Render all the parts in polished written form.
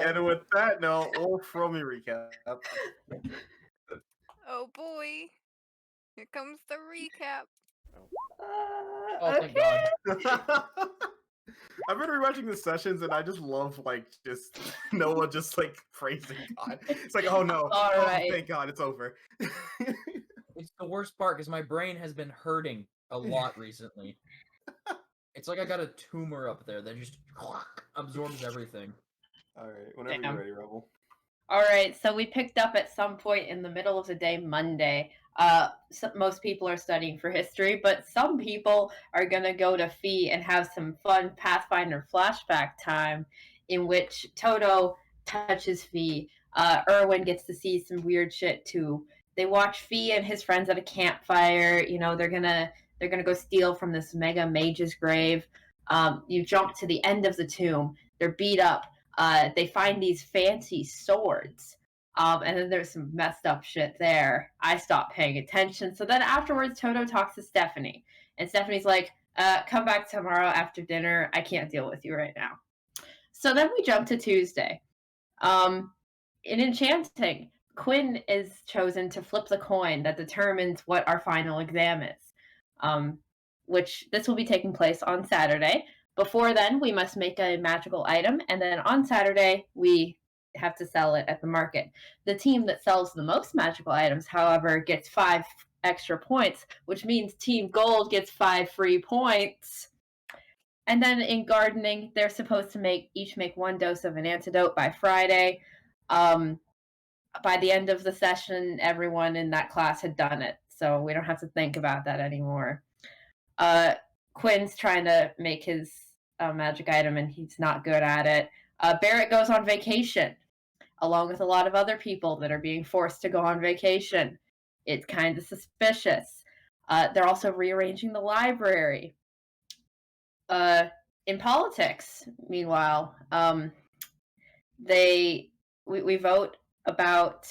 And with that note, we'll throw me recap. Oh boy. Here comes the recap. Oh, thank God. I've been rewatching the sessions and I just love just Noah just praising God. It's like, oh no, Alright. Thank God it's over. It's the worst part because my brain has been hurting a lot recently. It's like I got a tumor up there that just absorbs everything. Alright, whenever Damn. you're ready, Rebel. Alright, so we picked up at some point in the middle of the day Monday. Most people are studying for history, but some people are going to go to Fee and have some fun Pathfinder flashback time in which Toto touches Fee. Erwin gets to see some weird shit too. They watch Fee and his friends at a campfire. You know, they're gonna go steal from this mega mage's grave. You jump to the end of the tomb. They're beat up. They find these fancy swords. And then there's some messed up shit there. I stopped paying attention. So then afterwards, Toto talks to Stephanie. And Stephanie's like, come back tomorrow after dinner. I can't deal with you right now. So then we jump to Tuesday. In Enchanting, Quinn is chosen to flip the coin that determines what our final exam is. Which this will be taking place on Saturday. Before then, we must make a magical item. And then on Saturday, we have to sell it at the market. The team that sells the most magical items, however, gets 5 extra points, which means Team Gold gets 5 free points. And then in gardening, they're supposed to each make 1 dose of an antidote by Friday. By the end of the session, everyone in that class had done it, so we don't have to think about that anymore. Quinn's trying to make his magic item, and he's not good at it. Barrett goes on vacation, along with a lot of other people that are being forced to go on vacation. It's kind of suspicious. They're also rearranging the library. In politics, meanwhile, we vote about...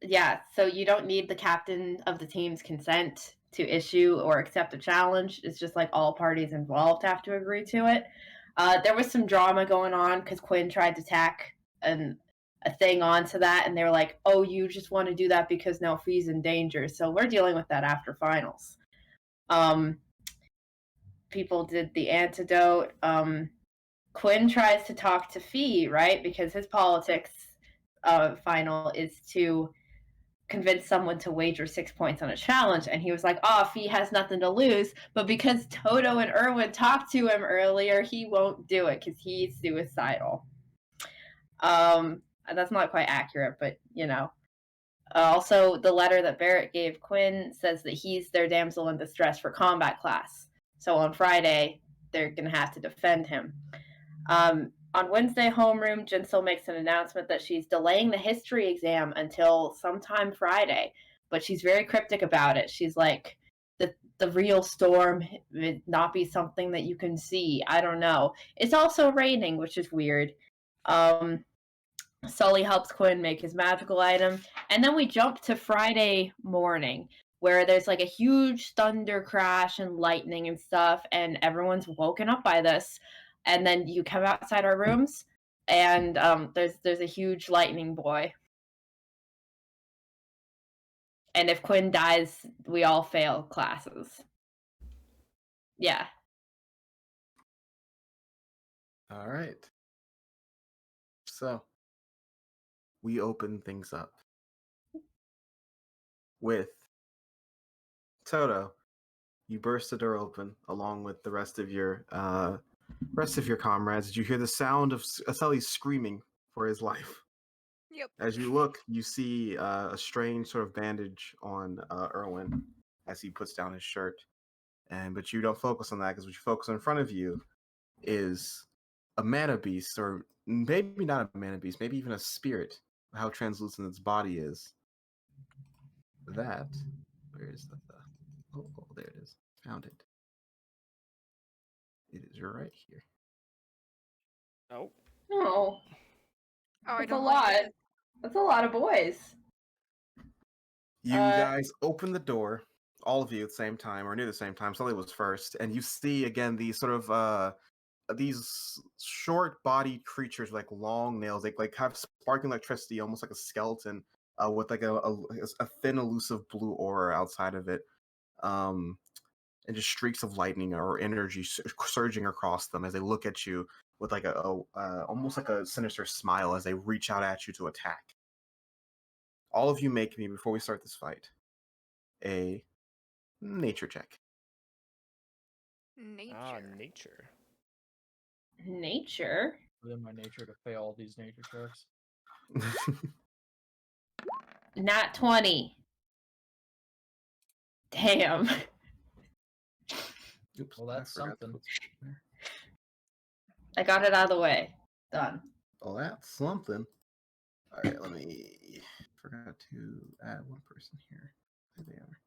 Yeah, so you don't need the captain of the team's consent to issue or accept a challenge. It's just like all parties involved have to agree to it. There was some drama going on because Quinn tried to tack a thing onto that, and they were like, oh, you just want to do that because now Fee's in danger. So we're dealing with that after finals. People did the antidote. Quinn tries to talk to Fee, right? Because his politics final is to convince someone to wager 6 points on a challenge, and he was like, Fee has nothing to lose, but because Toto and Erwin talked to him earlier, he won't do it because he's suicidal. That's not quite accurate, but you know. Also, the letter that Barrett gave Quinn says that he's their damsel in distress for combat class, so on Friday they're gonna have to defend him. On Wednesday homeroom, Jinsel makes an announcement that she's delaying the history exam until sometime Friday, but she's very cryptic about it. She's like, the real storm would not be something that you can see. I don't know. It's also raining, which is weird. Sully helps Quinn make his magical item, and then we jump to Friday morning, where there's like a huge thunder crash and lightning and stuff, and everyone's woken up by this. And then you come outside our rooms, and there's a huge lightning boy. And if Quinn dies, we all fail classes. Yeah. All right. So, we open things up with Toto. You burst the door open along with the rest of your comrades. Did you hear the sound of Sully screaming for his life? Yep. As you look, you see a strange sort of bandage on Erwin as he puts down his shirt. But you don't focus on that, because what you focus on in front of you is a mana beast, or maybe not a mana beast, maybe even a spirit, how translucent its body is. Where is the... Oh, there it is. Found it. It is right here. Oh. No. Oh, That's a lot. That's a lot of boys. You guys open the door, all of you at the same time, or near the same time. Sully was first, and you see again the sort of these short-bodied creatures like long nails. They like have sparking electricity, almost like a skeleton, with like a thin, elusive blue aura outside of it, and just streaks of lightning or energy surging across them as they look at you with like a almost like a sinister smile as they reach out at you to attack. All of you make me, before we start this fight, a nature check. Nature. Ah, nature. Nature. Within my nature to fail all these nature checks. Not 20. Damn. Oops, Well, I that's forgot to something. put something there. I got it out of the way. Done. Oh, that's something. All right, let me. Forgot to add one person here. There they are.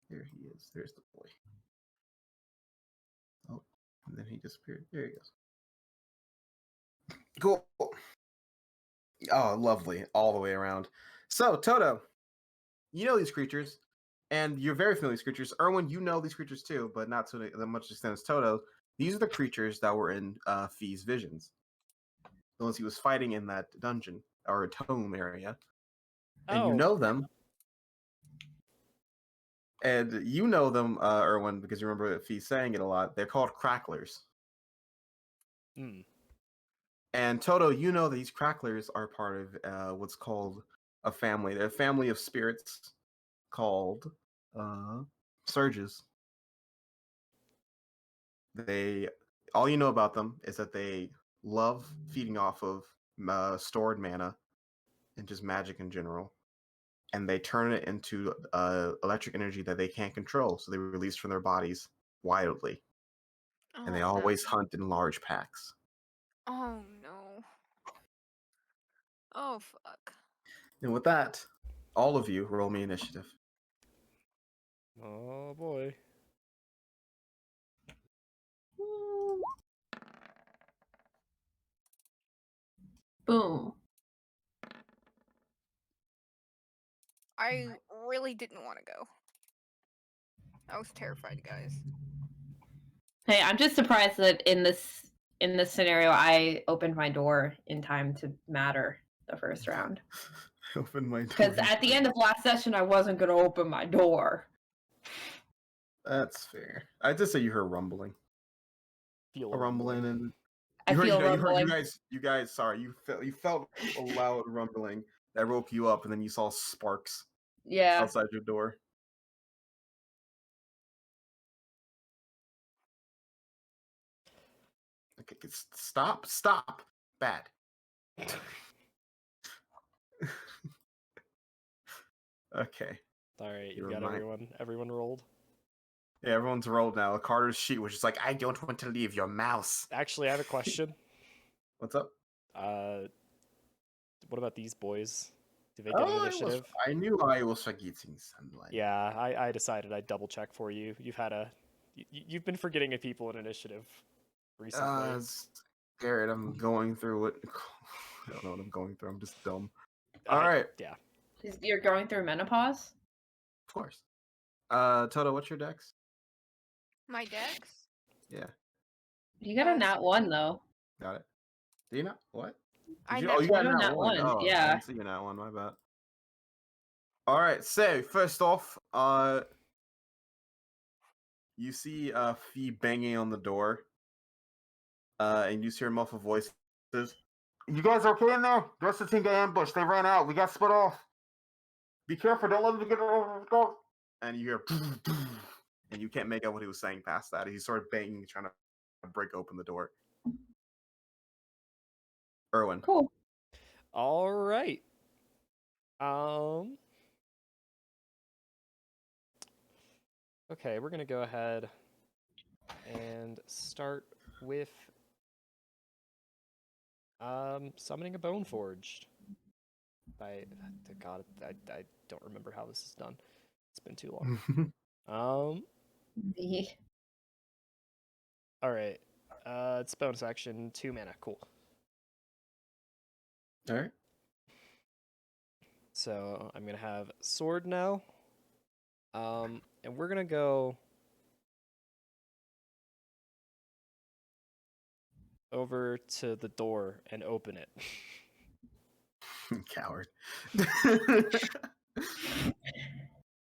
There he is. There's the boy. Oh, and then he disappeared. There he goes. Cool. Oh, lovely. All the way around. So, Toto, you know these creatures, and you're very familiar with these creatures. Erwin, you know these creatures too, but not to the much extent as Toto. These are the creatures that were in Fee's visions. The ones he was fighting in that dungeon or tome area. And you Oh, know them. And you know them, Erwin, because you remember Fee saying it a lot. They're called cracklers. hmm. And Toto, you know that these cracklers are part of what's called a family. They're a family of spirits called surges. They, all you know about them is that they love feeding off of stored mana and just magic in general. And they turn it into electric energy that they can't control, so they release from their bodies wildly. And they Oh, always hunt in large packs. oh no. Oh fuck. And with that, all of you roll me initiative. Oh boy. Boom. I really didn't want to go. I was terrified, guys. Hey, I'm just surprised that in this scenario I opened my door in time to matter the first round. Open my door. Because at the end of last session I wasn't gonna open my door. That's fair. I just say you heard rumbling. Feel A rumbling and I feel you rumbling. you guys sorry, you felt a loud rumbling that woke you up, and then you saw sparks Yeah. outside your door. Okay, stop. Bad. Okay. All right, You you got remind- everyone rolled. Yeah, everyone's rolled now. Carter's sheet was just like, I don't want to leave your mouse. Actually, I have a question. What's up? What about these boys? Do they get an initiative? I knew I was forgetting sunlight. Yeah, I decided I'd double check for you. You've been forgetting people in initiative recently. Garrett, I'm going through it. I don't know what I'm going through. I'm just dumb. I- All right. Yeah. You're going through menopause? Of course. Toto, what's your dex? My dex? Yeah, You got a nat 1 though. got it. Do you not? What? I You, nat oh, you got one. a Nat nat one. one, Oh, I yeah. didn't see you nat one. My bad. All right. So first off, you see Fee banging on the door, and you hear a muffled voice. Says, "You guys okay in there? The rest of the team got ambushed. They ran out. We got split off. Be careful. Don't let them get over. Go." And you hear, and you can't make out what he was saying past that. He started banging, trying to break open the door. Erwin. Cool. All right. Okay, we're gonna go ahead and start with summoning a bone forged. God, I don't remember how this is done. It's been too long. The All right. It's bonus action, 2 mana. Cool. All right. So I'm gonna have sword now. And we're gonna go over to the door and open it. Coward.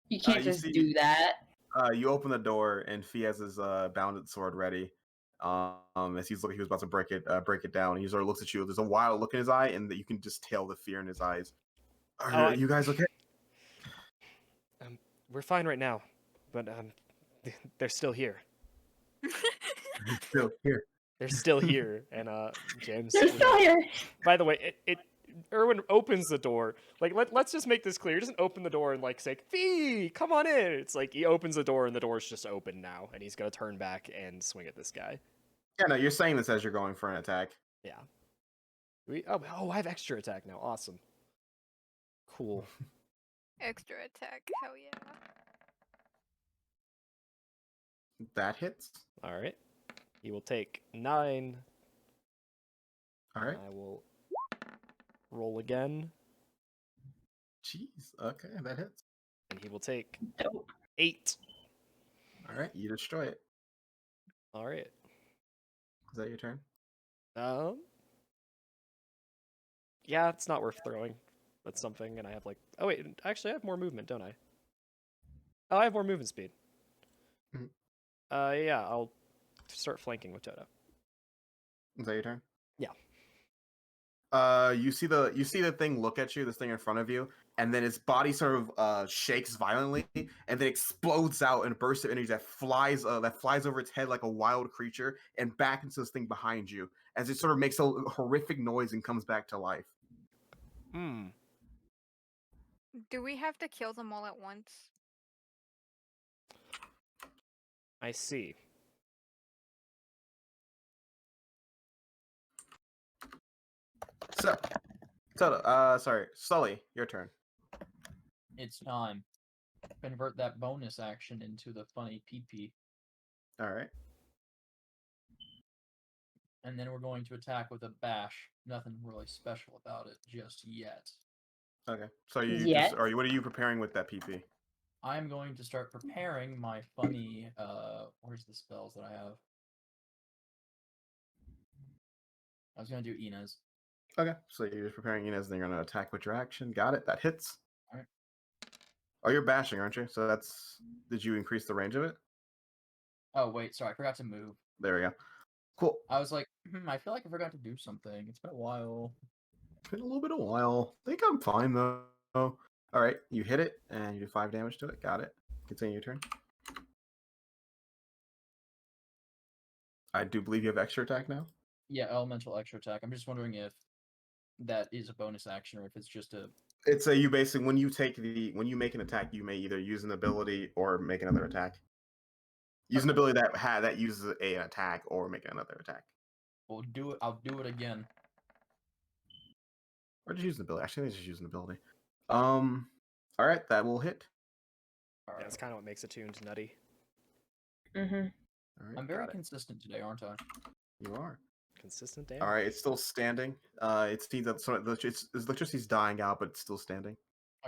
You can't you just see- do that. You open the door, and Fee has his bounded sword ready. As he was about to break it down. He sort of looks at you. There's a wild look in his eye, and that you can just tell the fear in his eyes. Are you guys okay? We're fine right now, but they're still here. Still here. They're still here, and James. They're still here. By the way, Erwin opens the door. Like, let's just make this clear. He doesn't open the door and like say, "Fee, come on in." It's like he opens the door and the door's just open now, and he's gonna turn back and swing at this guy. Yeah, no, you're saying this as you're going for an attack. Yeah. I have extra attack now. Awesome. Cool. Extra attack. Hell yeah. That hits. All right. He will take 9. All right. I will roll again, Jeez. Okay, that hits. and he will take Dope. 8. All right, you destroy it. All right. Is that your turn? Yeah, it's not worth throwing. That's something, and I have like. Oh wait, actually, I have more movement, don't I? Oh, I have more movement speed. Mhm. Yeah, I'll start flanking with Toto. Is that your turn? Yeah. You see the thing look at you, this thing in front of you, and then its body sort of shakes violently, and then explodes out in a burst of energy that flies over its head like a wild creature, and back into this thing behind you, as it sort of makes a horrific noise and comes back to life. Hmm. Do we have to kill them all at once? I see. So, sorry, Sully, your turn. It's time. Convert that bonus action into the funny PP. All right. And then we're going to attack with a bash. Nothing really special about it just yet. Okay. So you Yes. just what are you preparing with that PP? I'm going to start preparing my funny, where's the spells that I have? I was going to do Inez. Okay. So you're just preparing Inez, and then you're gonna attack with your action. Got it. That hits. All right. Oh, you're bashing, aren't you? So did you increase the range of it? Oh, wait, sorry, I forgot to move. There we go. Cool. I was like, I feel like I forgot to do something. It's been a while. It's been a little bit of a while. I think I'm fine though. All right, you hit it and you do 5 damage to it. Got it. Continue your turn. I do believe you have extra attack now. Yeah, elemental extra attack. I'm just wondering if that is a bonus action or if it's just a. It's you basically when you make an attack, you may either use an ability or make another attack. Use an ability that uses an attack or make another attack. We'll do it. I'll do it again. Or just use an ability. Actually, I think just use an ability. All right, that will hit. All Yeah, right. that's kind of what makes Attuned nutty. Mm-hmm. All right, I'm very got it. consistent today, aren't I? You are. Consistent damage. All right, it's still standing. It seems that its electricity's dying out, but it's still standing.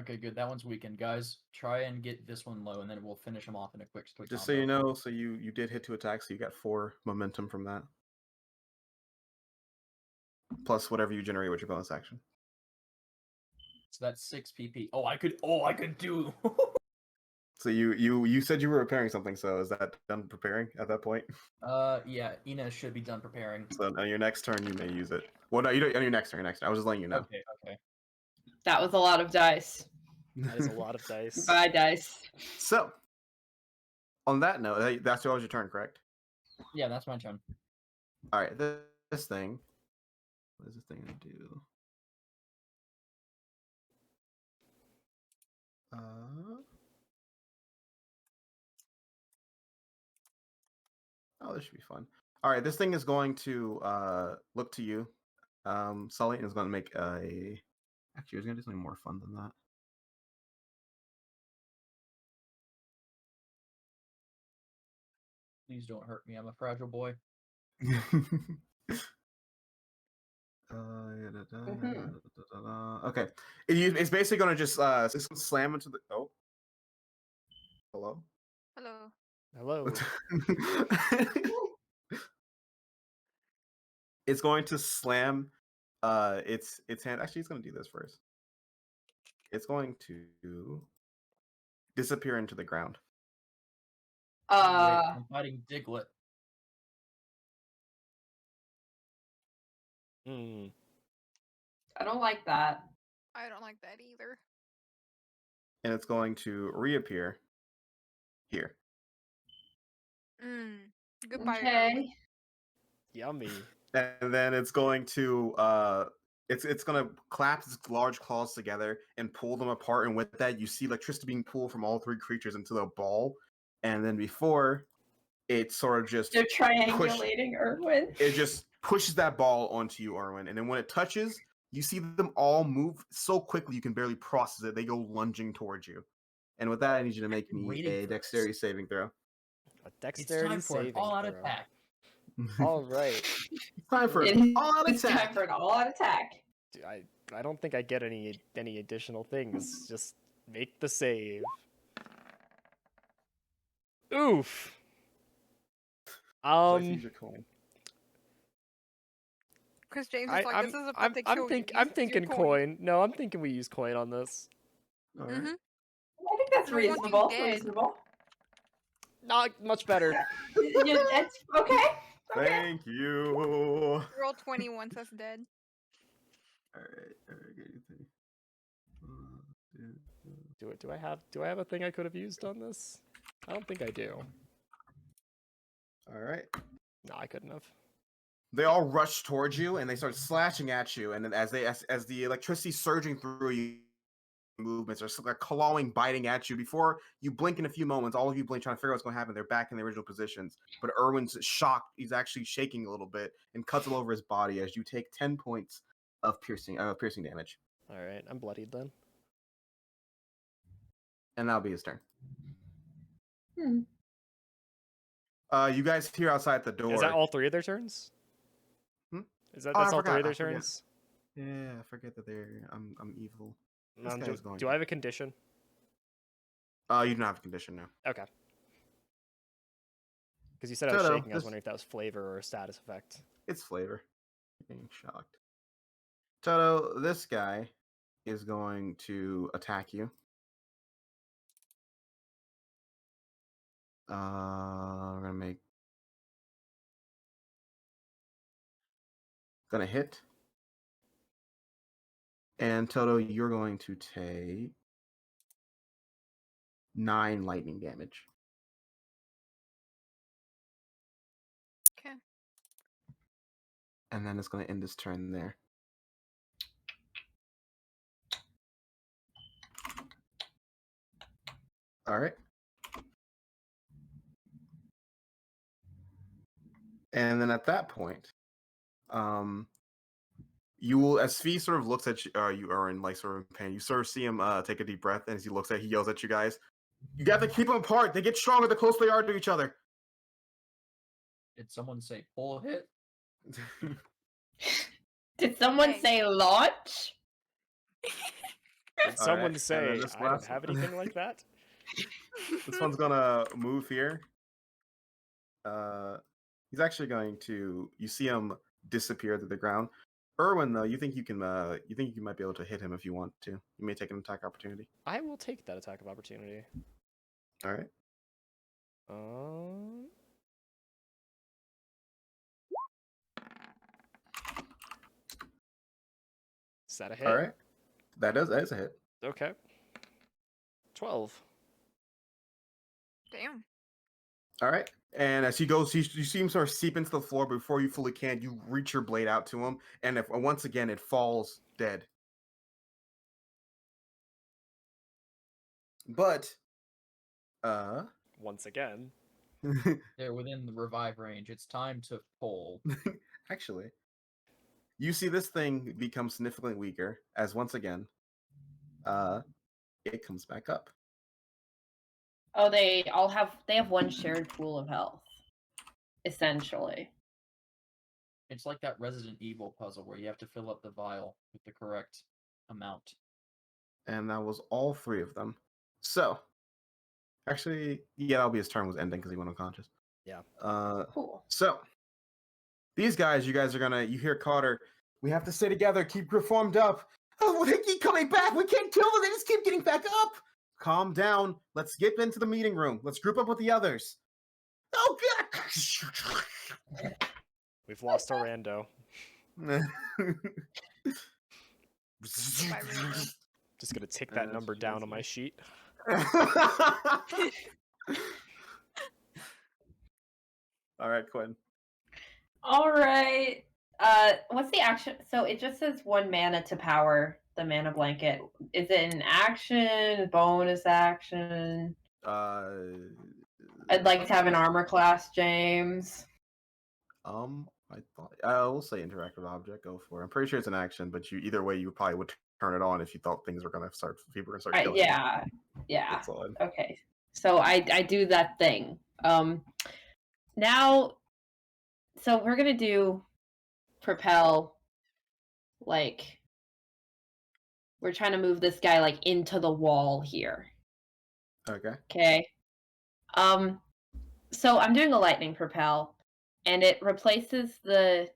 Okay, good. That one's weakened, guys. Try and get this one low, and then we'll finish them off in a quick Just so combo. you know, so you did hit 2 attacks, so you got 4 momentum from that. Plus whatever you generate with your bonus action. So that's 6 PP. Oh, I could do. So you said you were repairing something, so is that done preparing at that point? Yeah, Inez should be done preparing. So on your next turn, you may use it. Well, no, you don't. On your next turn, I was just letting you know. Okay. That was a lot of dice. That is a lot of dice. Bye, dice. So, on that note, that's always your turn, correct? Yeah, that's my turn. All right, this thing. What is this thing gonna do? Oh, this should be fun. All right, this thing is going to look to you, Sully, and is going to make a. Actually, it's going to do something more fun than that. Please don't hurt me. I'm a fragile boy. Okay, it's basically going to just slam into the. Oh, hello. Hello. Hello. It's going to slam its hand. Actually, it's going to do this first. It's going to disappear into the ground. Wait, I'm fighting Diglett. Hmm. I don't like that. I don't like that either. And it's going to reappear here. Goodbye, Okay. Erwin. Yummy. And then it's going to it's going to clap its large claws together and pull them apart, and with that you see electricity being pulled from all three creatures into the ball. And then before it sort of just They're triangulating Erwin. it just pushes that ball onto you, Erwin. And then when it touches, you see them all move so quickly you can barely process it. They go lunging towards you. And with that, I need you to make me waiting a for dexterity this. saving throw. A It's dexterity time for an saving all-out throw. attack. All right. Time for It an all-out is time attack. for an all-out attack. I don't think I get any additional things. Just make the save. Oof. So use your coin. Because James is like, this is about to kill you. I'm Use your thinking coin. No, I'm thinking we use coin on this. All right. Mm-hmm. I think that's I don't want you reasonable. dead. Reasonable. Not much better. It's okay. Okay. Thank you. Roll 20 once that's dead. All right. Get your thing. Do I have a thing I could have used on this? I don't think I do. All right. No, I couldn't have. They all rush towards you and they start slashing at you. And then as the electricity surging through you, movements are like clawing, biting at you. Before you blink in a few moments, all of you blink, trying to figure out what's going to happen. They're back in the original positions. But Erwin's shocked. He's actually shaking a little bit and cuts all over his body as you take 10 points of piercing damage. All right, I'm bloodied then. And that'll be his turn. Hmm. You guys hear outside the door. Is that all three of their turns? Hmm? Is that Oh, I that's all forgot, three of I their forget. turns? Yeah, I forget that I'm evil. This guy's going. Do I have a condition? You don't have a condition now. Okay. Because you said I was Toto, shaking, I was wondering if that was flavor or a status effect. It's flavor. You're getting shocked. Toto, this guy is going to attack you. We're gonna hit. And Toto, you're going to take 9 lightning damage. Okay. And then it's going to end his turn there. All right. And then at that point, you will, as Fee sort of looks at you, Aaron, like sort of in pain, you sort of see him take a deep breath, and as he looks at, he yells at you guys, "You got to keep them apart. They get stronger the closer they are to each other." Did someone say pull hit? Did someone Hey. say launch? Did someone and say then this I don't last have one. anything like that? This one's gonna move here. He's actually going to. You see him disappear to the ground. Erwin, though, you think you might be able to hit him if you want to. You may take an attack opportunity. I will take that attack of opportunity. All right. Is that a hit? All right. That is a hit. Okay. 12. Damn. All right. And as he goes, you see him sort of seep into the floor. But before you fully can, you reach your blade out to him, and once again it falls dead. But, Once again. They're within the revive range. It's time to pull. actually, you see this thing become significantly weaker as once again, it comes back up. Oh, they have one shared pool of health, essentially. It's like that Resident Evil puzzle where you have to fill up the vial with the correct amount. And that was all 3 of them. So, actually, yeah, that'll be his turn was ending because he went unconscious. Yeah. Cool. So, These guys, you guys are gonna. You hear Carter. We have to stay together. Keep reformed up. Oh, they keep coming back. We can't kill them. They just keep getting back up. Calm down. Let's get into the meeting room. Let's group up with the others. Oh God! We've lost our rando. By random. Just gonna tick that number down on my sheet. All right, Quinn. All right. What's the action? So it just says 1 mana to power the mana blanket. Is it an action, bonus action? I'd like to have an armor class, James. I will say interactive object. Go for it. I'm pretty sure it's an action, but either way, you probably would turn it on if you thought things were gonna start. People were gonna start killing. Yeah. That's all. Okay. So I do that thing. Now, so we're gonna do propel. Like, we're trying to move this guy like into the wall here. Okay. Okay. So I'm doing a lightning propel, and it replaces the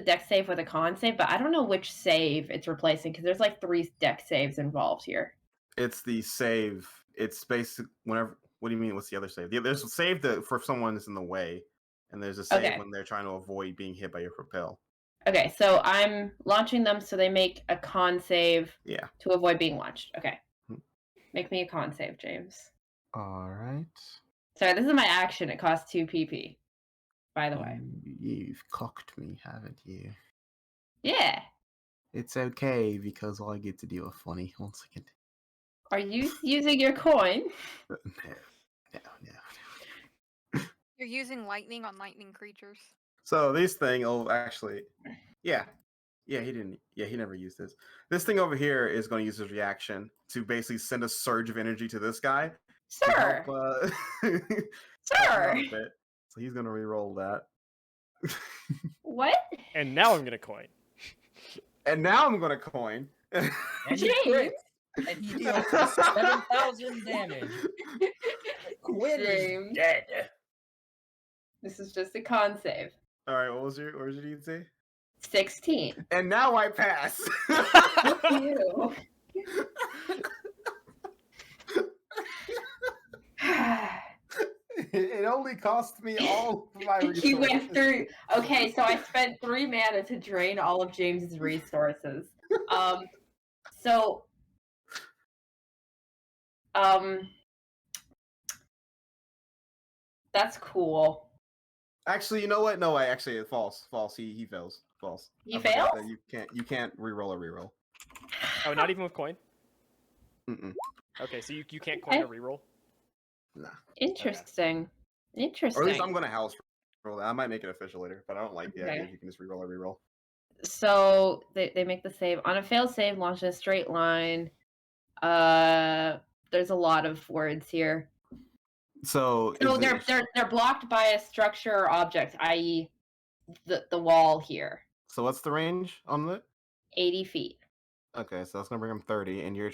deck save with a con save, but I don't know which save it's replacing because there's like 3 deck saves involved here. It's the save. It's basic. Whenever. What do you mean? What's the other save? There's a save that for someone that's in the way, and there's a save when they're trying to avoid being hit by your propel. Okay, so I'm launching them so they make a con save. Yeah. To avoid being launched. Okay. Make me a con save, James. All right. Sorry, this is my action. It costs 2 PP. By the way. You've cocked me, haven't you? Yeah. It's okay because I get to do a funny. 1 second. Are you using your coin? No. You're using lightning on lightning creatures. So this thing, actually, yeah, he didn't. Yeah, he never used this. This thing over here is going to use his reaction to basically send a surge of energy to this guy. Sir. To help, Sir. So he's going to re-roll that. What? And now I'm gonna coin. And now I'm going to coin. And he James. crits, and he deals 7,000 damage. Quinn is James. dead. This is just a con save. All right, what was your DC? 16. And now I pass. Ew. It only cost me all of my resources. He went through. Okay, so I spent 3 mana to drain all of James's resources. That's cool. Actually, you know what? No, false. He fails. False. He I forgot fails? that you can't re-roll a re-roll. Oh, not even with coin? Mm-mm. Okay, so you can't coin a reroll? Nah. Interesting. Interesting. Or at least I'm gonna house roll that. I might make it official later, but I don't like the idea if you can just re-roll a re-roll. So they make the save. On a failed save, launch in a straight line. There's a lot of words here. So they're blocked by a structure or object, i.e. the wall here. So what's the range on that? 80 feet. Okay, so that's gonna bring them 30, and you're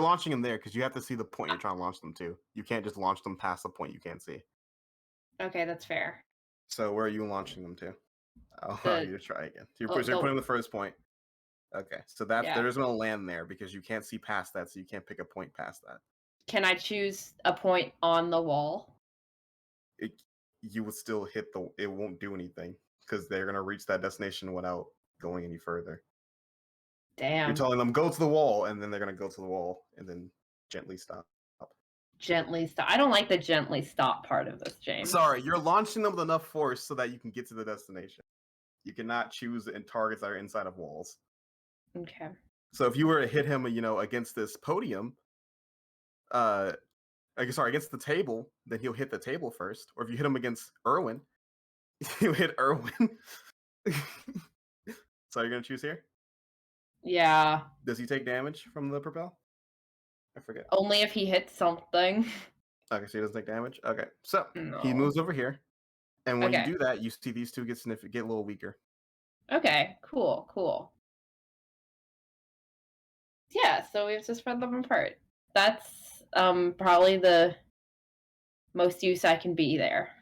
launching them there because you have to see the point you're trying to launch them to. You can't just launch them past the point you can't see. Okay, that's fair. So where are you launching them to? I'll The- allow you to try again. So you're putting them the first point. Okay, so they're just gonna land there because you can't see past that, so you can't pick a point past that. Can I choose a point on the wall? You would still hit it won't do anything because they're gonna reach that destination without going any further. Damn. You're telling them go to the wall, and then they're gonna go to the wall and then gently stop. Gently stop. I don't like the gently stop part of this, James. Sorry, you're launching them with enough force so that you can get to the destination. You cannot choose in targets that are inside of walls. Okay. So if you were to hit him, against this podium, against the table, then he'll hit the table first. Or if you hit him against Erwin, he'll hit Erwin. So you're gonna choose here? Yeah. Does he take damage from the propel? I forget. Only if he hits something. Okay, so he doesn't take damage. Okay, so he No. moves over here, and when Okay. you do that, you see these two get a little weaker. Okay, cool. Yeah, so we have to spread them apart. That's probably the most use I can be there.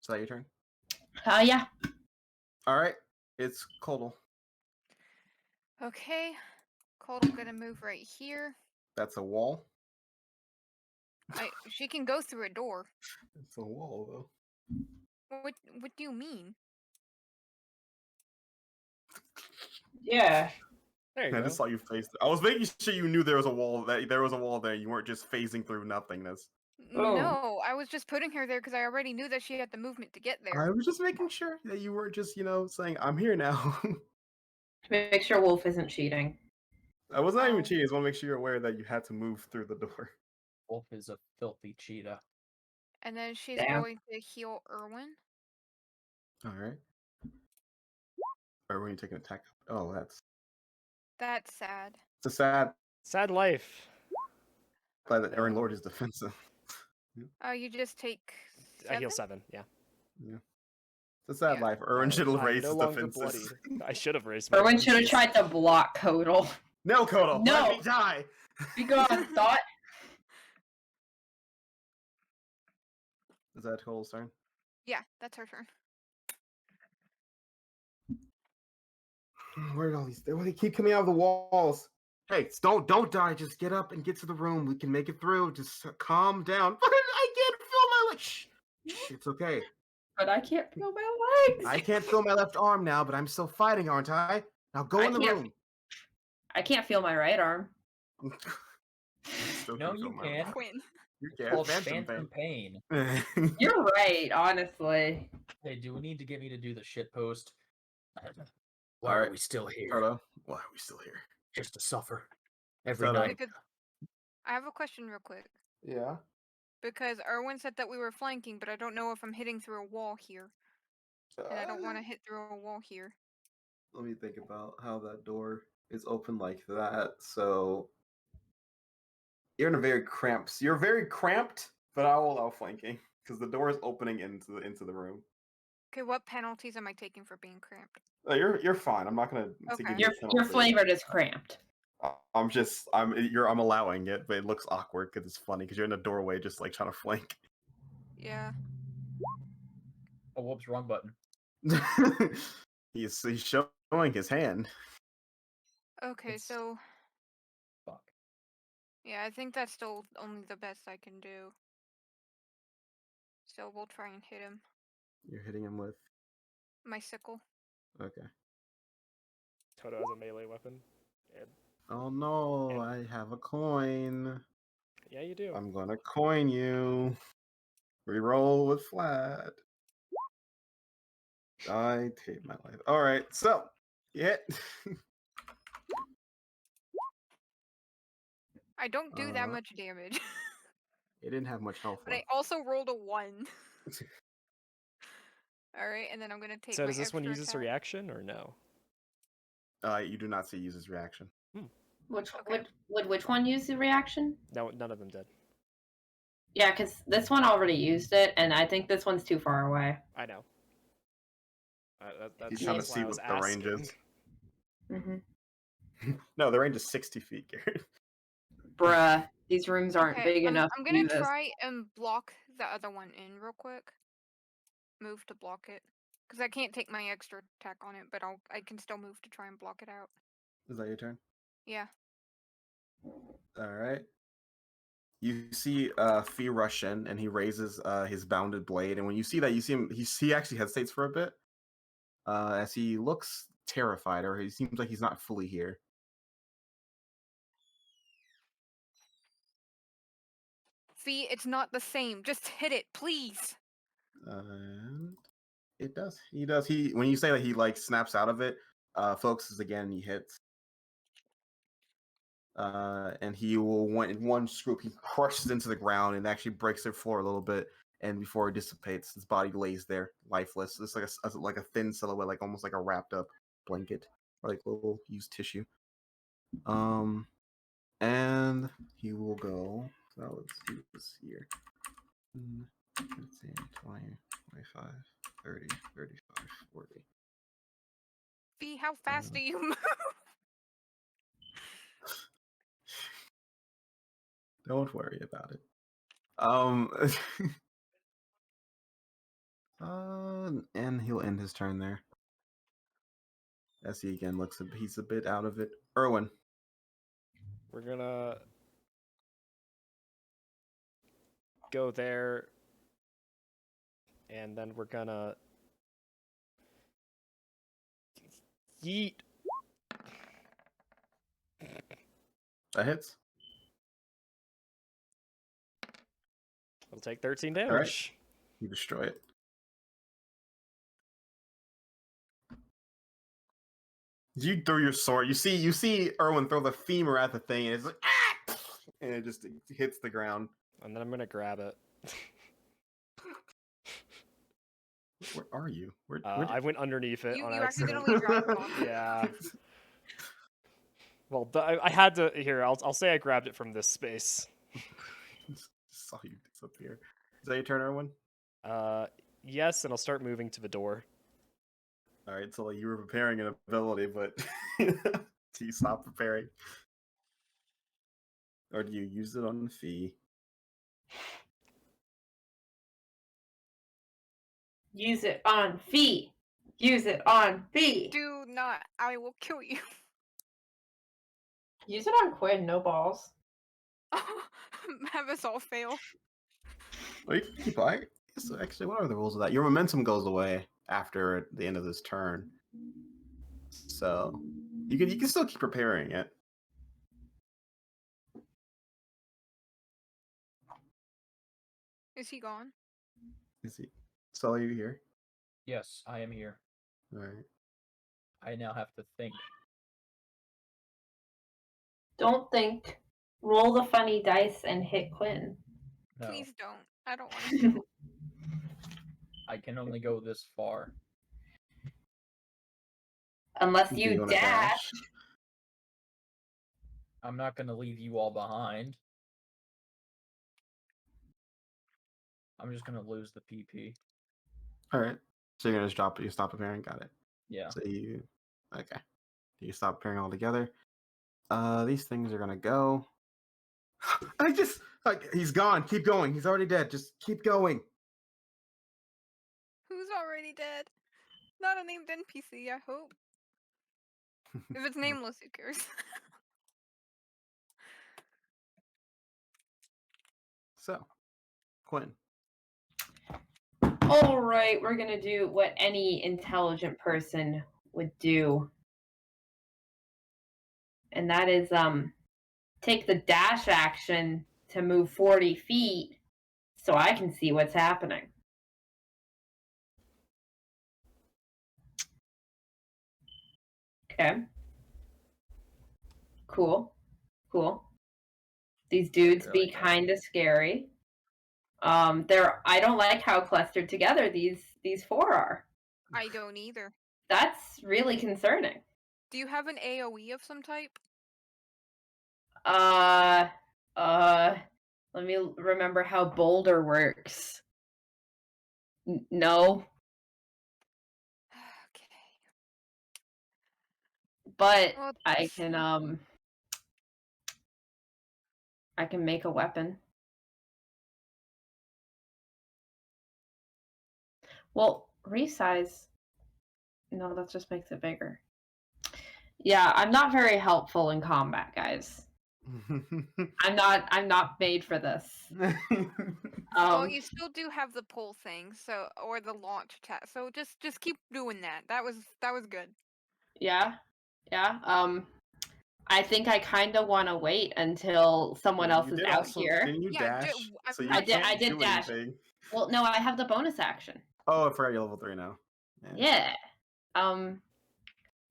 Is that your turn? Yeah. All right, it's Kodal. Okay. Cold's gonna move right here. That's a wall. She can go through a door. It's a wall, though. What do you mean? Yeah. There you I go. just saw you face. I was making sure you knew there was a wall. That there was a wall there. You weren't just phasing through nothingness. Oh. No, I was just putting her there because I already knew that she had the movement to get there. I was just making sure that you weren't just, saying I'm here now. Make sure Wolf isn't cheating. I was not even Oh. cheating. I just want to make sure you're aware that you had to move through the door. Wolf is a filthy cheetah. And then she's Damn. going to heal Erwin. All right. Or when you take an attack. Oh, That's sad. it's a sad Sad life. glad that Aaron Lord is defensive. You just take I heal 7? 7. Yeah. It's a sad Yeah. life. Erwin should have I'm raised no his longer defenses. bloodied. I should have raised. my Erwin should have defenses. tried to block Kodal. No, Kodal. No. Let me die. Be gone, thought. Is that Kodal's turn? Yeah, that's her turn. Where are all these? They keep coming out of the walls. Hey, don't die. Just get up and get to the room. We can make it through. Just calm down. I can't feel my legs. Shh, it's okay. But I can't feel my legs. I can't feel my left arm now, but I'm still fighting, aren't I? Now go I in the can't- room. I can't feel my right arm. Still No, can't you feel my can. arm. Quinn. You It's can. called Phantom phantom pain. pain. You're right, honestly. Hey, do we need to get me to do the shit post? Why Alright. are we still here? Proto, why are we still here? Just to suffer every Proto. night. Because I have a question real quick. Yeah. Because Erwin said that we were flanking, but I don't know if I'm hitting through a wall here. And I don't want to hit through a wall here. Let me think about how that door is open like that. So you're in a very cramped. You're very cramped, but I will allow flanking because the door is opening into the room. Okay, what penalties am I taking for being cramped? You're fine. I'm not gonna Okay. give you Your a penalty. flavored is cramped. I'm allowing it, but it looks awkward because it's funny because you're in a doorway just like trying to flank. Yeah. Oh, whoops, wrong button. he's showing his hand. Okay, It's- so Fuck. yeah, I think that's still only the best I can do. So we'll try and hit him. You're hitting him with My sickle. okay. Toto has a melee weapon. And Oh no, And- I have a coin. yeah, you do. I'm gonna coin you. Reroll with flat. I hate my life. All right, so yeah. I don't do that Uh, much damage. It didn't have much health But I left. also rolled a 1. Alright, and then I'm gonna take So my does this one extra use its attack. reaction or no? You do not see user's reaction. Which Okay. would which one use the reaction? No, none of them did. Yeah, because this one already used it, and I think this one's too far away. I know. He's trying to that's why see I was what the range is. asking. Mm-hmm. No, the range is 60 feet, Garrett. Bruh, these rooms aren't Okay, big enough I'm to gonna do this. try and block the other one in real quick. Move to block it. Because I can't take my extra attack on it, but I can still move to try and block it out. Is that your turn? Yeah. All right. You see Fee rush in, and he raises his bounded blade, and when you see that, you see him. He actually hesitates for a bit, as he looks terrified, or he seems like he's not fully here. Fee, it's not the same. Just hit it, please. And it does. He does. He when you say that he like snaps out of it, focuses again, and he hits. And he will in one swoop he crushes into the ground and actually breaks the floor a little bit. And before it dissipates, his body lays there lifeless. It's like a thin silhouette, like almost like a wrapped up blanket or like little used tissue. And he will go. So he was here. 15, 20, 25, 30, 35, 40. Fee, how fast do you move? Don't worry about it. And he'll end his turn there. As he again looks, he's a bit out of it. Erwin. We're gonna go there, and then we're gonna yeet. That hits. It'll take 13 damage. Alright. You destroy it. You throw your sword. You see Erwin throw the femur at the thing, and it's like ah! And it just hits the ground. And then I'm gonna grab it. Where are you? Where I went underneath it You on accidentally accident. dropped it off. Yeah. Well, I had to. Here, I'll say I grabbed it from this space. Saw you disappear. Is that your turn, Erwin? Yes, and I'll start moving to the door. All right, so you were preparing an ability, but do you stop preparing, or do you use it on the fee? Use it on fee. Use it on fee. Do not. I will kill you. Use it on Quinn. No balls. Have us all fail. Well, you can keep. I guess actually, what are the rules of that? Your momentum goes away after the end of this turn, so you can still keep preparing it. Is he gone? Is he? Saw you here? Yes, I am here. All right. I now have to think. Don't think. Roll the funny dice and hit Quinn. No, Please don't. I don't want to. I can only go this far. Unless Do you wanna dash. I'm not gonna leave you all behind. I'm just gonna lose the PP. All right. So you're gonna just drop it. You stop preparing. Got it. Yeah. So you okay? You stop preparing altogether. These things are gonna go. He's gone. Keep going. He's already dead. Just keep going. Who's already dead? Not a named NPC, I hope. If it's nameless, who cares? So, Quinn. All right, we're gonna do what any intelligent person would do, and that is take the dash action to move 40 feet, so I can see what's happening. Okay. Cool. These dudes I be like that. kind of scary. I don't like how clustered together these four are. I don't either. That's really concerning. Do you have an AoE of some type? Let me remember how Boulder works. No, Okay. but Well, I can make a weapon. Well, resize. No, that just makes it bigger. Yeah, I'm not very helpful in combat, guys. I'm not made for this. well, you still do have the pull thing, so or the launch attack. So just keep doing that. That was good. Yeah. I think I kind of want to wait until someone else is out here. Didn't you Yeah, dash? I'm So you not can't I did do dash. anything. Well, no, I have the bonus action. Oh, I forgot you're level 3 now. Yeah.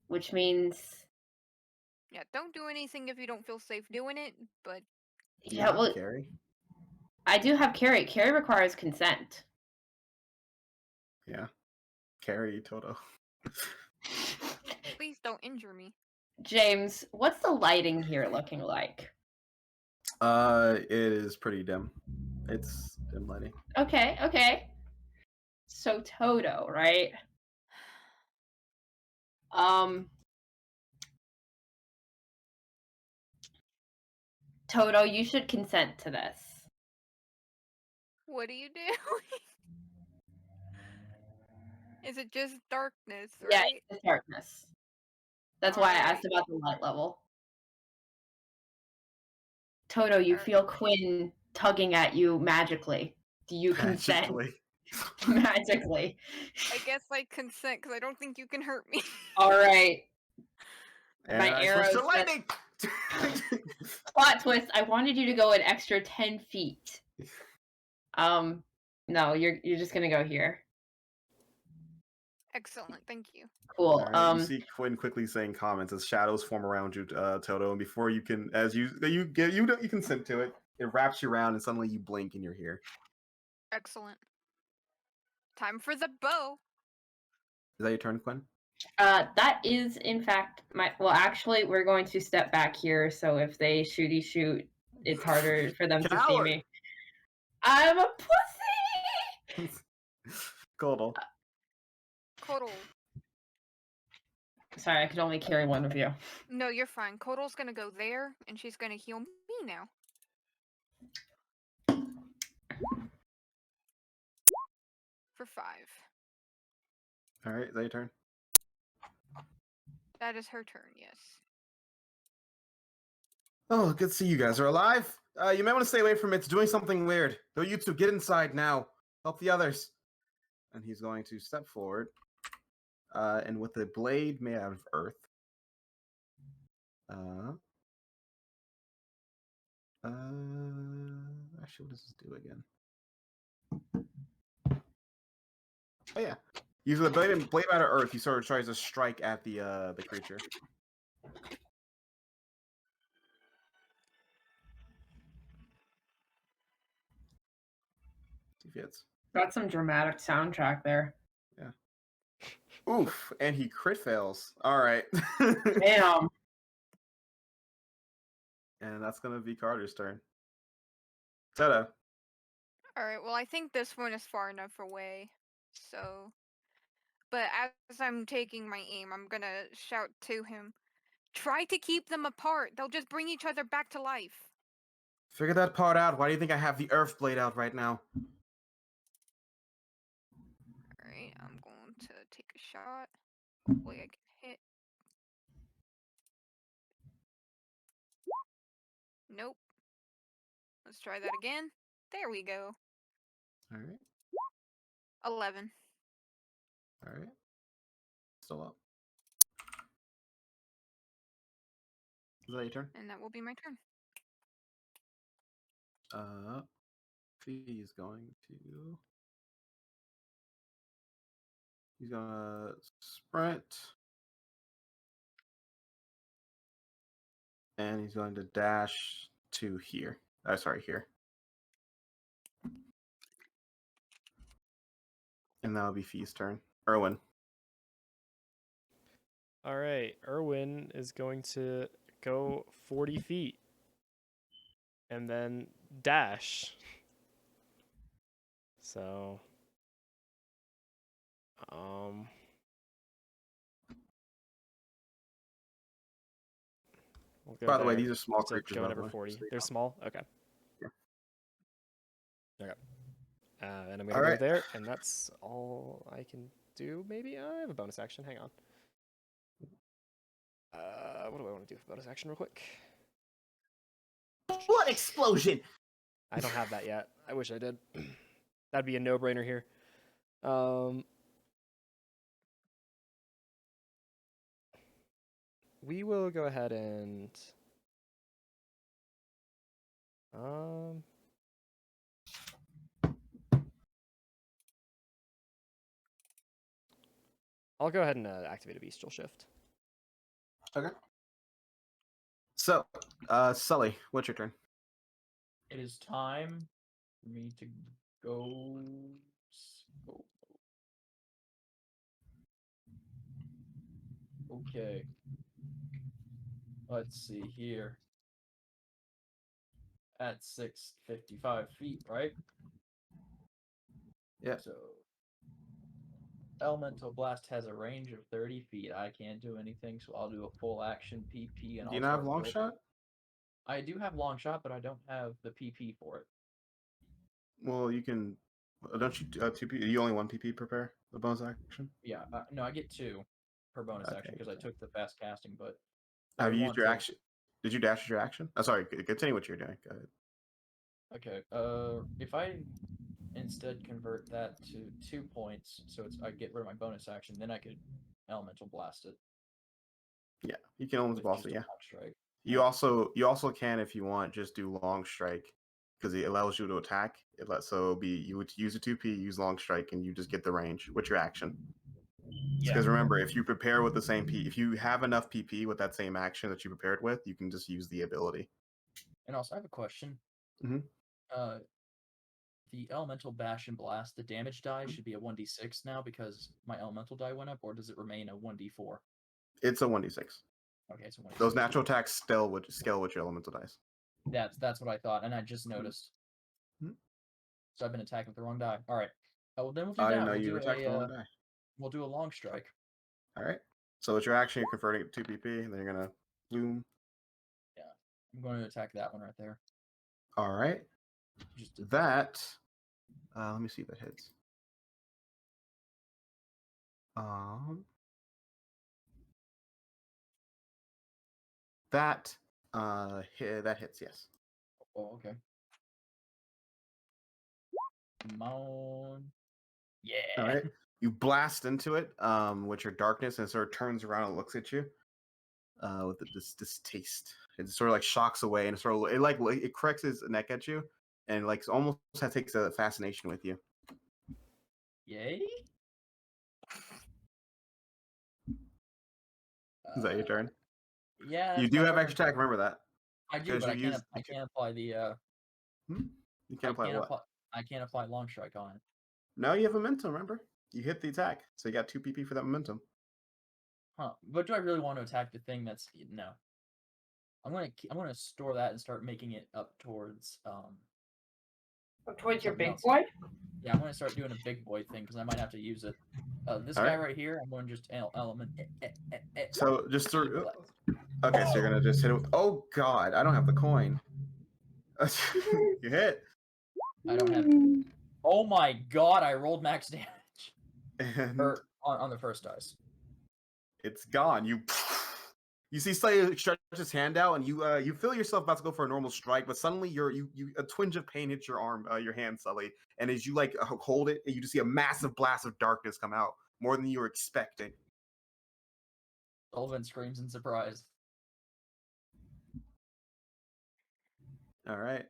Which means Yeah, don't do anything if you don't feel safe doing it. But Do you yeah, have well, carry? I do have carry. Carry requires consent. Yeah. Carry, Toto. please don't injure me. James, what's the lighting here looking like? It is pretty dim. It's dim lighting. Okay. So Toto, right? Toto, you should consent to this. What are you doing? Is it just darkness, Yeah, right? it's darkness. That's why I asked Alright. about the light level. Toto, you Alright. feel Quinn tugging at you magically. Do you consent? Magically. Magically. I guess I consent because I don't think you can hurt me. All right. And My I arrow switched to says- lightning. Plot twist. I wanted you to go an extra 10 feet. No, you're just gonna go here. Excellent, thank you. Cool. All right, you see Quinn quickly saying comments as shadows form around you, Toto, and before you can, as you consent to it, it wraps you around, and suddenly you blink and you're here. Excellent. Time for the bow. Is that your turn, Quinn? That is in fact my. Well, actually, we're going to step back here, so if they shoot, it's harder for them to see Coward! me. I'm a pussy. Coddle. Kodal. Sorry, I could only carry one of you. No, you're fine. Kodal's gonna go there, and she's gonna heal me now. For 5. All right, is that your turn? That is her turn, yes. Oh, good to see you guys are alive. You may want to stay away from it. It's doing something weird. Though you two, get inside now. Help the others. And he's going to step forward. And with a blade made out of earth. Actually, what does this do again? Oh yeah. Using the blade out of earth, he sort of tries to strike at the creature. See if he hits. Got some dramatic soundtrack there. Yeah. Oof, and he crit fails. All right. Damn. And that's gonna be Carter's turn. Toto. Alright, well, I think this one is far enough away. So. But as I'm taking my aim, I'm gonna shout to him. Try to keep them apart. They'll just bring each other back to life. Figure that part out. Why do you think I have the earth blade out right now? Alright, I'm going to take a shot. Hopefully I can hit. Nope. Let's try that again. There we go. All right. 11. All right. Still up. Is that your turn? And that will be my turn. He's going to. He's gonna sprint. And he's going to dash to here. Sorry, here. And that'll be Fee's turn. Erwin. All right, Erwin is going to go 40 feet and then dash. So, we'll go By the way, there. these are small So creatures. go by the whenever way, 40. so you They're know. small. Okay. Yeah. Okay. And I'm gonna All go right. there, and that's all I can do. Maybe I have a bonus action. Hang on. What do I want to do for bonus action, real quick? What explosion? I don't have that yet. I wish I did. That'd be a no-brainer here. We will go ahead and I'll go ahead and activate a bestial shift. Okay. So, Sully, what's your turn? It is time for me to go. Okay. Let's see here. At 655 feet, right? Yeah. So, Elemental Blast has a range of 30 feet. I can't do anything, so I'll do a full action PP. And Do you not have long shot? I do have long shot, but I don't have the PP for it. Well, you can Don't you 2p? You only 1 PP prepare the bonus action? Yeah, no, I get 2 per bonus Okay, action because I took the fast casting, but have I you used want your to- action? Did you dash your action? Oh, sorry. Continue what you're doing. Go ahead. Okay. If I instead convert that to 2 points, so I get rid of my bonus action, then I could elemental blast it. Yeah, you can almost with boss just it. a Yeah. long strike. You also can, if you want, just do long strike because it allows you to attack. You would use a 2p, use long strike, and you just get the range with your action. Yeah. Because remember, if you prepare with the same P, if you have enough PP with that same action that you prepared with, you can just use the ability. And also, I have a question. Mhm. The elemental bash and blast, the damage die should be a 1d6 now because my elemental die went up, or does it remain a 1d4? It's a 1d6. Okay, it's a 1d6. Those natural attacks scale with your elemental dice. That's what I thought, and I just noticed. Mhm. So I've been attacking with the wrong die. All right. Well, then we'll do I that. didn't know we'll you do attacked the wrong die. We'll do a long strike. All right. So with your action, you're converting it to 2 PP, and then you're gonna bloom. Yeah, I'm going to attack that one right there. All right. Just did That. Let me see if that hits. That that hits, yes. Oh, okay. Come on. Yeah. All right. You blast into it with your darkness, and it sort of turns around and looks at you with this distaste. It sort of like shocks away, and it cracks its neck at you, and like almost takes a fascination with you. Yay. Is that your turn? Yeah. You do have extra attack. Remember that. I do, but I can't apply the. You can't apply what? I can't apply long strike on it. No, you have momentum. Remember, you hit the attack, so you got 2 PP for that momentum. Huh? But do I really want to attack the thing that's no? I'm gonna store that and start making it up towards Towards your something big else. boy? Yeah, I'm gonna start doing a big boy thing because I might have to use it. This All guy right. right here, I'm going to just element. So just to, okay, so you're gonna just hit it. Oh God, I don't have the coin. You hit. I don't have. Oh my God! I rolled max damage. And Or on the first dice. it's gone. You see Slay stretch his hand out, and you feel yourself about to go for a normal strike, but suddenly you a twinge of pain hits your arm, your hand, Sully, and as you like hold it, you just see a massive blast of darkness come out, more than you were expecting. Sullivan screams in surprise. All right.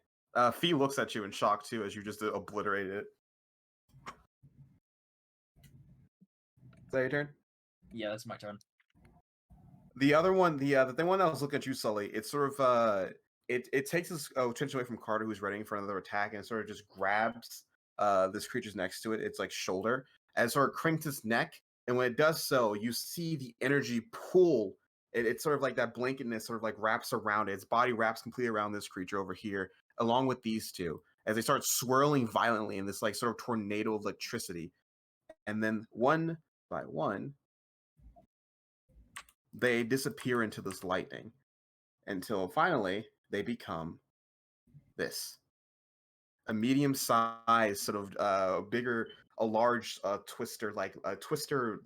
Fee looks at you in shock too, as you just obliterated it. Is that your turn? Yeah, that's my turn. The other one, the one that was looking at you, Sully, it's sort of it takes his attention away from Carter, who's ready for another attack, and it sort of just grabs this creature's next to it. It's like shoulder, and it sort of crinks its neck. And when it does so, you see the energy pull. It's sort of like that blanketness sort of like wraps around it. Its body wraps completely around this creature over here, along with these two, as they start swirling violently in this like sort of tornado of electricity. And then one by one, they disappear into this lightning until finally they become this. A medium size, sort of bigger, a large twister like twister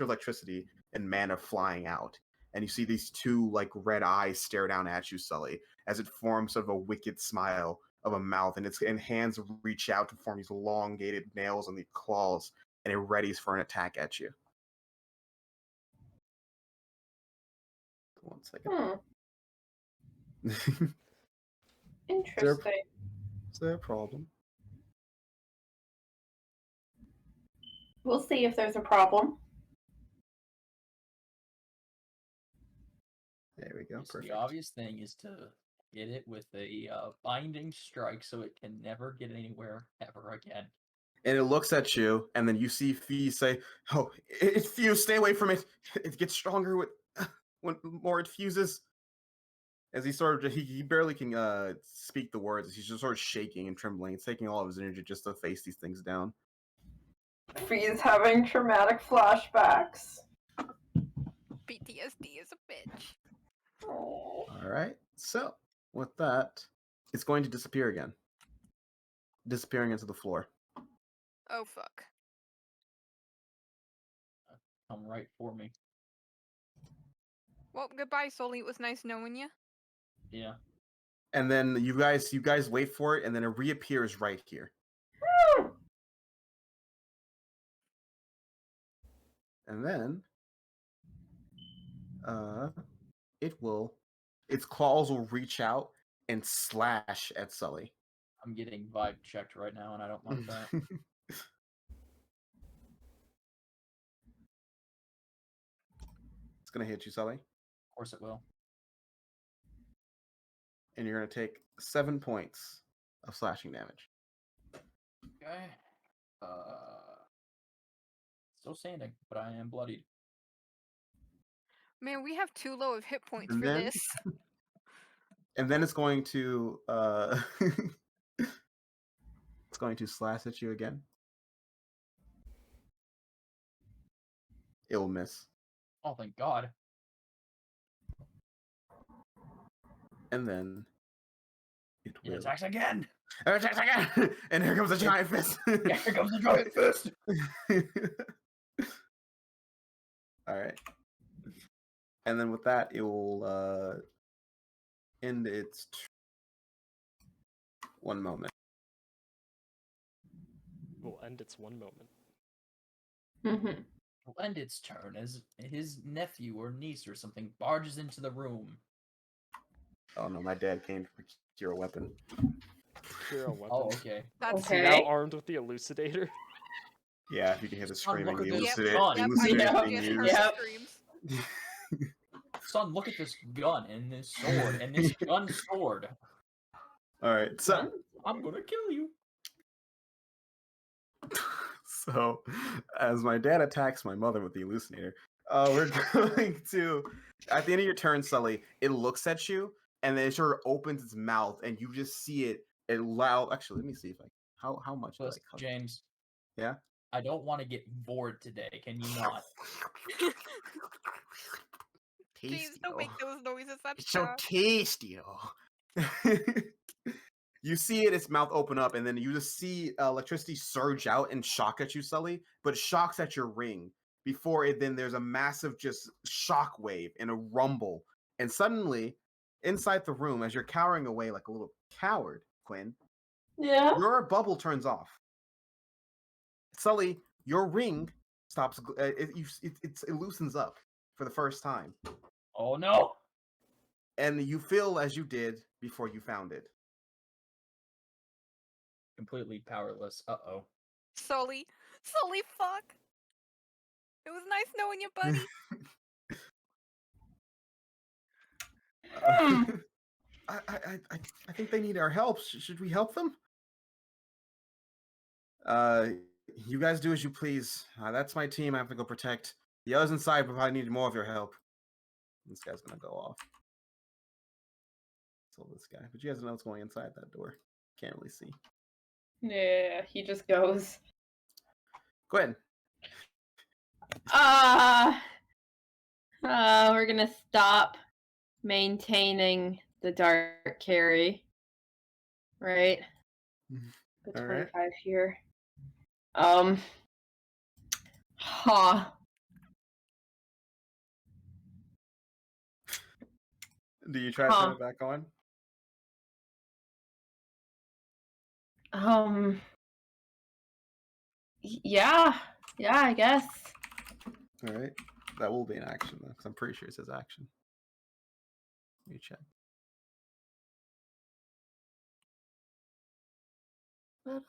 electricity and mana flying out. And you see these two like red eyes stare down at you, Sully, as it forms sort of a wicked smile of a mouth, and hands reach out to form these elongated nails on the claws, and it readies for an attack at you. 1 second. Interesting. Is there a problem? We'll see if there's a problem. There we go. So Perfect. the obvious thing is to hit it with a binding strike so it can never get anywhere ever again. And it looks at you, and then you see Fee say, "Oh, it fused. Stay away from it. It gets stronger when more it fuses." As he barely can speak the words. He's just sort of shaking and trembling. It's taking all of his energy just to face these things down. Fee's having traumatic flashbacks. PTSD is a bitch. Oh. All right. So with that, it's going to disappear again. disappearing into the floor. Oh fuck. Come right for me. Well, goodbye, Sully. It was nice knowing you. Yeah. And then you guys wait for it, and then it reappears right here. And then its claws will reach out and slash at Sully. I'm getting vibe checked right now, and I don't like that. It's gonna hit you, Sully, Of course it will. and you're gonna take 7 points of slashing damage. Okay. Still standing, but I am bloodied. Man, we have too low of hit points And for then- this. And then it's going to it's going to slash at you again. It will miss. Oh, thank God. And then it It will attacks again. attack again! And here comes a giant fist. Yeah, here comes the giant fist. All right. And then with that, it will end its 1 moment. Will end its 1 moment. Mhm. Will end its turn as his nephew or niece or something barges into the room. Oh no, my dad came to procure a weapon. Hero weapon. Oh, okay. That's Okay. Now armed with the elucidator. Yeah, if you can hear the Son, screaming, look the at this elucidator, gun. Yep, I elucidator Yeah. being just used. heard Yep. screams. Son, look at this gun and this sword and this gun sword. All right, so I'm gonna kill you. so as my dad attacks my mother with the elucidator, we're going to at the end of your turn, Sully. It looks at you and then it sort of opens its mouth, and you just see it. It loud. Actually, let me see if I how much do I Listen, cut? James. Yeah? I don't want to get bored today. Can you not? Jeez, don't make those noises. That's It's so bad. tasty, though. You see it, its mouth open up, and then you just see electricity surge out and shock at you, Sully. But it shocks at your ring. Before it, then there's a massive just shock wave and a rumble. And suddenly, inside the room, as you're cowering away like a little coward, Quinn, Yeah. your bubble turns off. Sully, your ring stops. It loosens up for the first time. Oh no! And you feel as you did before you found it. Completely powerless. Uh-oh. Sully, fuck. It was nice knowing you, buddy. I think they need our help. Should we help them? You guys do as you please. That's my team. I have to go protect. The others inside will probably need more of your help. This guy's gonna go off. So this guy, but you guys don't know what's going inside that door. Can't really see. Yeah, he just goes. Go ahead. We're gonna stop maintaining the dark carry. Right? The All right. 25 here. Huh. Do you try to turn it back on? Yeah, I guess. All right. That will be an action though, because I'm pretty sure it says action. Let me check. Let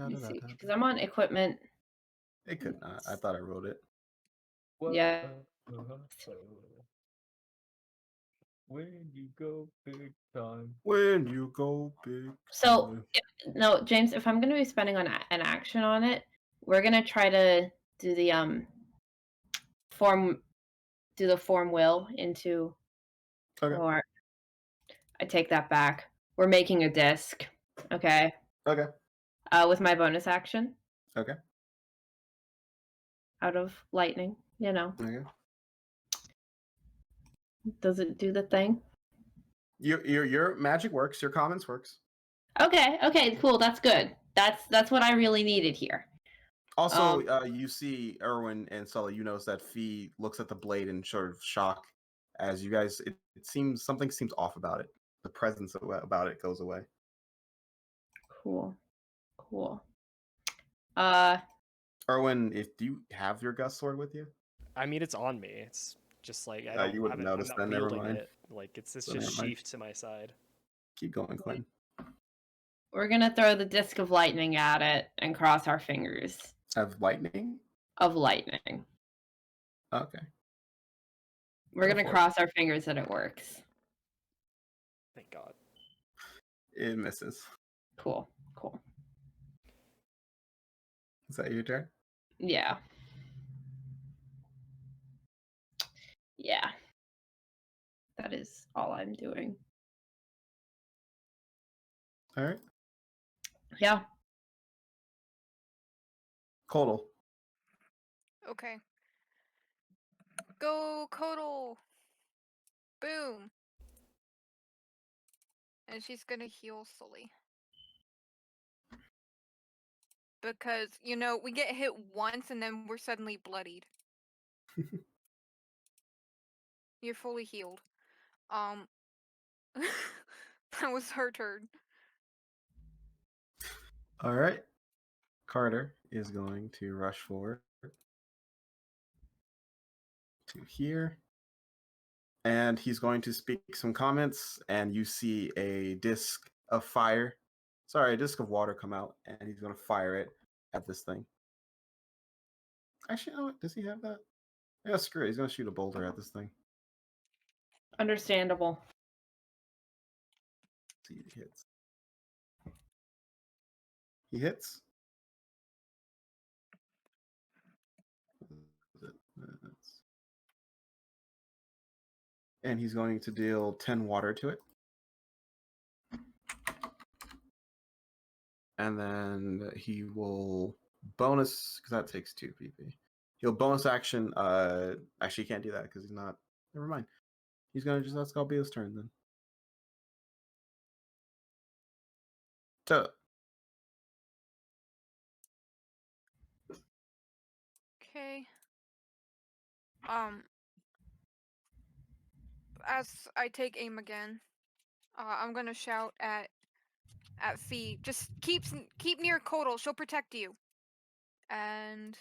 me see, because I'm on equipment. It could not. I thought I wrote it. Yeah. When you go big time. When you go big. So, time. no, James, if I'm going to be spending on an action on it, we're going to try to do the form will into Okay. or I take that back. We're making a disc. Okay. Okay. With my bonus action. Okay. Out of lightning, you know. Okay. Does it do the thing? Your magic works. Your comments works. Okay, cool. That's good. That's what I really needed here. Also, you see Erwin and Sully. You notice that Fee looks at the blade in sort of shock as you guys. It seems something seems off about it. The presence about it goes away. Cool. Erwin, do you have your Gus sword with you? I mean, it's on me. It's just like I don't You wouldn't I'm notice not then. Never wielding mind. it. Like it's So just never mind. sheathed to my side. Keep going, Quinn. We're gonna throw the disc of lightning at it and cross our fingers. Have lightning? Of lightning. Okay. We're Go gonna for it. cross our fingers that it works. Thank God. It misses. Cool. Is that your turn? Yeah. That is all I'm doing. All right. Yeah. Kodal. Okay. Go, Kodal! Boom! And she's gonna heal Sully. Because, we get hit once and then we're suddenly bloodied. You're fully healed. That was her turn. All right. Carter is going to rush forward to here. And he's going to speak some comments, and you see a disc of fire. Sorry, a disc of water come out, and he's going to fire it at this thing. Actually, you know what? Does he have that? Yeah, screw it. He's going to shoot a boulder at this thing. Understandable. See if he hits. He hits. And he's going to deal 10 water to it. And then he will bonus, because that takes 2 PP. He'll bonus action. Actually, he can't do that because he's not. Never mind. He's going to just, that's going to be his turn then. So, Okay. As I take aim again, I'm gonna shout at Fee. Just keep near Kodal. She'll protect you. And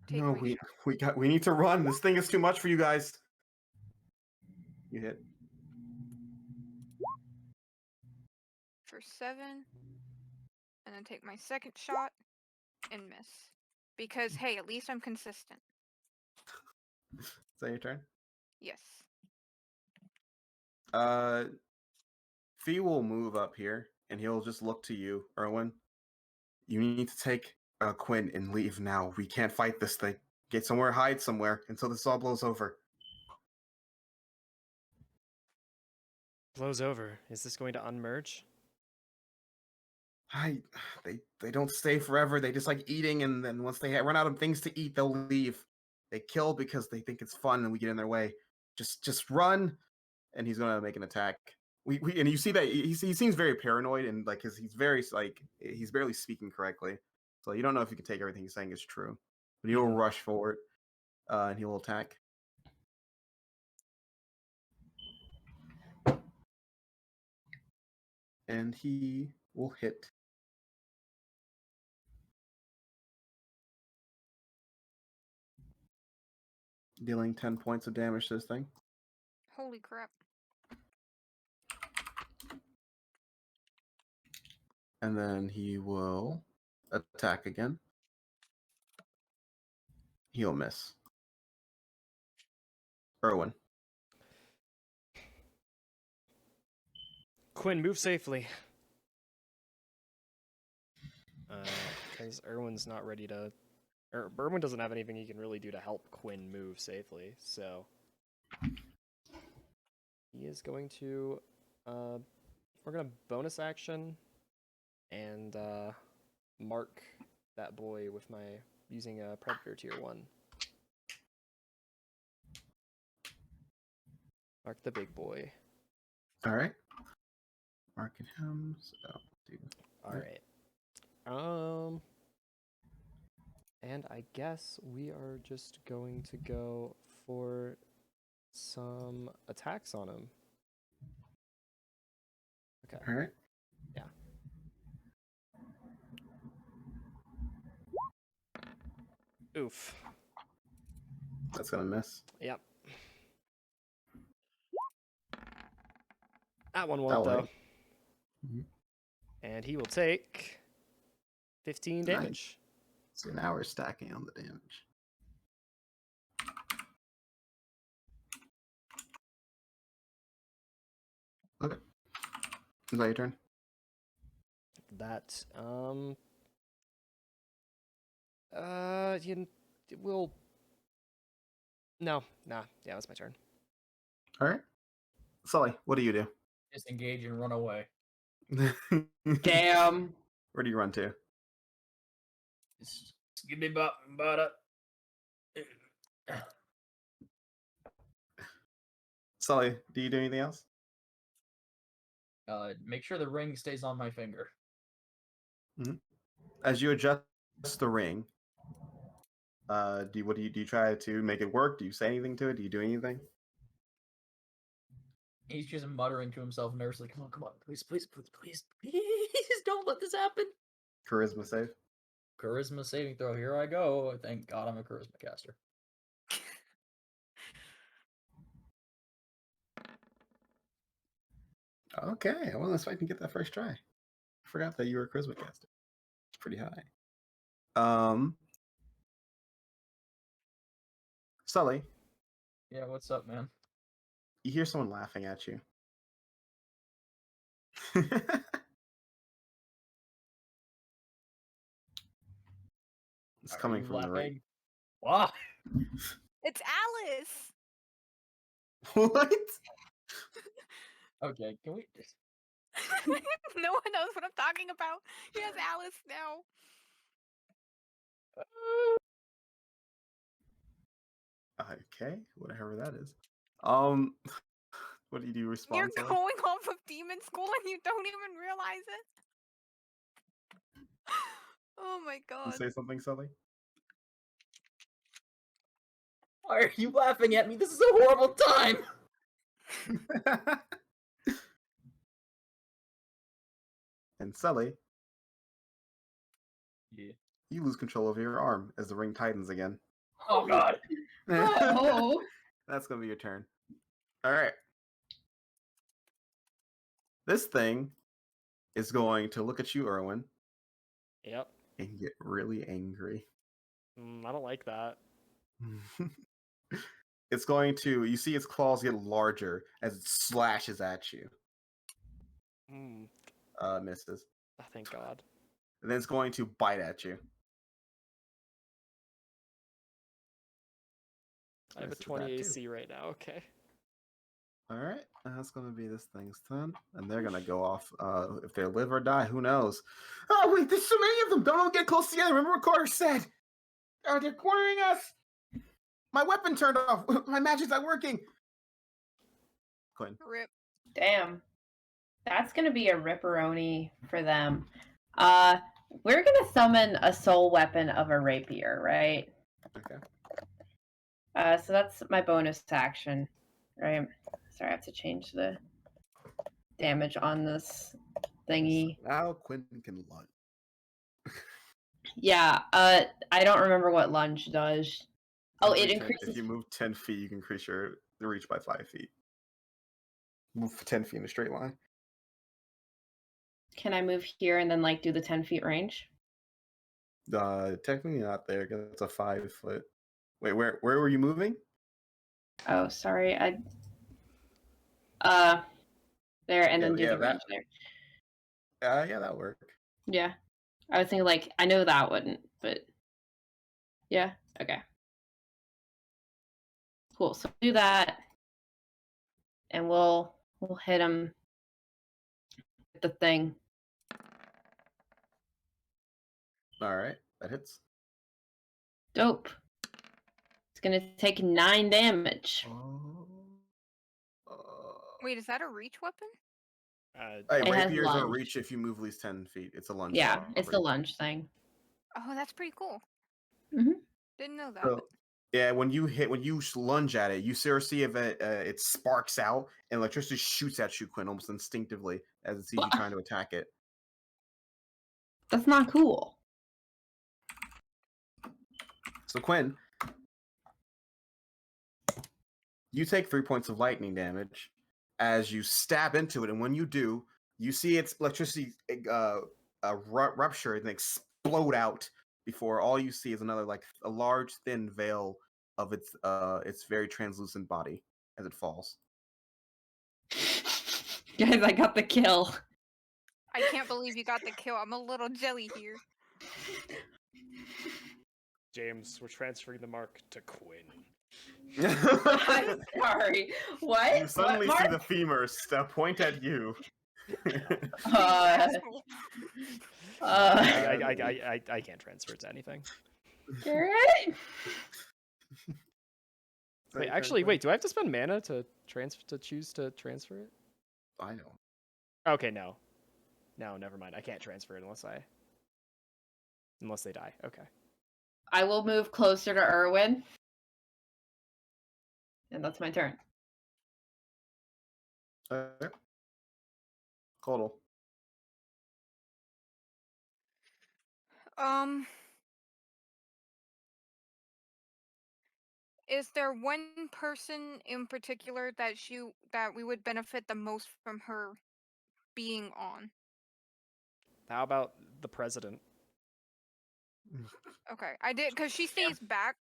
take no, my shot. we need to run. This thing is too much for you guys. You hit. For 7. And then take my second shot and miss. Because hey, at least I'm consistent. Is that your turn? Yes. Fee will move up here, and he'll just look to you, Erwin. You need to take Quinn and leave now. We can't fight this thing. Get somewhere, hide somewhere until this all blows over. Blows over. Is this going to unmerge? They don't stay forever. They just like eating, and then once they run out of things to eat, they'll leave. They kill because they think it's fun, and we get in their way. Just run, and he's gonna make an attack. We and you see that he seems very paranoid, and like he's very like he's barely speaking correctly. So you don't know if you can take everything he's saying is true. But he'll rush forward, and he will attack. And he will hit. Dealing 10 points of damage to this thing. Holy crap. And then he will attack again. He'll miss. Erwin. Quinn, move safely. Because Erwin's not ready to... Erwin doesn't have anything he can really do to help Quinn move safely, so... He is going to... we're going to bonus action and mark that boy with my... using a Predator Tier 1. Mark the big boy. All right. Marking him. So All right. And I guess we are just going to go for some attacks on him. Okay. All right. Yeah. Oof. That's gonna miss. Yep. That one That'll won't, though. hit. Mhm. And he will take 15 Nice. damage. So now we're stacking on the damage. Okay. Is that your turn? That, we'll... No, nah. Yeah, that's my turn. All right. Sully, what do you do? Disengage and run away. Damn. Where do you run to? Just give me about it. Sully, do you do anything else? Make sure the ring stays on my finger. As you adjust the ring, do you try to make it work? Do you say anything to it? Do you do anything? He's just muttering to himself nervously, come on, please, please, please, please, please, don't let this happen. Charisma save. Charisma saving throw, here I go. Thank God I'm a charisma caster. Okay, well, let's see if I can get that first try. I forgot that you were a charisma caster. It's pretty high. Sully, Yeah, what's up, man? you hear someone laughing at you. It's Are coming you from the right. laughing? Why? It's Alice. What? Okay, can we just... No one knows what I'm talking about. Yes, Alice now. Okay, whatever that is. What do you do? You're Respond? Sully? going off of demon school and you don't even realize it. Oh my You god. say something, Sully? Why are you laughing at me? This is a horrible time! And Sully, Yeah. you lose control of your arm as the ring tightens again. Oh God! Oh. That's gonna be your turn. All right. This thing is going to look at you, Erwin, Yep. and get really angry. I don't like that. It's going to, you see its claws get larger as it slashes at you. Misses. Oh, thank God. And then it's going to bite at you. I have a Misses 20 that too. AC right now. Okay. All right, that's going to be this thing's turn. And they're going to go off. If they live or die, who knows? Oh, wait, there's so many of them. Don't all get close together. Remember what Carter said. They're cornering us. My weapon turned off. My magic's not working. Quinn. Rip. Damn. That's gonna be a ripperoni for them. We're gonna summon a soul weapon of a rapier, right? Okay. So that's my bonus action, right? Sorry, I have to change the damage on this thingy. Now Quinn can lunge. Yeah, I don't remember what lunge does. Oh, it increases. If you move 10 feet, you can increase your reach by 5 feet. Move 10 feet in a straight line. Can I move here and then like do the 10 feet range? Technically not there because it's a 5 foot. Wait, where were you moving? Oh, sorry. There and then do the range there. Yeah, that'll work. Yeah. I was thinking like I know that wouldn't, but yeah, okay. Cool. So do that. And we'll hit him with the thing. All right, that hits. Dope. It's gonna take 9 damage. Wait, is that a reach weapon? Hey, It has rapiers don't lunge. reach if you move at least 10 feet. It's a lunge. Yeah, it's the property. lunge thing. Oh, that's pretty cool. Mhm. Didn't know that. So, yeah, when you lunge at it, you see if it sparks out and electricity shoots at you, Quinn, almost instinctively as it sees you trying to attack it. That's not cool. So Quinn, you take 3 points of lightning damage as you stab into it, and when you do, you see its electricity rupture and explode out before all you see is another like a large thin veil of its very translucent body as it falls. Guys, I got the kill. I can't believe you got the kill. I'm a little jelly here. James, we're transferring the mark to Quinn. I'm sorry. What? You suddenly What, see Mark? the femur point at you. Asshole. I can't transfer it to anything. Garrett? Wait, actually, wait. Do I have to spend mana to choose to transfer it? I know. Okay, no, never mind. I can't transfer it unless they die. Okay. I will move closer to Erwin. And that's my turn. Caudal. Is there one person in particular that we would benefit the most from her being on? How about the president? Okay, I did because she stays back.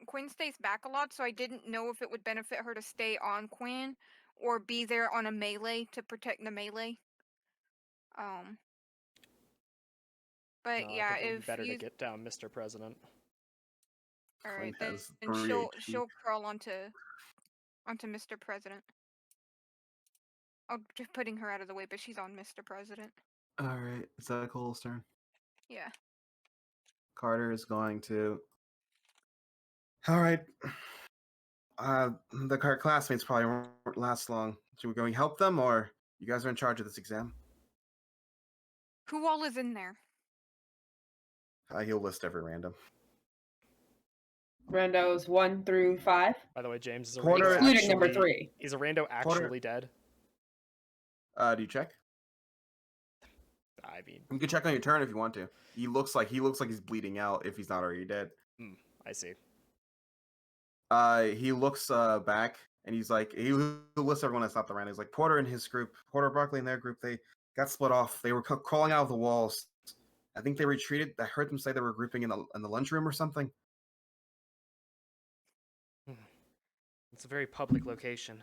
Quinn stays back a lot, so I didn't know if it would benefit her to stay on Quinn or be there on a melee to protect the melee. But No, yeah, I think it would be if better you to get down, Mr. President. all Quinn right, then has 3 HP. she'll crawl onto Mr. President. I'm just putting her out of the way, but she's on Mr. President. All right, is that Cole's turn? Yeah. Carter is going to. All right. The classmates probably won't last long. Should we go and help them, or you guys are in charge of this exam? Who all is in there? He'll list every random. Randos 1 through 5. By the way, James is a Porter- rando. Excluding number 3. Is a rando actually dead? Do you check? I mean, You can check on your turn if you want to. He looks like he's bleeding out if he's not already dead. I see. He looks back and he's like he lists everyone that's not the random. He's like Porter and his group, Porter Barkley and their group. They got split off. They were crawling out of the walls. I think they retreated. I heard them say they were grouping in the lunchroom or something. It's a very public location.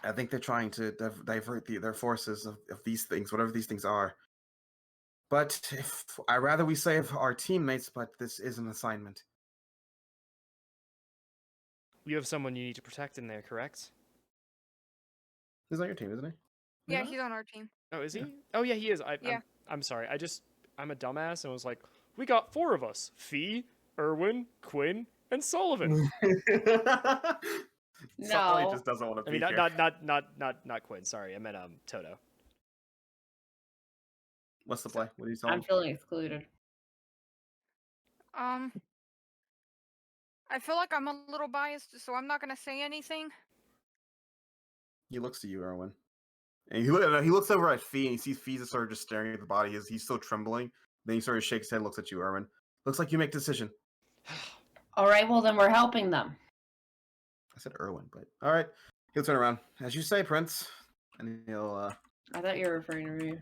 I think they're trying to divert their forces of these things, whatever these things are. But I rather we save our teammates, but this is an assignment. You have someone you need to protect in there, correct? He's on your team, isn't he? Yeah, he's on our team. Oh, is he? Yeah. Oh, yeah, he is. Yeah. I'm sorry. I'm a dumbass and was like, we got 4 of us: Fee, Erwin, Quinn, and Sullivan. Sully No. just doesn't want to I be mean, here. not Quinn. Sorry, I meant Toto. What's the play? What are you telling I'm me? feeling excluded. I feel like I'm a little biased, so I'm not gonna say anything. He looks to you, Erwin. And he looks over at Fee and he sees Fee sort of just staring at the body. He's still trembling. Then he sort of shakes his head and looks at you, Erwin. Looks like you make a decision. All right, well then we're helping them. I said Erwin, but all right. He'll turn around. As you say, Prince. And he'll I thought you were referring to me.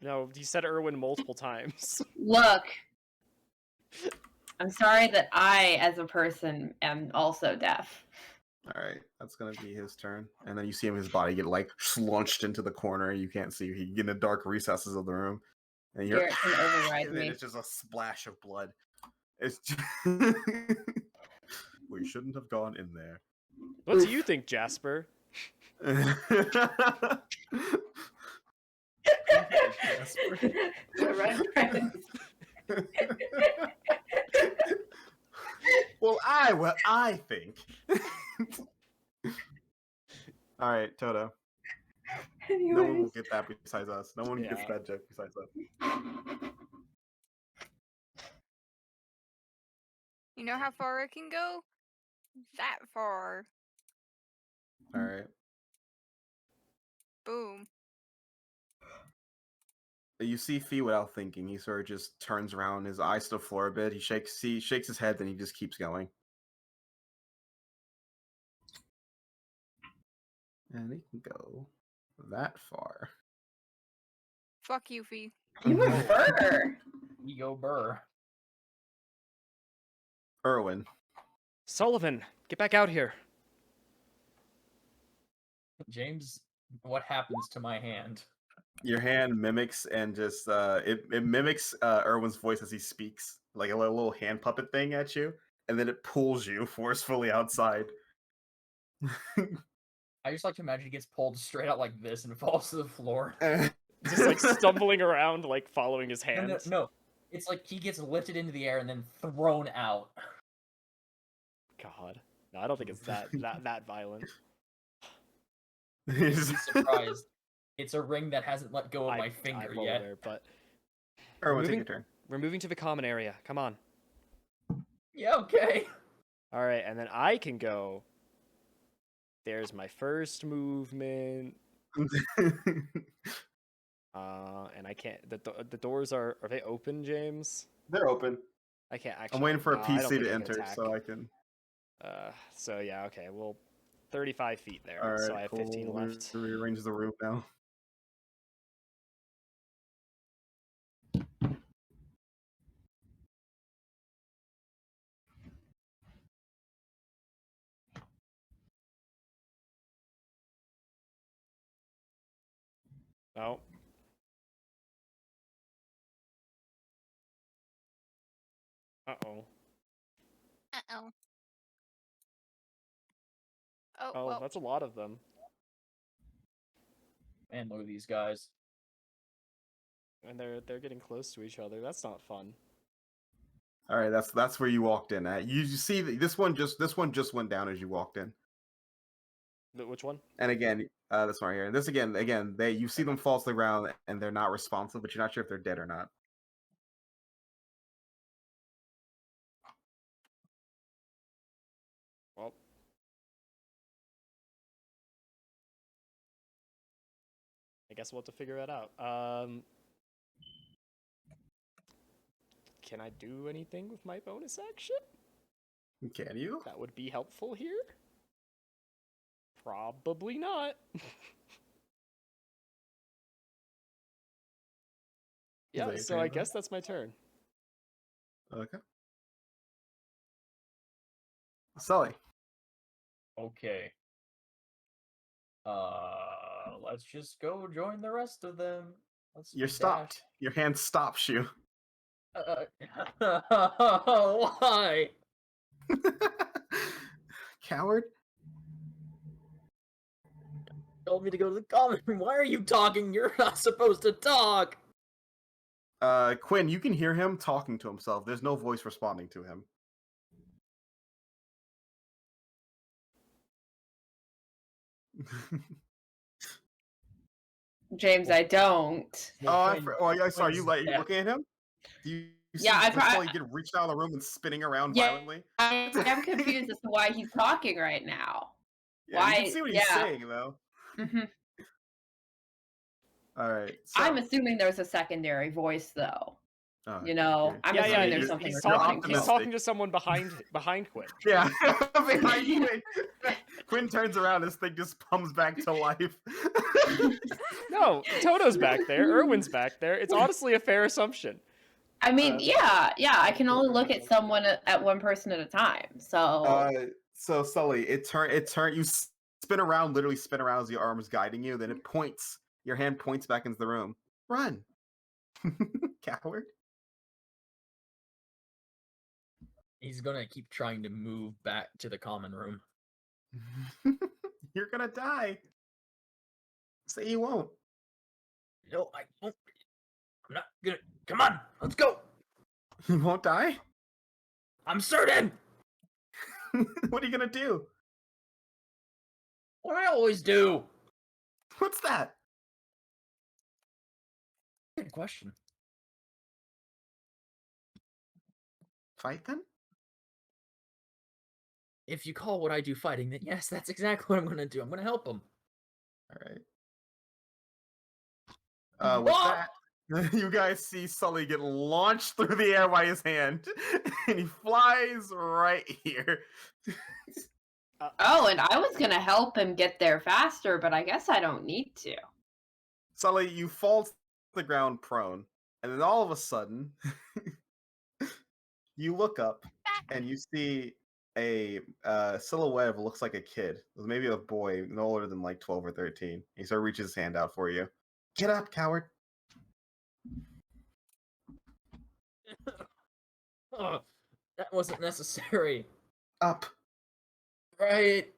No, he said Erwin multiple times. Look, I'm sorry that I, as a person, am also deaf. all right, that's gonna be his turn. And then you see his body get like launched into the corner. You can't see. He get in the dark recesses of the room. And you're Garrett can override and then me. it's just a splash of blood. It's just... We shouldn't have gone in there. What do you think, Jasper? We're right friends. Well, I think. All right, Toto. No one will Anyways. get that besides us. No one gets Yeah. that joke besides us. You know how far it can go? That far. All right. Boom. You see Fee without thinking. He sort of just turns around, his eyes to the floor a bit. He shakes his head, then he just keeps going. And he can go that far. Fuck you, Fee. You prefer. Ego Burr. Erwin. Sullivan, get back out here. James, what happens to my hand? Your hand mimics and just it mimics Erwin's voice as he speaks, like a little hand puppet thing at you, and then it pulls you forcefully outside. I just like to imagine he gets pulled straight out like this and falls to the floor. Just like stumbling around, like following his No, hands. no. It's like he gets lifted into the air and then thrown out. God. No, I don't think it's that violent. You'd be surprised. It's a ring that hasn't let go of my finger I'm well yet. aware, but Erwin, take your turn. we're moving to the common area. Come on. Yeah, okay. All right, and then I can go. There's my first movement. And I can't. The doors are they open, James? They're open. I can't actually. I'm waiting for a I don't PC think to I can enter attack. so I can. So yeah, okay. Well, 35 feet there. All right, so I have cool. 15 left. We rearrange the room now. Oh. Uh-oh. Uh-oh. Oh, Oh, well. that's a lot of them. Man, look at these guys. And they're getting close to each other. That's not fun. All right, that's where you walked in at. You see this one just went down as you walked in. Which one? And again, this one right here. And this again, you see them fall to the ground and they're not responsive, but you're not sure if they're dead or not. Well. I guess we'll have to figure that out. Can I do anything with my bonus action? Can you? That would be helpful here? Probably not. Yeah, that your so turn I then? guess that's my turn. Okay. Sully. Okay. Let's just go join the rest of them. Let's You're dash. stopped. Your hand stops you. Why? Coward. Told me to go to the common room. Why are you talking? You're not supposed to talk. Quinn, you can hear him talking to himself. There's no voice responding to him. James, I don't. Sorry. You looking at him? Do you see Yeah, Sully get reached out of the room and spinning around Yeah. violently? I'm confused as to why he's talking right now. Yeah, you Why- can see what he's yeah. saying though. hmm All right. So, I'm assuming there's a secondary voice, though. oh, You know, okay. I'm Yeah, assuming yeah, there's he's, something he's recording talking. optimistic. He's talking to someone behind Quinn. Yeah, behind you. Quinn turns around, this thing just comes back to life. No, Toto's back there. Erwin's back there. It's honestly a fair assumption. I mean, yeah, I can only look at someone at one person at a time. So So Sully, it turn you literally spin around as your arm is guiding you, then it points. Your hand points back into the room. Run, coward. He's gonna keep trying to move back to the common room. You're gonna die. Say you won't. No, I won't. I'm not gonna. Come on, let's go. You won't die? I'm certain. What are you gonna do? What I always do. What's that? Good question. Fight then? If you call what I do fighting, then yes, that's exactly what I'm gonna do. I'm gonna help him. All right. With Oh! that, you guys see Sully get launched through the air by his hand, and he flies right here. Oh, and I was gonna help him get there faster, but I guess I don't need to. Sully, you fall to the ground prone, and then all of a sudden, you look up and you see a silhouette of what looks like a kid, maybe a boy, no older than like 12 or 13. He sort of reaches his hand out for you. Get up, coward. Oh, that wasn't necessary. Up. Right.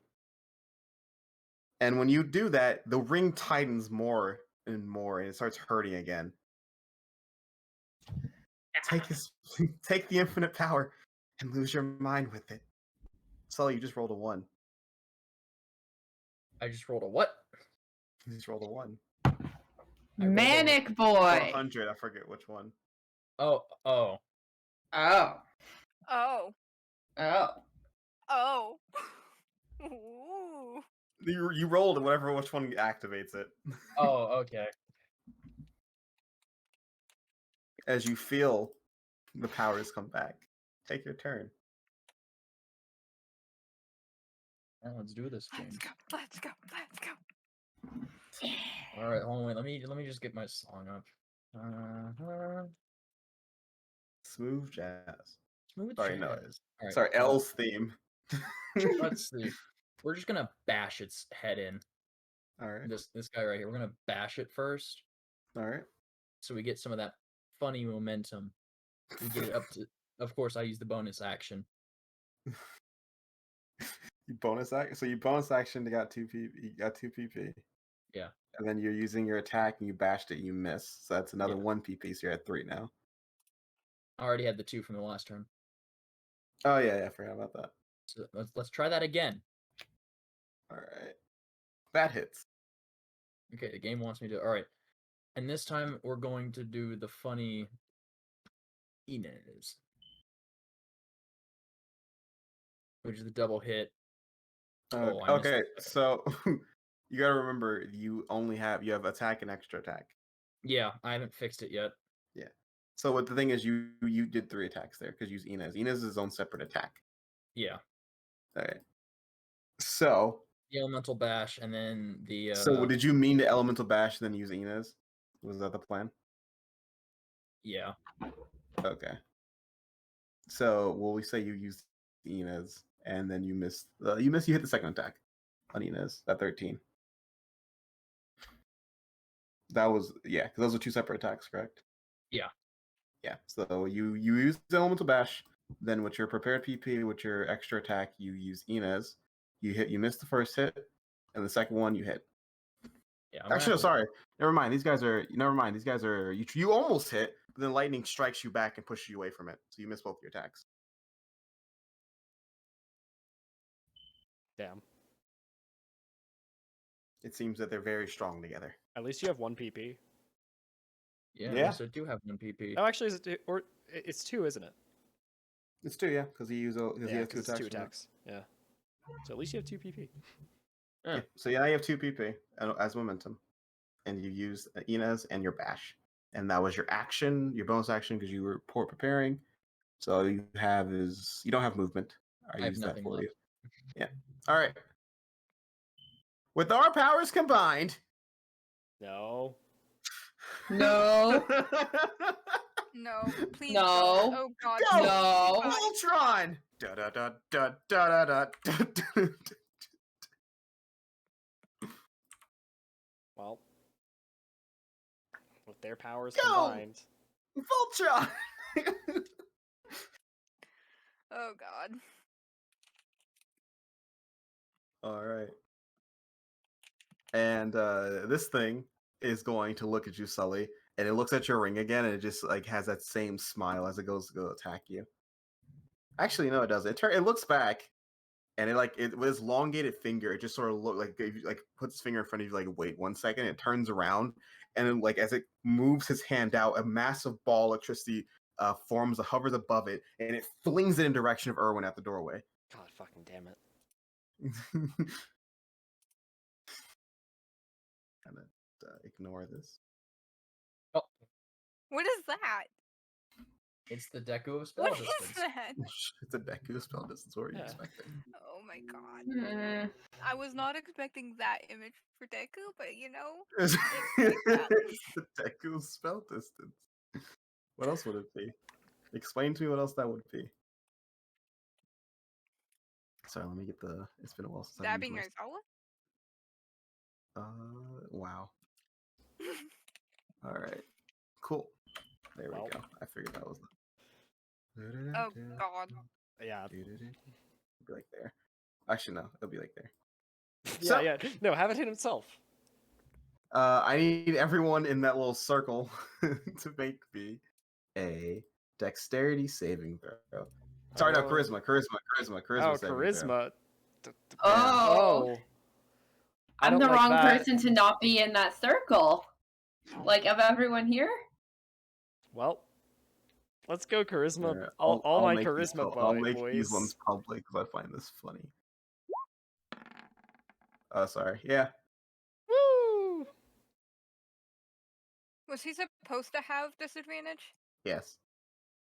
And when you do that, the ring tightens more and more, and it starts hurting again. Take the infinite power and lose your mind with it. Sully, you just rolled a 1. I just rolled a what? You just rolled a 1. Manic Or boy. 100, I forget which one. Oh. Oh. Oh. Oh. Oh. Ooh. You rolled and whatever which one activates it. Oh, okay. As you feel the powers come back. Take your turn. Now let's do this game. Let's go. All right, hold on, wait. Let me just get my song up. Smooth jazz. Smooth Sorry, no. jazz. All right, Sorry, L's theme. let's see. We're just gonna bash its head in. All right. This guy right here. We're gonna bash it first, All right. so we get some of that funny momentum. We get it up to. Of course, I use the bonus action. You bonus action. So you bonus action. You got 2 PP. You got 2 PP. Yeah. And then you're using your attack and you bashed it. You miss. So that's another Yeah. 1 PP. So you're at 3 now. I already had the 2 from the last turn. Oh yeah, I forgot about that. So let's try that again. All right. That hits. Okay, the game wants me to. All right, and this time we're going to do the funny Inez, which is the double hit. Oh, I missed Okay, it. so you gotta remember you have attack and extra attack. Yeah, I haven't fixed it yet. Yeah. So what the thing is, you did 3 attacks there because you use Inez. Inez is his own separate attack. Yeah. All right. So. The elemental bash, and then the. So did you mean the elemental bash and then use Inez? Was that the plan? Yeah. Okay. So will we say you used Inez and then you missed? You hit the second attack on Inez at 13. That was because those are 2 separate attacks, correct? Yeah. Yeah. So you use the elemental bash, then with your prepared PP, with your extra attack, you use Inez. You missed the first hit, and the second one you hit. Yeah. Actually, no, sorry. Never mind. These guys are. You almost hit, but then lightning strikes you back and pushes you away from it, so you miss both your attacks. Damn. It seems that they're very strong together. At least you have 1 PP. Yeah. Yeah. So I do have 1 PP. Oh, actually, or it's 2, isn't it? It's 2, yeah, because he has 2 'cause attacks. it's 2 attacks. Yeah. So at least you have 2 PP. Yeah. So yeah, you have 2 PP as momentum, and you used Inez and your bash, and that was your action, your bonus action, because you were preparing. So all you have is you don't have movement. I have use that nothing for left. you. Yeah. All right. With our powers combined. No. No. No, please. No. Don't. Oh God. Go! No. Voltron! Da da da da da da da. Well, with their powers Go! combined. Voltron! Oh God. All right. And this thing is going to look at you, Sully, and it looks at your ring again, and it just like has that same smile as it goes to go attack you. Actually, no, it doesn't. It looks back, and it with his elongated finger, it just sort of look like puts his finger in front of you, like wait 1 second, it turns around, and then like as it moves his hand out, a massive ball of electricity forms, hovers above it, and it flings it in direction of Erwin at the doorway. God fucking damn it. Kind of ignore this. Oh, What is that? it's the Deku of spell What is distance. that? It's a Deku spell distance. What were you Yeah. expecting? Oh my god. Hmm. I was not expecting that image for Deku, but you know. It's that. the Deku spell distance. What else would it be? Explain to me what else that would be. Sorry, let me get the. It's been a while since I've Stabbing used Aizawa? my. Wow. All right. Cool. There we Well. go. I figured that was. Oh god. Yeah. It'll be like there. Actually, no. It'll be like there. Yeah, So- yeah. No, have it hit himself. I need everyone in that little circle to make me a dexterity saving throw. Sorry, no, Oh. charisma Oh, saving throw. charisma. Oh. I I'm don't the like wrong that. person to not be in that circle. Like, of everyone here? Well, let's go charisma. Alright, All my make charisma I'll make these boys. ones public because I find this funny. Sorry. Yeah. Woo! Was he supposed to have disadvantage? Yes.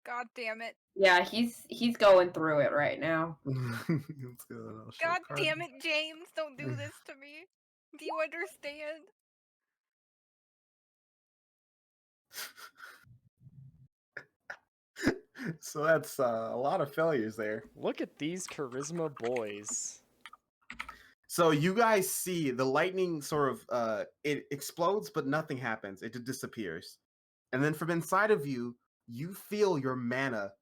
God damn it. Yeah, he's going through it right now. Let's go. I'll show God card. damn it, James. Don't do this to me. Do you understand? So that's a lot of failures there. Look at these charisma boys. So you guys see the lightning sort of it explodes, but nothing happens. It just disappears. And then from inside of you, you feel your mana,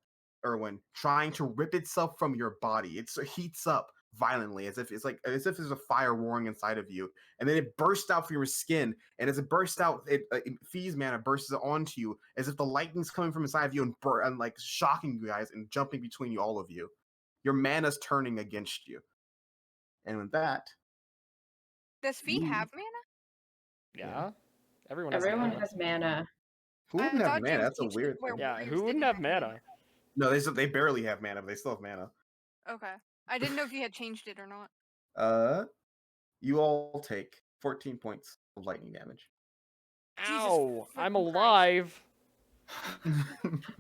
Erwin, trying to rip itself from your body. It heats up violently, as if there's a fire roaring inside of you, and then it bursts out from your skin. And as it bursts out, Fee's mana bursts onto you, as if the lightning's coming from inside of you and like shocking you guys and jumping between you, all of you. Your mana's turning against you. And with that, Does Fee have mana? Yeah. Everyone has Everyone mana. has mana. who I wouldn't have thought mana? James That's a teaches weird where thing. Yeah, warriors who wouldn't didn't have mana? No, they barely have mana, but they still have mana. Okay. I didn't know if you had changed it or not. You all take 14 points of lightning damage. Jesus Ow! I'm fucking Christ. alive.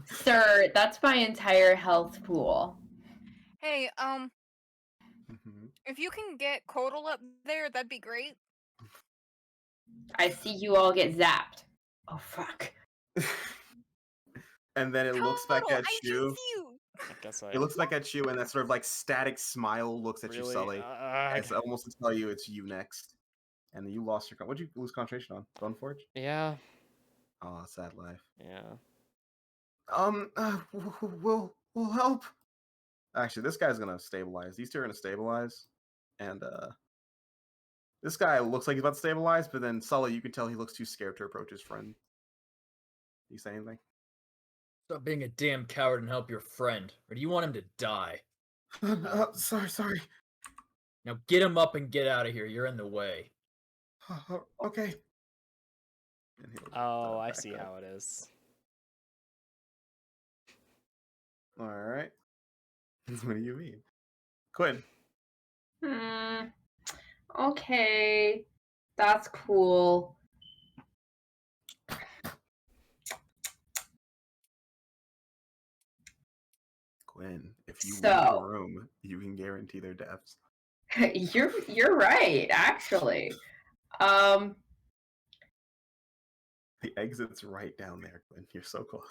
Sir, that's my entire health pool. Hey, Mhm. if you can get Kodal up there, that'd be great. I see you all get zapped. Oh, fuck. And then it looks back Kodal, at I you. choose you. I guess I It looks back at you, and that sort of like static smile looks at you, really. Sully. It's almost to tell you it's you next. And then you lost your. What'd you lose concentration on? Boneforge? Yeah. Oh, sad life. Yeah. We'll help. Actually, this guy's gonna stabilize. These two are gonna stabilize, and this guy looks like he's about to stabilize, but then Sully, you can tell he looks too scared to approach his friend. You say anything? Stop being a damn coward and help your friend, or do you want him to die? Sorry. Now get him up and get out of here. You're in the way. Okay. Oh, I see how it is. All right. What do you mean, Quinn? Okay. That's cool. Quinn, if you leave So- the room, you can guarantee their deaths. You're right, actually. The exit's right down there, Quinn. You're so close.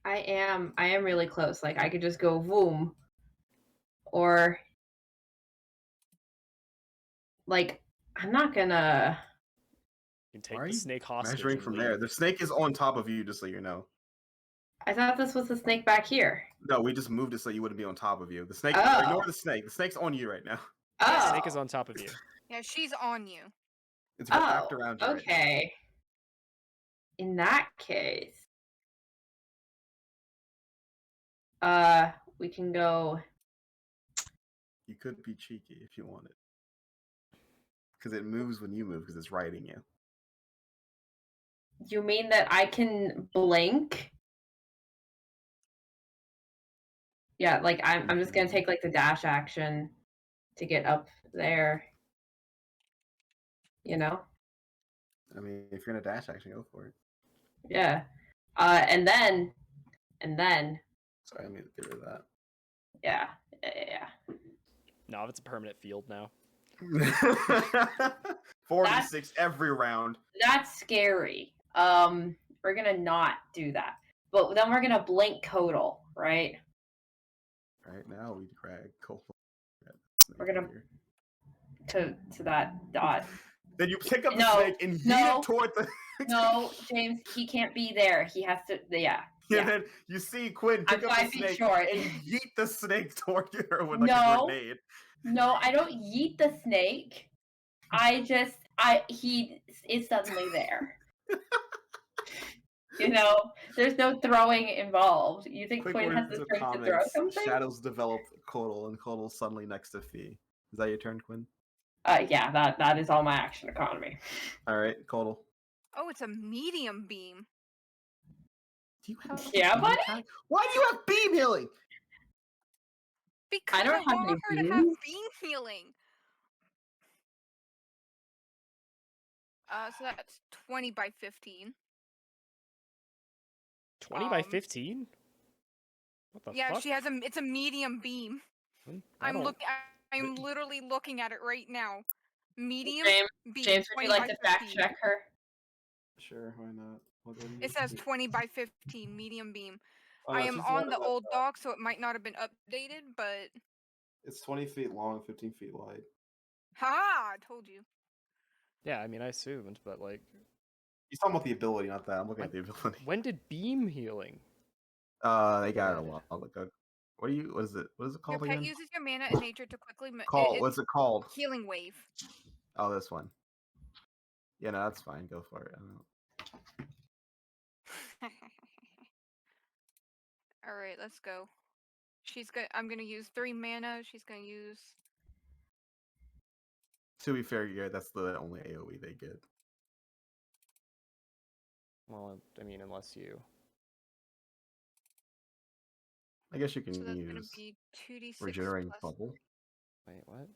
I am really close. Like, I could just go boom. Or like, I'm not gonna. You can Why take are the you snake hostage. Measuring and from leave. there. The snake is on top of you, just so you know. I thought this was the snake back here. No, we just moved it so you wouldn't be on top of you. The snake. Oh. Ignore the snake. The snake's on you right now. The Oh, snake is on top of you. Yeah, she's on you. It's wrapped around you. okay. Right In that case, we can go You could be cheeky if you wanted. Because it moves when you move, because it's riding you. You mean that I can blink? Yeah, like I'm just gonna take like the dash action to get up there. You know? I mean, if you're in a dash action, go for it. Yeah. And then Sorry, I mean to get rid of that. yeah. No, it's a permanent field now. 46 every round. That's scary. We're gonna not do that. But then we're gonna blink Codal, right? Right now, we drag Cole. We're gonna to that dot. Then you pick up the No, snake and yeet it toward the. No, James, he can't be there. He has to. Yeah. And then you see Quinn pick I'm up 5 the feet snake short. and yeet the snake toward you with like a No. grenade. No, I don't yeet the snake. He is suddenly there. You know, there's no throwing involved. You think Quick Quinn has words the of strength to throw comments. something? Shadows develop Codal, and Codal's suddenly next to Fee. Is that your turn, Quinn? Yeah, that is all my action economy. All right, Codal. Oh, it's a medium beam. Do you have? Yeah, beam buddy? attack? Why do you have beam healing? Because I don't I have want any her to have beams. beam healing. So that's 20 by 15. 20 by 15? What the Yeah, fuck? she has it's a medium beam. I'm literally looking at it right now. Medium beam. James, would you 20 like by to fact 15. check her? Sure, why not? It says 20 by 15 medium beam. Oh, I no, am she's on the that, old doc, so it might not have been updated, but It's 20 feet long, 15 feet wide. ha! I told you. Yeah, I mean, I assumed, but like. He's talking about the ability, not that. I'm looking at the ability. When did beam healing? They got it a while ago. What is it? What is it Your called pet again? uses your mana and nature to quickly. What's it called? Healing wave. Oh, this one. Yeah, no, that's fine. Go for it. I don't know. All right, let's go. I'm gonna use 3 mana. She's gonna use. To be fair, yeah, that's the only AoE they get. Well, I mean, unless you. I guess you can So that's gonna use be 2d6 regenerating plus. bubble, Wait, what?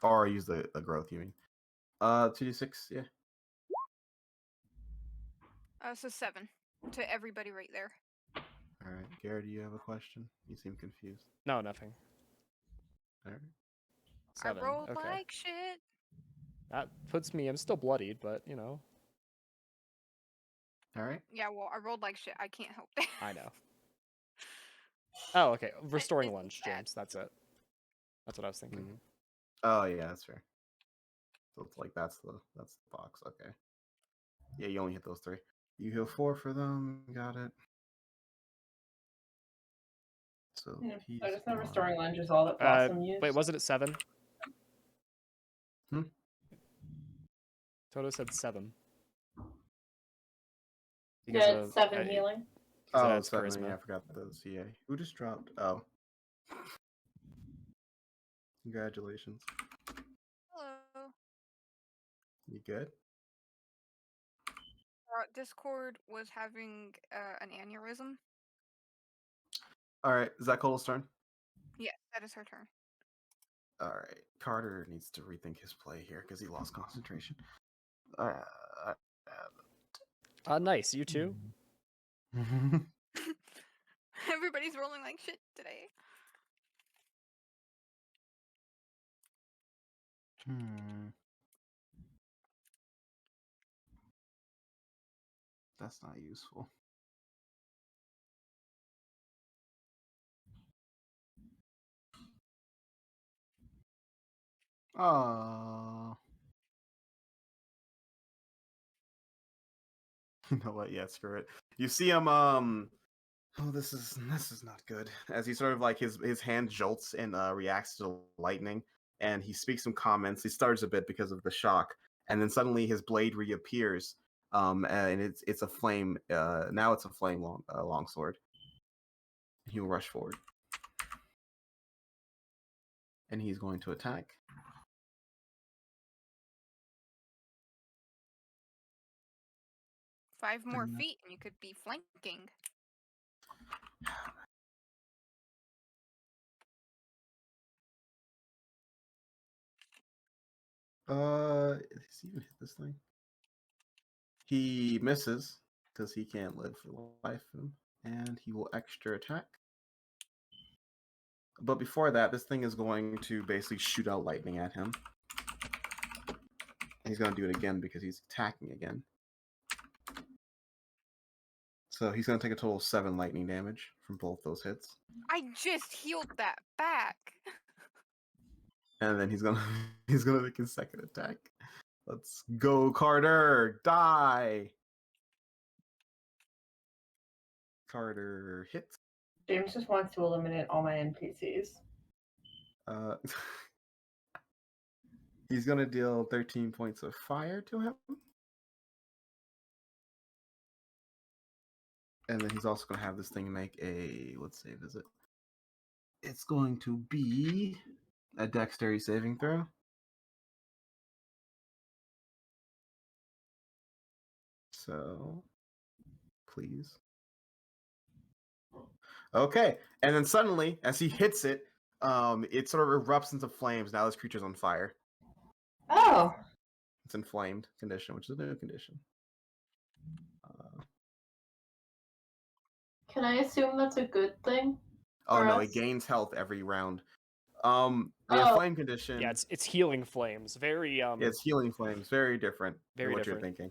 or use the growth. You mean? 2d6, yeah. So 7 to everybody right there. All right, Garrett, do you have a question? You seem confused. No, nothing. All right. 7. I rolled Okay. like shit. That puts me. I'm still bloodied, but you know. All right. Yeah, well, I rolled like shit. I can't help that. I know. Oh, okay. Restoring It's lunge, bad. James. That's it. That's what I was thinking. Mhm. Oh yeah, that's fair. So it's like that's the box. Okay. Yeah, you only hit those 3. You heal 4 for them. Got it. So he's I just know on. restoring lunge is all that Blossom used. Wait, wasn't it 7? Hmm? Toto said 7. Yeah, it's 7 healing. Oh, that's 7. charisma. Yeah, I forgot the CA. Who just dropped? Oh. Congratulations. Hello. You good? Discord was having an aneurysm. All right. Is that Cole's turn? Yes, that is her turn. All right. Carter needs to rethink his play here because he lost concentration. Nice. You too? Everybody's rolling like shit today. That's not useful. Oh. You know what? Yeah, screw it. You see him. Oh, this is not good. As he sort of like his hand jolts and reacts to lightning, and he speaks some comments. He stutters a bit because of the shock, and then suddenly his blade reappears. And it's a flame. Now it's a flame longsword. He will rush forward. and he's going to attack. Five more feet, and you could be flanking. Does he even hit this thing? He misses because he can't live for the life of him, and he will extra attack. But before that, this thing is going to basically shoot out lightning at him. And he's going to do it again because he's attacking again. So he's going to take a total of 7 lightning damage from both those hits. I just healed that back. And then he's gonna make his second attack. Let's go, Carter! Die! Carter hits. James just wants to eliminate all my NPCs. He's gonna deal 13 points of fire to him. And then he's also gonna have this thing make a, let's say, visit. It's going to be a dexterity saving throw. So, please. Okay, and then suddenly, as he hits it, it sort of erupts into flames. Now this creature's on fire. Oh. It's inflamed condition, which is a new condition. Can I assume that's a good thing? Oh for no, us? it gains health every round. The inflamed condition. Yeah, it's healing flames. Very It's healing flames. Very different Very than what different. you're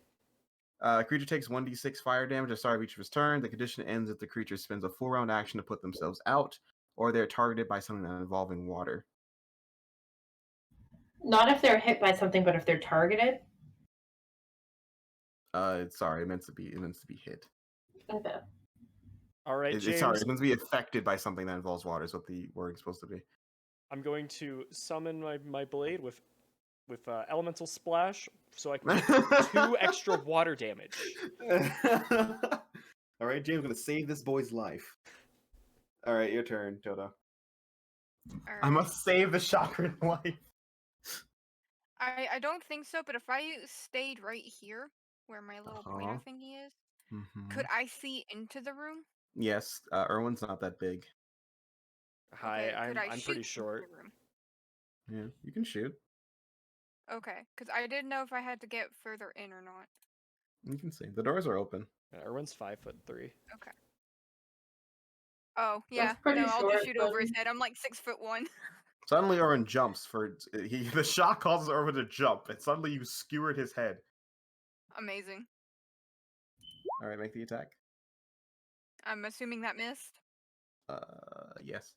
thinking. Creature takes 1d6 fire damage at the start of each of his turn. The condition ends if the creature spends a full round action to put themselves out, or they're targeted by something involving water. Not if they're hit by something, but if they're targeted. Sorry, it meant to be hit. Okay. All right, James. Sorry, it meant to be affected by something that involves water. Is what the word's supposed to be. I'm going to summon my blade with elemental splash, so I can take 2 extra water damage. All right, James, gonna save this boy's life. All right, your turn, Toto. Alright. I must save the chakra life. I don't think so, but if I stayed right here, where my little pointer thingy is, could I see into the room? Yes, Erwin's not that big. Hi, Okay, could I I'm shoot pretty into short. the room? Yeah, you can shoot. Okay, because I didn't know if I had to get further in or not. You can see. The doors are open. Erwin's 5'3". Okay. Oh, yeah. pretty No, I'll short, just shoot over his buddy. head. I'm like 6'1". Suddenly, Erwin jumps the shock causes Erwin to jump, and suddenly you skewered his head. Amazing. All right, make the attack. I'm assuming that missed. Yes.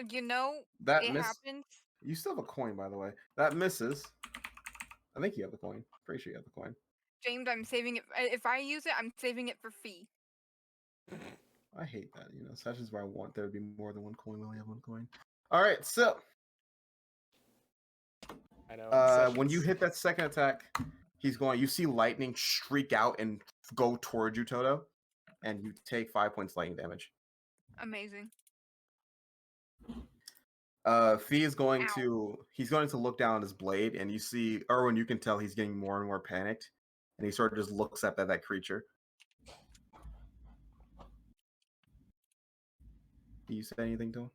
You know, That it miss. happens. You still have a coin, by the way. That misses. I think you have the coin. Pretty sure you have the coin. James, I'm saving it. If I use it, I'm saving it for fee. I hate that. You know, sessions where I want there to be more than one coin. We only have one coin. All right, so I know. when you hit that second attack, he's going. You see lightning streak out and go towards you, Toto, and you take 5 points lightning damage. Amazing. Fee is going to look down at his blade, and you see Erwin. You can tell he's getting more and more panicked, and he sort of just looks up at that creature. Do you say anything to him?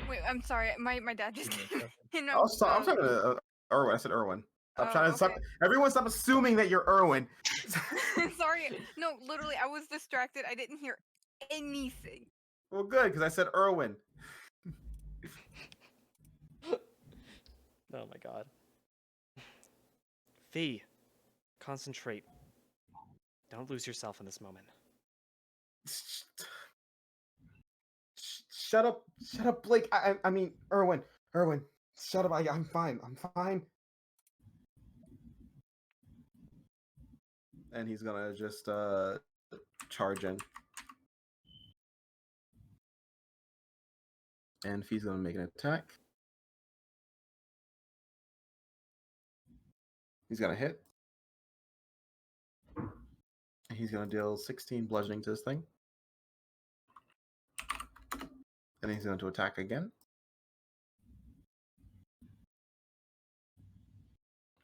Wait, I'm sorry. My dad just came in. Oh, sorry, I'm talking to Erwin. I said Erwin. Stop trying to okay. stop. Everyone, stop assuming that you're Erwin. Sorry. No, literally, I was distracted. I didn't hear anything. Well, good, because I said Erwin. Oh my god. Fee, concentrate. Don't lose yourself in this moment. Shut up, Blake. I mean, Erwin, shut up. I'm fine. And he's gonna just charge in. And Fee's gonna make an attack. He's gonna hit. He's gonna deal 16 bludgeoning to this thing. And he's going to attack again.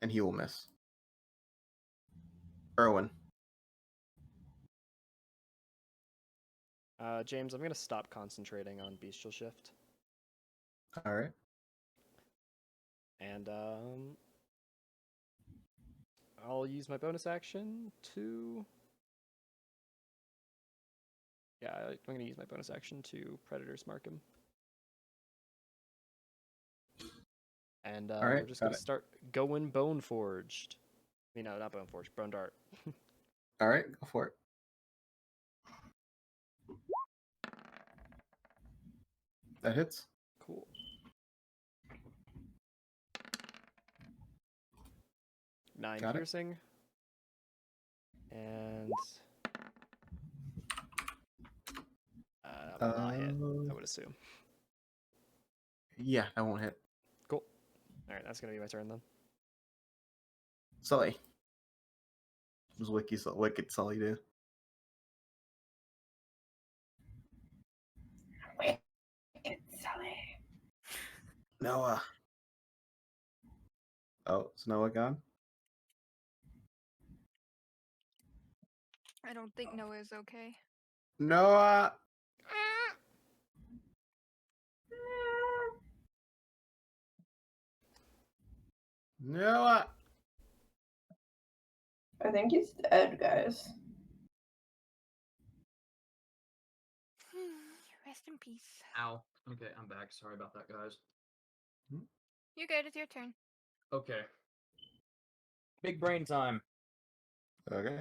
And he will miss. Erwin. James, I'm gonna stop concentrating on bestial shift, All right. and I'll use my bonus action to. Yeah, I'm gonna use my bonus action to Predator's Mark him. And All right, we're just got gonna it. start going Bone Forged. I mean, no, not Bone Forged, Bone Dart. All right, go for it. That hits. Cool. 9 Got it. piercing. And that will not hit, I would assume. Yeah, that won't hit. Cool. All right, that's gonna be my turn then. Sully. What does Wicked Sully do? It's Sully. Noah. Oh, is Noah gone? I don't think Noah is okay. Noah. Noah. I think he's dead, guys. Rest in peace. Ow. Okay, I'm back. Sorry about that, guys. You good? It's your turn. Okay. Big brain time. Okay.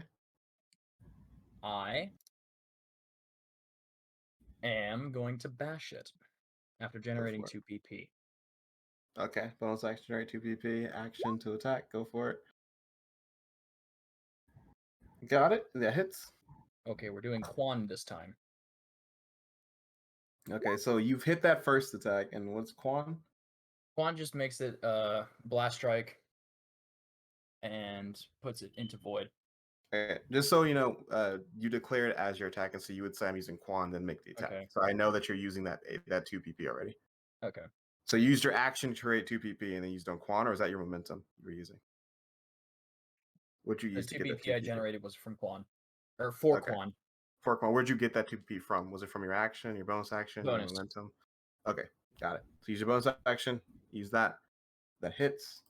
I am going to bash it after generating for it. 2 PP. Okay. Bonus action, generate 2 PP. Action to attack. Go for it. Got it. That hits. Okay, we're doing Quan this time. Okay, so you've hit that first attack, and what's Quan? Quan just makes it blast strike and puts it into void. Okay. Just so you know, you declare it as your attack, and so you would say I'm using Quan, then make the attack. Okay. So I know that you're using that 2 PP already. Okay. So you used your action to create 2 PP, and then used on Quan, or is that your momentum you were using? What'd you The use 2 to get that PP I 2 PP? generated was from Quan. Or for Okay. Quan. For Quan, where'd you get that 2 PP from? Was it from your action, your bonus action, Bonus. your momentum? Okay, got it. So use your bonus action, use that. That hits.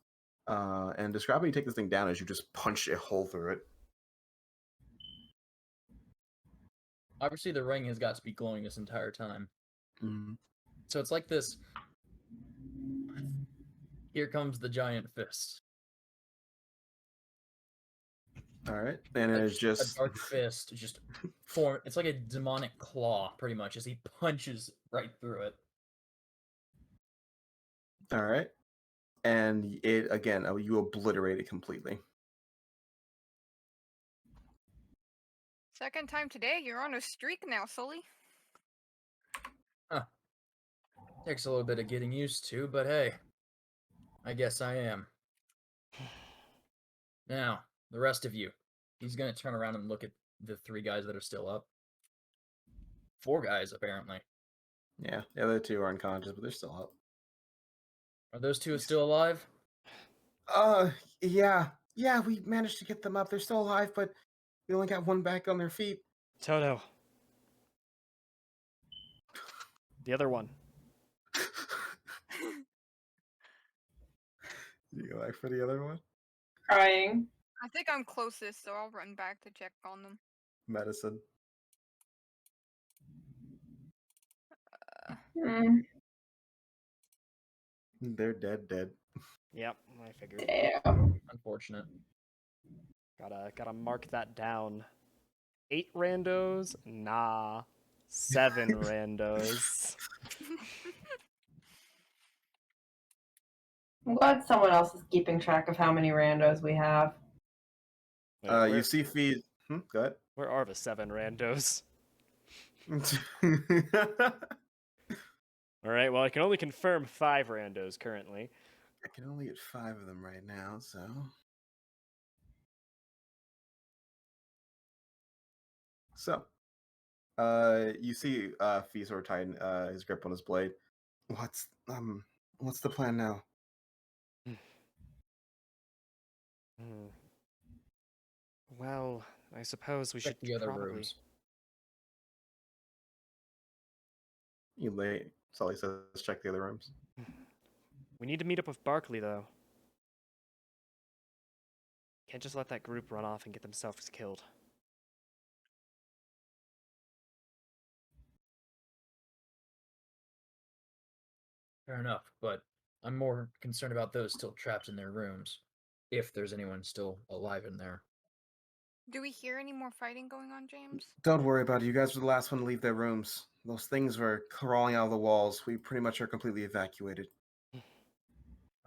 And describe how you take this thing down as you just punch a hole through it. Obviously, the ring has got to be glowing this entire time. Mm-hmm. So it's like this. Here comes the giant fist. All right, and Like it's just a dark fist, just form. It's like a demonic claw, pretty much, as he punches right through it. all right, and it again, you obliterate it completely. Second time today. You're on a streak now, Sully. Takes a little bit of getting used to, but hey, I guess I am. Now, the rest of you. He's gonna turn around and look at the 3 guys that are still up. 4 guys, apparently. Yeah, the other 2 are unconscious, but they're still up. Are those 2 still alive? Yeah, we managed to get them up. They're still alive, but we only got 1 back on their feet. Toto. The other one. You go back for the other one? Crying. I think I'm closest, so I'll run back to check on them. Medicine. Hmm. They're dead. Yep, I figured. Damn. Unfortunate. Gotta mark that down. 8 randos? Nah. 7 randos. I'm glad someone else is keeping track of how many randos we have. Wait, You see feed. Go ahead. where are the 7 randos? All right, well, I can only confirm 5 randos currently. I can only get 5 of them right now, so. So, You see, Fee sort of tighten his grip on his blade. What's the plan now? Hmm. Well, I suppose we Check should the other probably. rooms. You late. Sully says, check the other rooms. We need to meet up with Barkley, though. Can't just let that group run off and get themselves killed. Fair enough, but I'm more concerned about those still trapped in their rooms. If there's anyone still alive in there. Do we hear any more fighting going on, James? Don't worry about it. You guys were the last one to leave their rooms. Those things were crawling out of the walls. We pretty much are completely evacuated.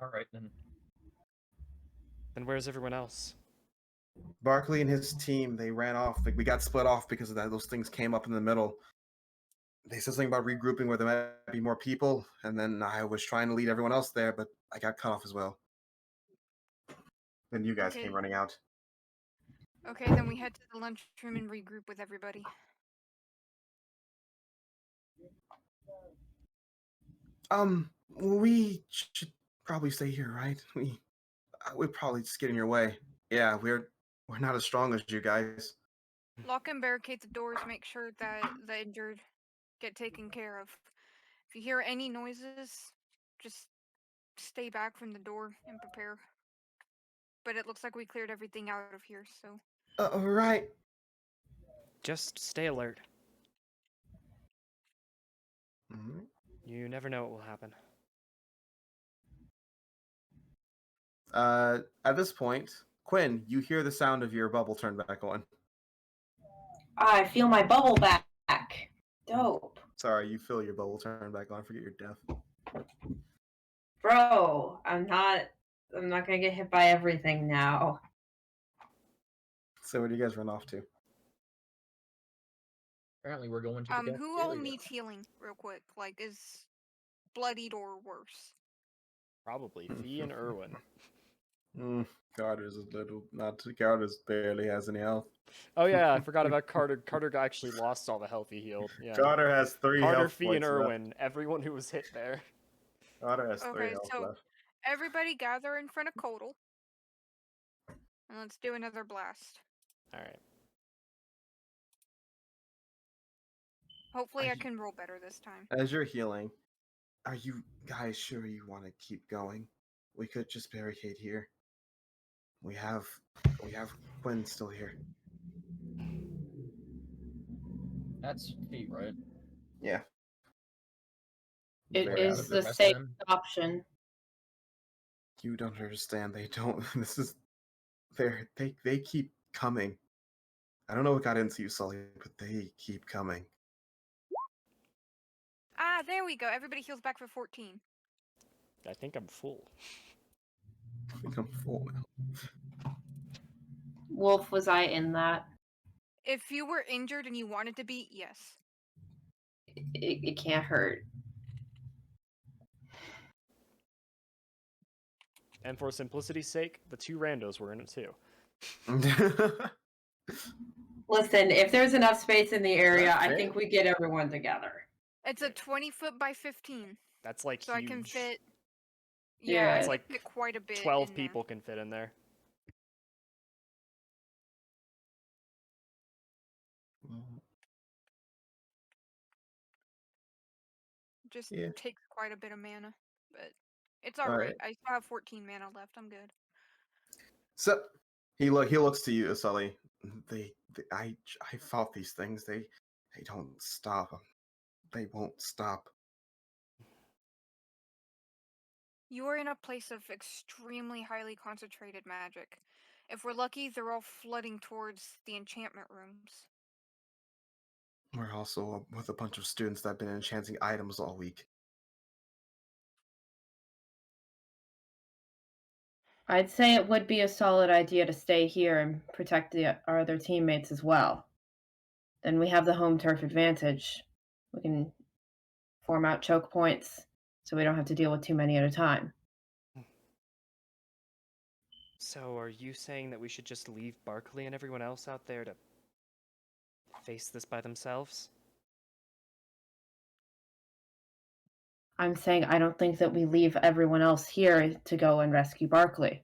Alright then. Then where's everyone else? Barkley and his team, they ran off. Like, we got split off because of that. Those things came up in the middle. They said something about regrouping where there might be more people, and then I was trying to lead everyone else there, but I got cut off as well. Then you guys Okay. came running out. Okay, then we head to the lunchroom and regroup with everybody. We should probably stay here, right? We'd probably just get in your way. Yeah, we're not as strong as you guys. Lock and barricade the doors, make sure that the injured get taken care of. If you hear any noises, just stay back from the door and prepare. But it looks like we cleared everything out of here, so. Right. Just stay alert. Mm-hmm. You never know what will happen. At this point, Quinn, you hear the sound of your bubble turn back on. I feel my bubble back. Dope. Sorry, you feel your bubble turn back on. Forget you're deaf. Bro, I'm not gonna get hit by everything now. So where do you guys run off to? Apparently we're going to the Who all cafeteria. needs healing, real quick? Like, is bloodied or worse? Probably Fee and Irwin. Carter's a little Carter's barely has any health. Oh yeah, I forgot about Carter. Carter actually lost all the health he healed. Yeah. Carter has 3 Carter, health Fee, and points Irwin. Everyone who was hit there. left. Carter has 3 Okay, health so left. everybody gather in front of Kodal. And let's do another blast. All right. Hopefully I can roll better this time. As you're healing, are you guys sure you want to keep going? We could just barricade here. We have Quinn still here. That's feet, right? Yeah. It Very out is of the rest of safe them? option. You don't understand. They don't. This is. They keep coming. I don't know what got into you, Sully, but they keep coming. Ah, there we go. Everybody heals back for 14. I think I'm full. I think I'm full now. Wolf, was I in that? If you were injured and you wanted to be, yes. It can't hurt. And for simplicity's sake, the 2 randos were in it too. Listen, if there's enough space in the area, That's I fair. think we get everyone together. It's a 20-foot by 15. That's like So huge. I can fit. Yeah, Yeah, I it's can like fit quite a bit. 12 in there. people can fit in there. Just Yeah. takes quite a bit of mana, but it's all Alright. right. I still have 14 mana left. I'm good. So he looks to you, Sully. I fought these things. They don't stop. They won't stop. You are in a place of extremely highly concentrated magic. If we're lucky, they're all flooding towards the enchantment rooms. We're also with a bunch of students that have been enchanting items all week. I'd say it would be a solid idea to stay here and protect our other teammates as well. Then we have the home turf advantage. We can form out choke points so we don't have to deal with too many at a time. So are you saying that we should just leave Barkley and everyone else out there to face this by themselves? I'm saying I don't think that we leave everyone else here to go and rescue Barkley.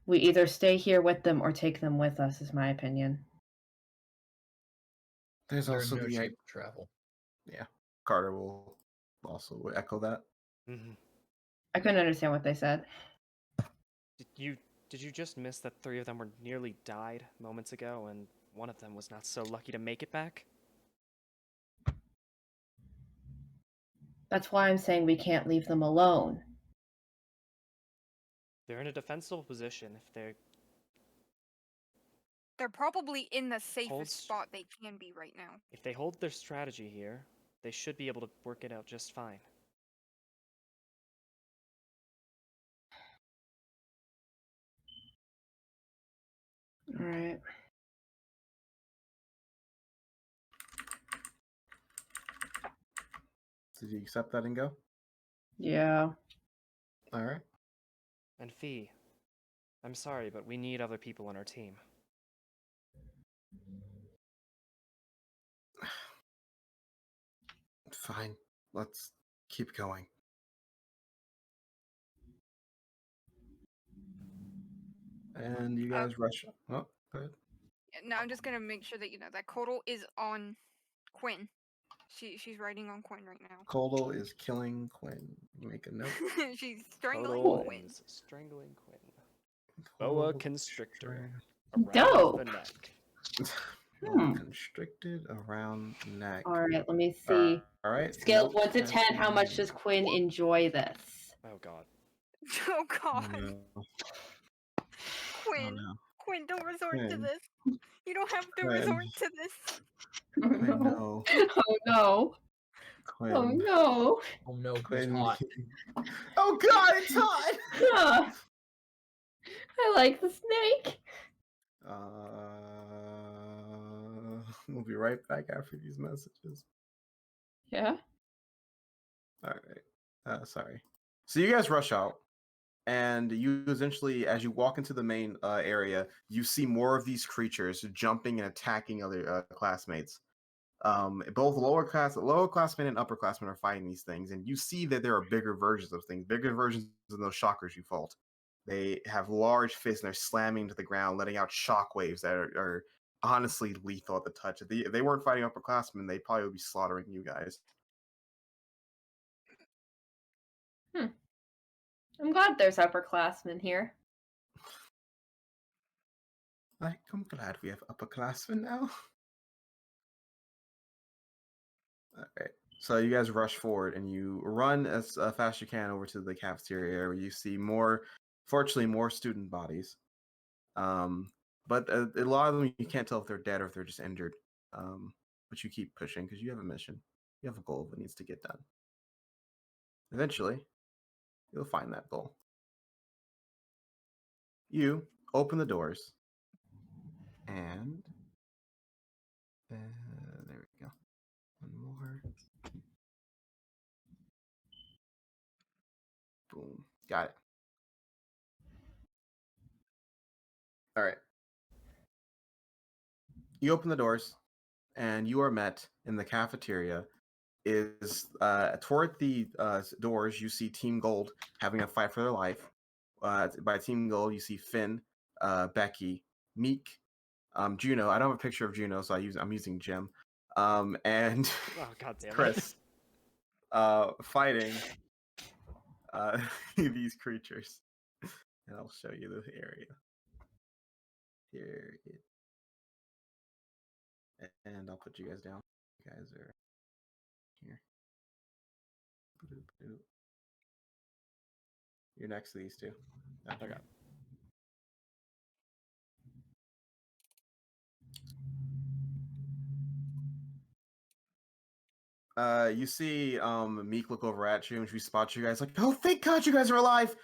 We either stay here with them or take them with us, is my opinion. There's They're also in no the shape to travel. yeah. Carter will also echo that. Mhm. I couldn't understand what they said. Did you just miss that 3 of them were nearly died moments ago, and one of them was not so lucky to make it back? That's why I'm saying we can't leave them alone. They're in a defensible position if they're They're probably in the safest Holds- spot they can be right now. if they hold their strategy here, they should be able to work it out just fine. All right. Did you accept that and go? Yeah. All right. And Fee, I'm sorry, but we need other people on our team. Fine. Let's keep going. And you guys rush. Oh, go ahead. Now I'm just gonna make sure that you know that Kodal is on Quinn. She's riding on Quinn right now. Koldal is killing Quinn. Make a note. She's strangling Kotal Quinn. is strangling Quinn. Boa Koldal constrictor strang- around Dope. the neck. Hmm. Constricted around neck. All right, let me see. All right. Scale note 1 to has 10, how been much made. does Quinn enjoy this? Oh god. Oh Oh, God, no. Quinn, no. Quinn, don't resort to Quinn. this. You don't have to Quinn. resort to this. Quinn, no. Oh no. Quinn. Oh no. Oh no, who's Quinn. hot? Oh god, it's hot! Huh. I like the snake. We'll be right back after these messages. Yeah. All right. Sorry. So you guys rush out, and you essentially, as you walk into the main area, you see more of these creatures jumping and attacking other classmates. Both lowerclassmen and upperclassmen are fighting these things, and you see that there are bigger versions of things, bigger versions than those shockers you fought. They have large fists and they're slamming to the ground, letting out shockwaves that are honestly lethal at the touch. If they weren't fighting upperclassmen, they probably would be slaughtering you guys. I'm glad there's upperclassmen here. I'm glad we have upperclassmen now. All right. So you guys rush forward and you run as fast as you can over to the cafeteria area where you see fortunately, more student bodies. But a lot of them you can't tell if they're dead or if they're just injured. But you keep pushing because you have a mission. You have a goal that needs to get done. Eventually, you'll find that goal. You open the doors, and there we go. One more. Boom. Got it. All right. You open the doors, and you are met in the cafeteria. Is toward the doors, you see Team Gold having a fight for their life. By Team Gold, you see Finn, Becky, Meek, Juno. I don't have a picture of Juno, so I'm using Jim, and Oh god damn it. Chris, fighting these creatures. And I'll show you the area. Here it. And I'll put you guys down. You guys are here. You're next to these two. Okay. You see Meek look over at you and she spots you guys like, oh, thank God you guys are alive.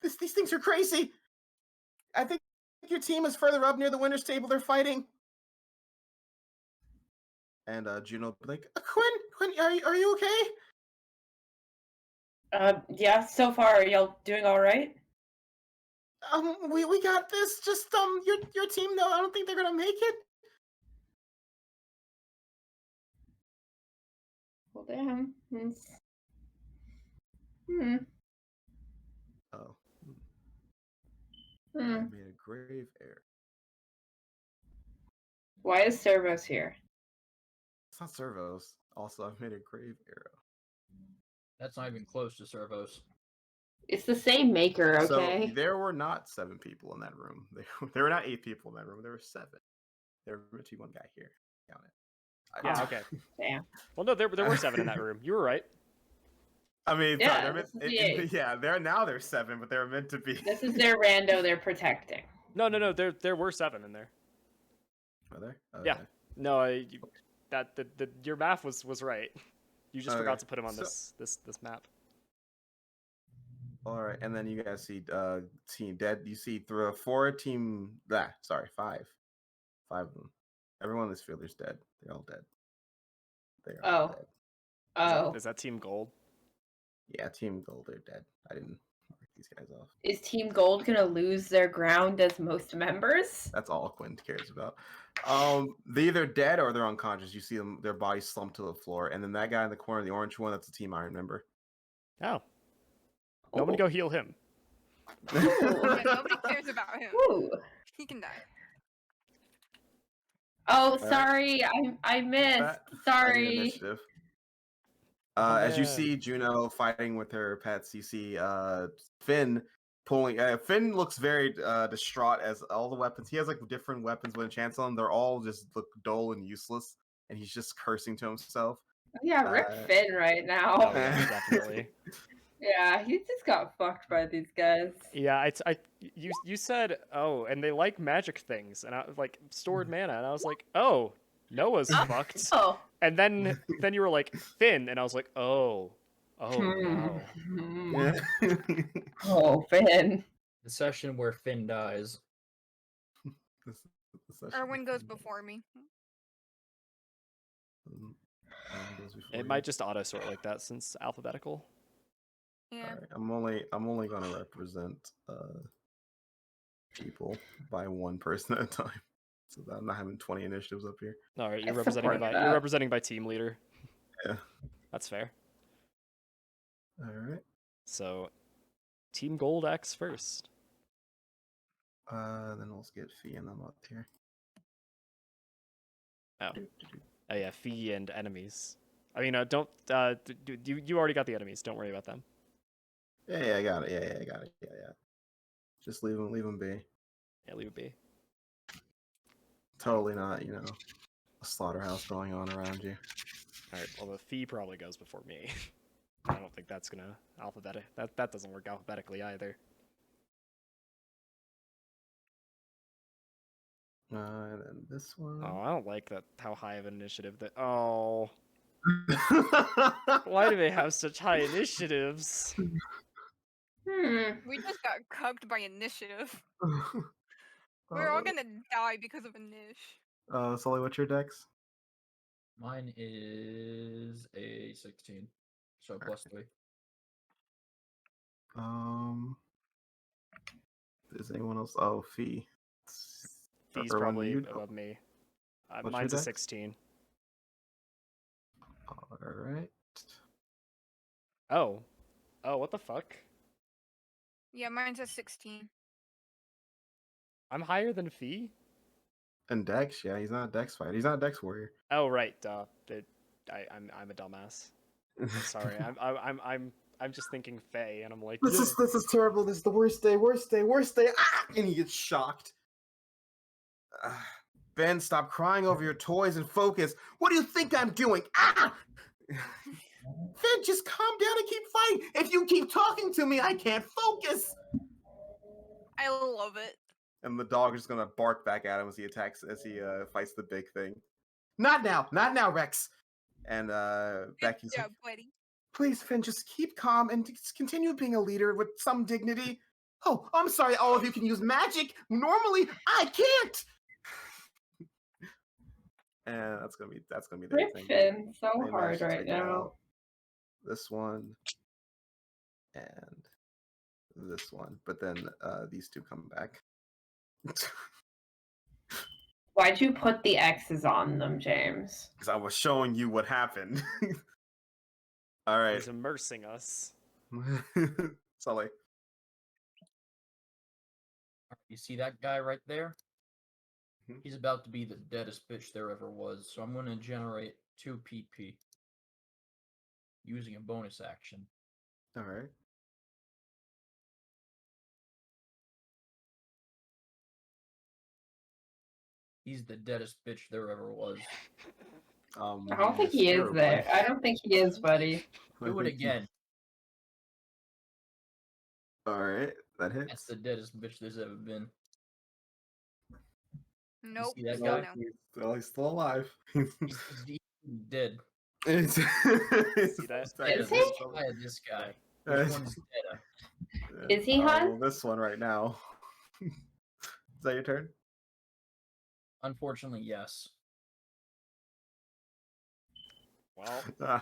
These things are crazy. I think your team is further up near the winner's table. They're fighting. And Juno like, Quinn, are you okay? Yeah, so far, are y'all doing all right? We got this. Just your team though. I don't think they're gonna make it. Well, damn. Oh, I Hmm. made a grave error. Why is Servos here? It's not servos. Also, I've made a grave arrow. That's not even close to servos. It's the same maker, okay? So there were not 7 people in that room. There were not 8 people in that room. There were 7. There were actually 1 guy here. Count it. Yeah, Ah, okay. Damn. Well, no, there were 7 in that room. You were right. I mean, Yeah, they're meant, this is the 8. yeah, there's 7, but they were meant to be. This is their rando they're protecting. No, there were 7 in there. Are there? Yeah. Okay. No, your math was right. You just forgot Okay, to put him on so- this map. All right, and then you guys see team dead. You see 4 team. Sorry, 5. 5 of them. Everyone in this field is dead. They're all dead. They are all Oh. dead. Oh. Is that Team Gold? Yeah, team gold. They're dead. I didn't mark these guys off. Is Team Gold gonna lose their ground as most members? That's all Quinn cares about. They're either dead or they're unconscious. You see them, their bodies slumped to the floor, and then that guy in the corner, the orange one, that's a Team Iron member. Oh. No one Ooh. go heal him. Yeah, nobody cares about him. Ooh. He can die. Oh, right. sorry, I missed. That- Sorry. Initiative. Oh, As you yeah. see Juno fighting with her pets, you see Finn pulling. Finn looks very distraught as all the weapons. He has like different weapons with enchants on them. They're all just look dull and useless, and he's just cursing to himself. Yeah, rip Finn right Oh, now. yeah, definitely. Yeah, he just got fucked by these guys. Yeah, you said, oh, and they like magic things, and I was like stored mana, and I was like, oh, Noah's fucked. Oh. And then you were like Finn, and I was like, oh no. Oh, Finn. The session where Finn dies. Erwin goes before me. It might just auto sort like that since alphabetical. Yeah. Alright, I'm only gonna represent people by 1 person at a time, so that I'm not having 20 initiatives up here. All right, I support that. you're representing by team leader. Yeah. That's fair. All right. So, Team Gold X first. Then let's get Fee and them up here. Oh, oh yeah, Fee and enemies. I mean, don't. You already got the enemies. Don't worry about them. Yeah, I got it. Yeah, I got it. Yeah. Just leave them be. Yeah, leave it be. Totally not, a slaughterhouse going on around you. All right. Well, the Fee probably goes before me. I don't think that's gonna alphabetic. That doesn't work alphabetically either. And then this one. Oh, I don't like that. How high of an initiative that. Oh, why do they have such high initiatives? We just got cucked by initiative. We're all gonna die because of a niche. Sully, what's your dex? Mine is a 16. So +3. Is anyone else? Oh, Fee. Fee's Erwin, probably you- above me. What's Mine's your a dex? 16. All right. Oh, what the fuck? Yeah, mine's a 16. I'm higher than Fee? And Dex, yeah, he's not a Dex fighter. He's not a Dex warrior. Oh right, I'm a dumbass. I'm sorry. I'm just thinking Fae, and I'm like, This is terrible. This is the worst day. Ah! And he gets shocked. Ben, stop crying over your toys and focus. What do you think I'm doing? Ah! Finn, just calm down and keep fighting. If you keep talking to me, I can't focus. I love it. And the dog is gonna bark back at him as he fights the big thing. Not now, Rex. And Becky's Yeah, like, buddy. please, Finn, just keep calm and just continue being a leader with some dignity. Oh, I'm sorry, all of you can use magic. Normally, I can't. And that's gonna be the Rip thing. Finn so They hard managed to right take now. out this one and this one, but then these two come back. Why'd you put the X's on them, James? Because I was showing you what happened. All right. He's immersing us. Sully. You see that guy right there? Mhm. He's about to be the deadest bitch there ever was, so I'm going to generate 2 PP using a bonus action. All right. He's the deadest bitch there ever was. I don't think he is there. I don't think he is, buddy. Do it again. All right, that hits. That's the deadest bitch there's ever been. Nope. see that still guy? no. He's still alive. He's dead. It's, See that? Is he? This guy. Which one's deader? Is he, hon? Well, this one right now. Is that your turn? Unfortunately, yes. Well, All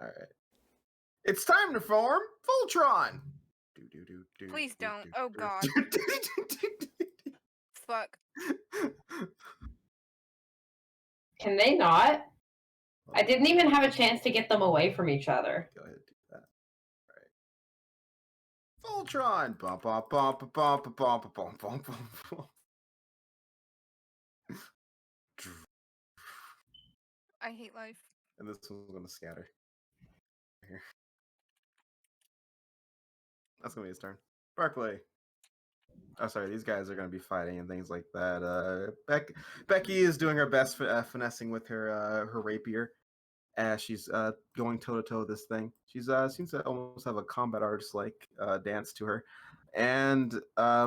right. It's time to form Voltron. Please don't. Oh, God. Fuck. Can they not? I didn't even have a chance to get them away from each other. Go ahead and do that. All right. Voltron. Bum, bum, bum, bum, bum, bum, bum, bum, bum, bum. I hate life. And this one's gonna scatter. Here. That's gonna be his turn. Barclay. Oh, sorry. These guys are gonna be fighting and things like that. Becky is doing her best finessing with her her rapier as she's going toe to toe with this thing. She's seems to almost have a combat artist like dance to her, and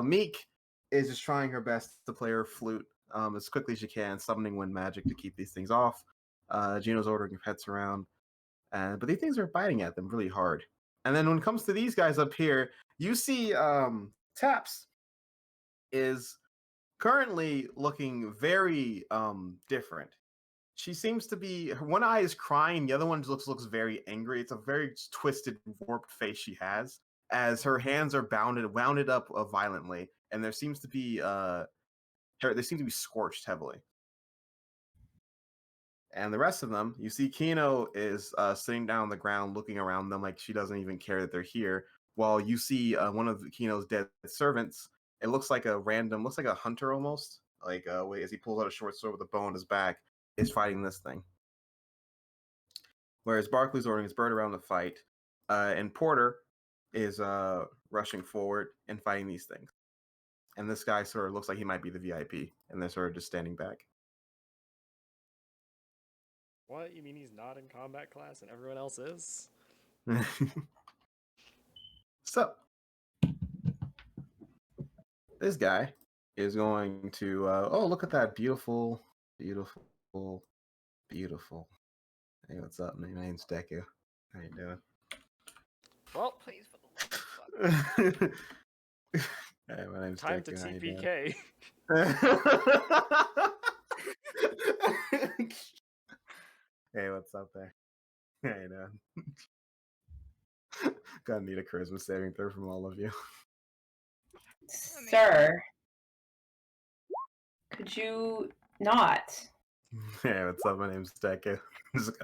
Meek is just trying her best to play her flute as quickly as she can, summoning wind magic to keep these things off. Gino's ordering pets around, but these things are biting at them really hard. And then when it comes to these guys up here, you see Taps is currently looking very different. She seems to be, her one eye is crying, the other one looks very angry. It's a very twisted, warped face she has, as her hands are wounded up violently, and there seems to be they seem to be scorched heavily. And the rest of them, you see Kino is sitting down on the ground looking around them like she doesn't even care that they're here, while you see one of Kino's dead servants. It looks like a hunter almost, like as he pulls out a short sword with a bow on his back, is fighting this thing. Whereas Barkley's ordering his bird around the fight, and Porter is rushing forward and fighting these things. And this guy sort of looks like he might be the VIP, and they're sort of just standing back. what? You mean he's not in combat class and everyone else is? So, this guy is going to, oh, look at that beautiful, beautiful, beautiful. Hey, what's up? My name's Deku. How you doing? Well, Please, for the love of fuck. Hey, my name's time Deku. to How you doing? TPK. Hey, what's up there? How you doing? Gonna need a charisma saving throw from all of you. Sir, could you not? Hey, what's up? My name's Deku. I'm just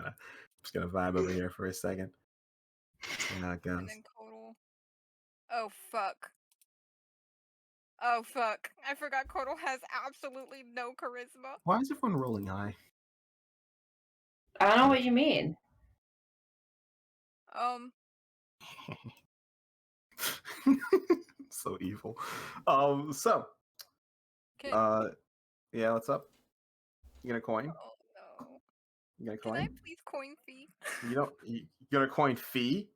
gonna vibe over here for a second. See how it goes. And then Kodal. Oh, fuck. Oh, fuck. I forgot Kodal has absolutely no charisma. Why is everyone rolling high? I don't know what you mean. So evil. So, Can, yeah, what's up? You gonna coin? oh, no. You gonna Can I coin? please coin fee? You gonna coin fee?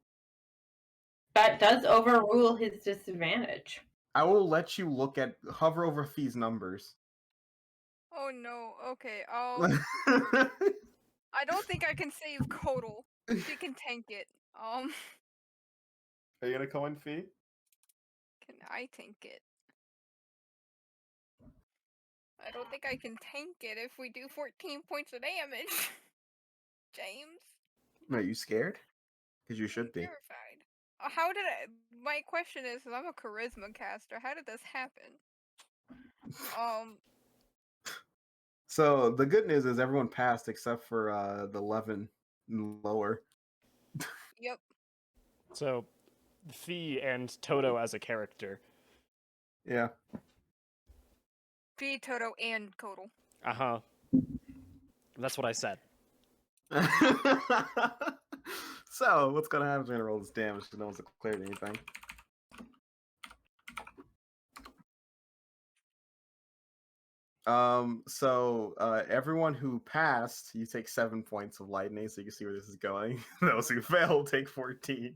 That does overrule his disadvantage. I will let you hover over fee's numbers. Oh, no. Okay, I don't think I can save Kodal. She can tank it. Are you gonna coin fee? Can I tank it? I don't think I can tank it if we do 14 points of damage. James. Are you scared? Because you I'm should be. terrified. How did I... My question is, I'm a charisma caster. How did this happen? So the good news is everyone passed except for the 11 and lower. Yep. So, Fee and Toto as a character. Yeah. Fee, Toto, and Kodal. Uh-huh. That's what I said. So what's gonna happen is we're gonna roll this damage because no one's declared anything. Everyone who passed, you take 7 points of lightning, so you can see where this is going. Those who failed take 14.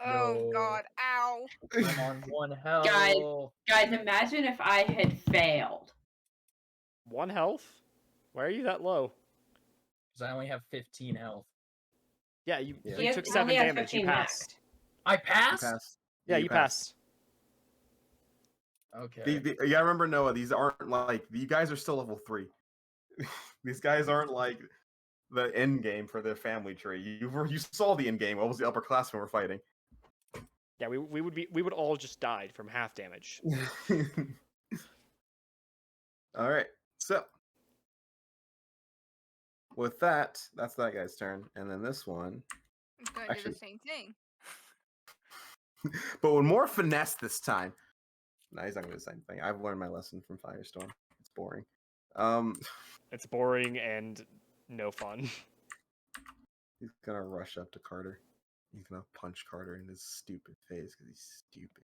Oh No. God! Ow! I'm on 1 health. Guys, imagine if I had failed. 1 health? Why are you that low? Because I only have 15 health. Yeah, you Yeah. took He 7 only has damage. You 15 passed. I You passed? passed. Yeah, you passed. Okay. You gotta remember, Noah, these aren't like, you guys are still level 3. These guys aren't like the end game for their family tree. You saw the end game. What was the upperclassmen were fighting? Yeah, we would all just died from half damage. All right. So with that, that's that guy's turn, and then this one, It's gonna do Actually- the same thing. but with more finesse this time. No, he's not gonna do the same thing. I've learned my lesson from Firestorm. It's boring. It's boring and no fun. He's gonna rush up to Carter. He's gonna punch Carter in his stupid face because he's stupid.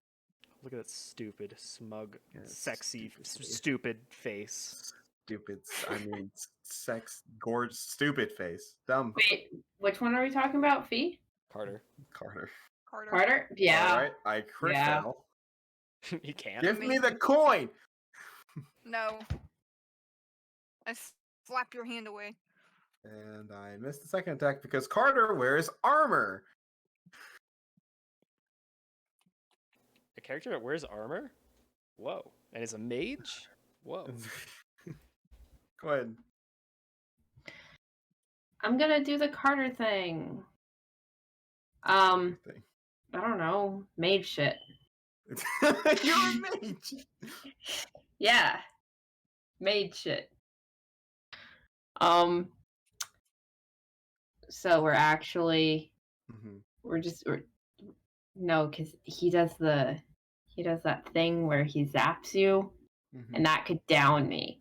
Look at that stupid, smug, Yeah, it's sexy, stupid face. stupid face. Stupid. I mean, sex, gorgeous, stupid face. Dumb Wait, which one are we talking about? Fee? Carter. Carter. Carter? Yeah. All right. I crit Yeah. fail. He can't. Give me the coin. No. I slap your hand away. And I missed the second attack because Carter wears armor. A character that wears armor? Whoa. And is a mage? Whoa. Go ahead. I'm gonna do the Carter thing. Thing. I don't know. Mage shit. You're a mage. Yeah. Mage shit. So we're actually Mhm. no, because he does that thing where he zaps you, Mhm. and that could down me.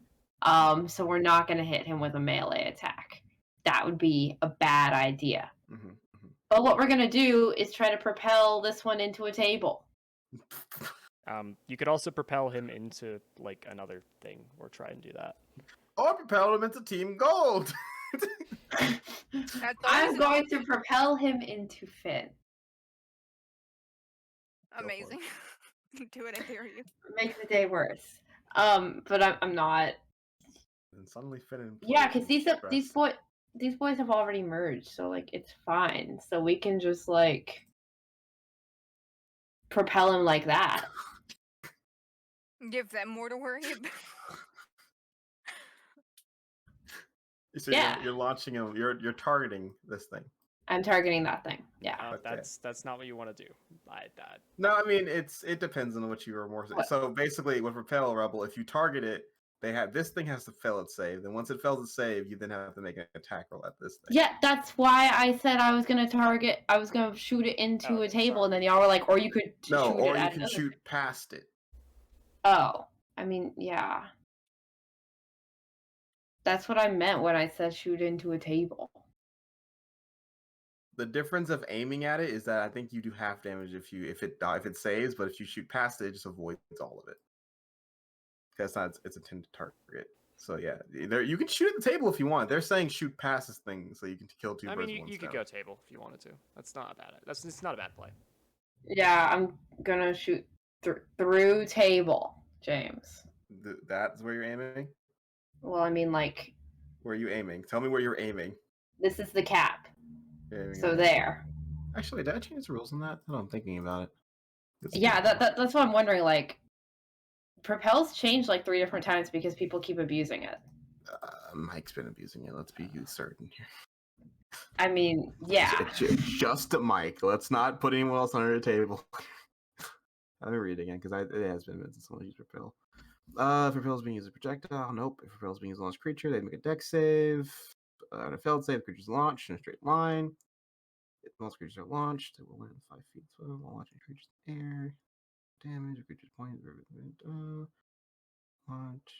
So we're not gonna hit him with a melee attack. That would be a bad idea. Mhm. But what we're gonna do is try to propel this one into a table. You could also propel him into like another thing or try and do that. Or propel him into Team Gold. That's I'm always going to propel him into Finn. for it. amazing. Do it, I dare you. Make the day worse. But I'm not. And suddenly Finn and Yeah, Blake because in stress. these boys have already merged, so like it's fine. So we can just like propel him like that. Give them more to worry about. So Yeah. you're launching him. You're targeting this thing. I'm targeting that thing. Yeah. Okay. That's not what you want to do. No, I mean it depends on what you are more. What? So basically, with Repel Rebel, if you target it, this thing has to fail its save. Then once it fails its save, you then have to make an attack roll at this thing. Yeah, that's why I said I was gonna shoot it into Oh, a table, sorry. and then y'all were like, or you could No, shoot or it you at can another shoot thing. past it. Oh, I mean, yeah. That's what I meant when I said shoot into a table. The difference of aiming at it is that I think you do half damage if it saves, but if you shoot past it, it just avoids all of it. Because it's intended to target. So yeah, you can shoot at the table if you want. They're saying shoot past this thing so you can kill two I birds mean, with one you could stone. go table if you wanted to. That's not bad. It's not a bad play. Yeah, I'm gonna shoot through table, James. That's where you're aiming? Well, I mean, like, Where are you aiming? Tell me where you're aiming. this is the cap. You're aiming So at- there. Actually, did I change the rules on that? I don't know, I'm thinking about it. It's Yeah, different. that's what I'm wondering. Like, propel's changed like 3 different times because people keep abusing it. Mike's been abusing it. Let's be certain here. I mean, yeah. It's just Mike. Let's not put anyone else under the table. Let me read it again because it has been a minute since someone used Repel. If repels being used as a projectile, nope. If repels being used as a launched creature, they make a dex save. On a failed save, creatures launched in a straight line. If most creatures are launched, they will land 5 feet 12 while launching creatures in the air. Damage, a creature's point, launch.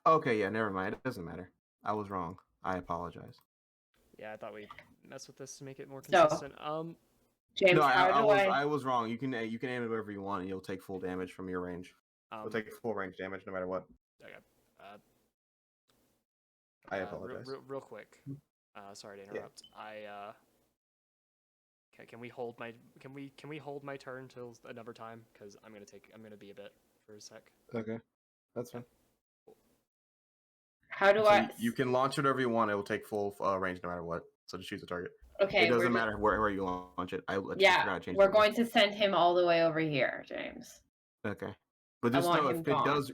Okay, yeah, never mind. It doesn't matter. I was wrong. I apologize. Yeah, I thought we'd mess with this to make it more So- consistent. James, No, how do I was wrong. You can aim it wherever you want, and you'll take full damage from your range. You'll take full range damage no matter what. Okay. I apologize. Real quick. Sorry to Yeah. interrupt. Can we hold my turn till another time? Because I'm gonna be a bit for a sec. Okay, that's fine. How do So I? you can launch it wherever you want. It will take full range no matter what. So just choose a target. Okay, It doesn't matter where you launch it. Yeah, we're going to send him all the way over here, James. Okay, but I just want know him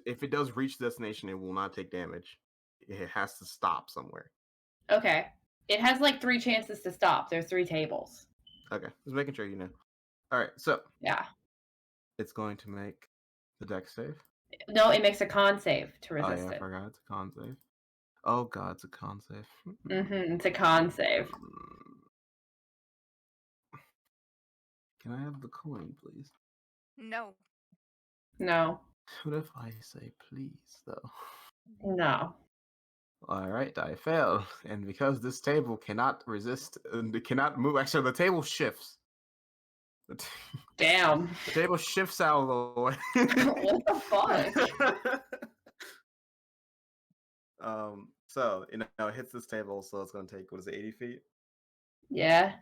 if it does reach destination, it will not take damage. It has to stop somewhere. Okay. It has like 3 chances to stop. There's 3 tables. Okay, just making sure you know. All right, so Yeah. it's going to make the dex save. No, it makes a con save to Oh resist yeah, I it. forgot it's a con save. Oh god, it's a con save. It's a con save. Can I have the coin, please? No. No. What if I say please, though? No. All right, I fail, and because this table cannot resist, it cannot move. Actually, the table shifts. Damn. The table shifts out of the way. What the fuck? So it hits this table, so it's gonna take 80 feet. Yeah.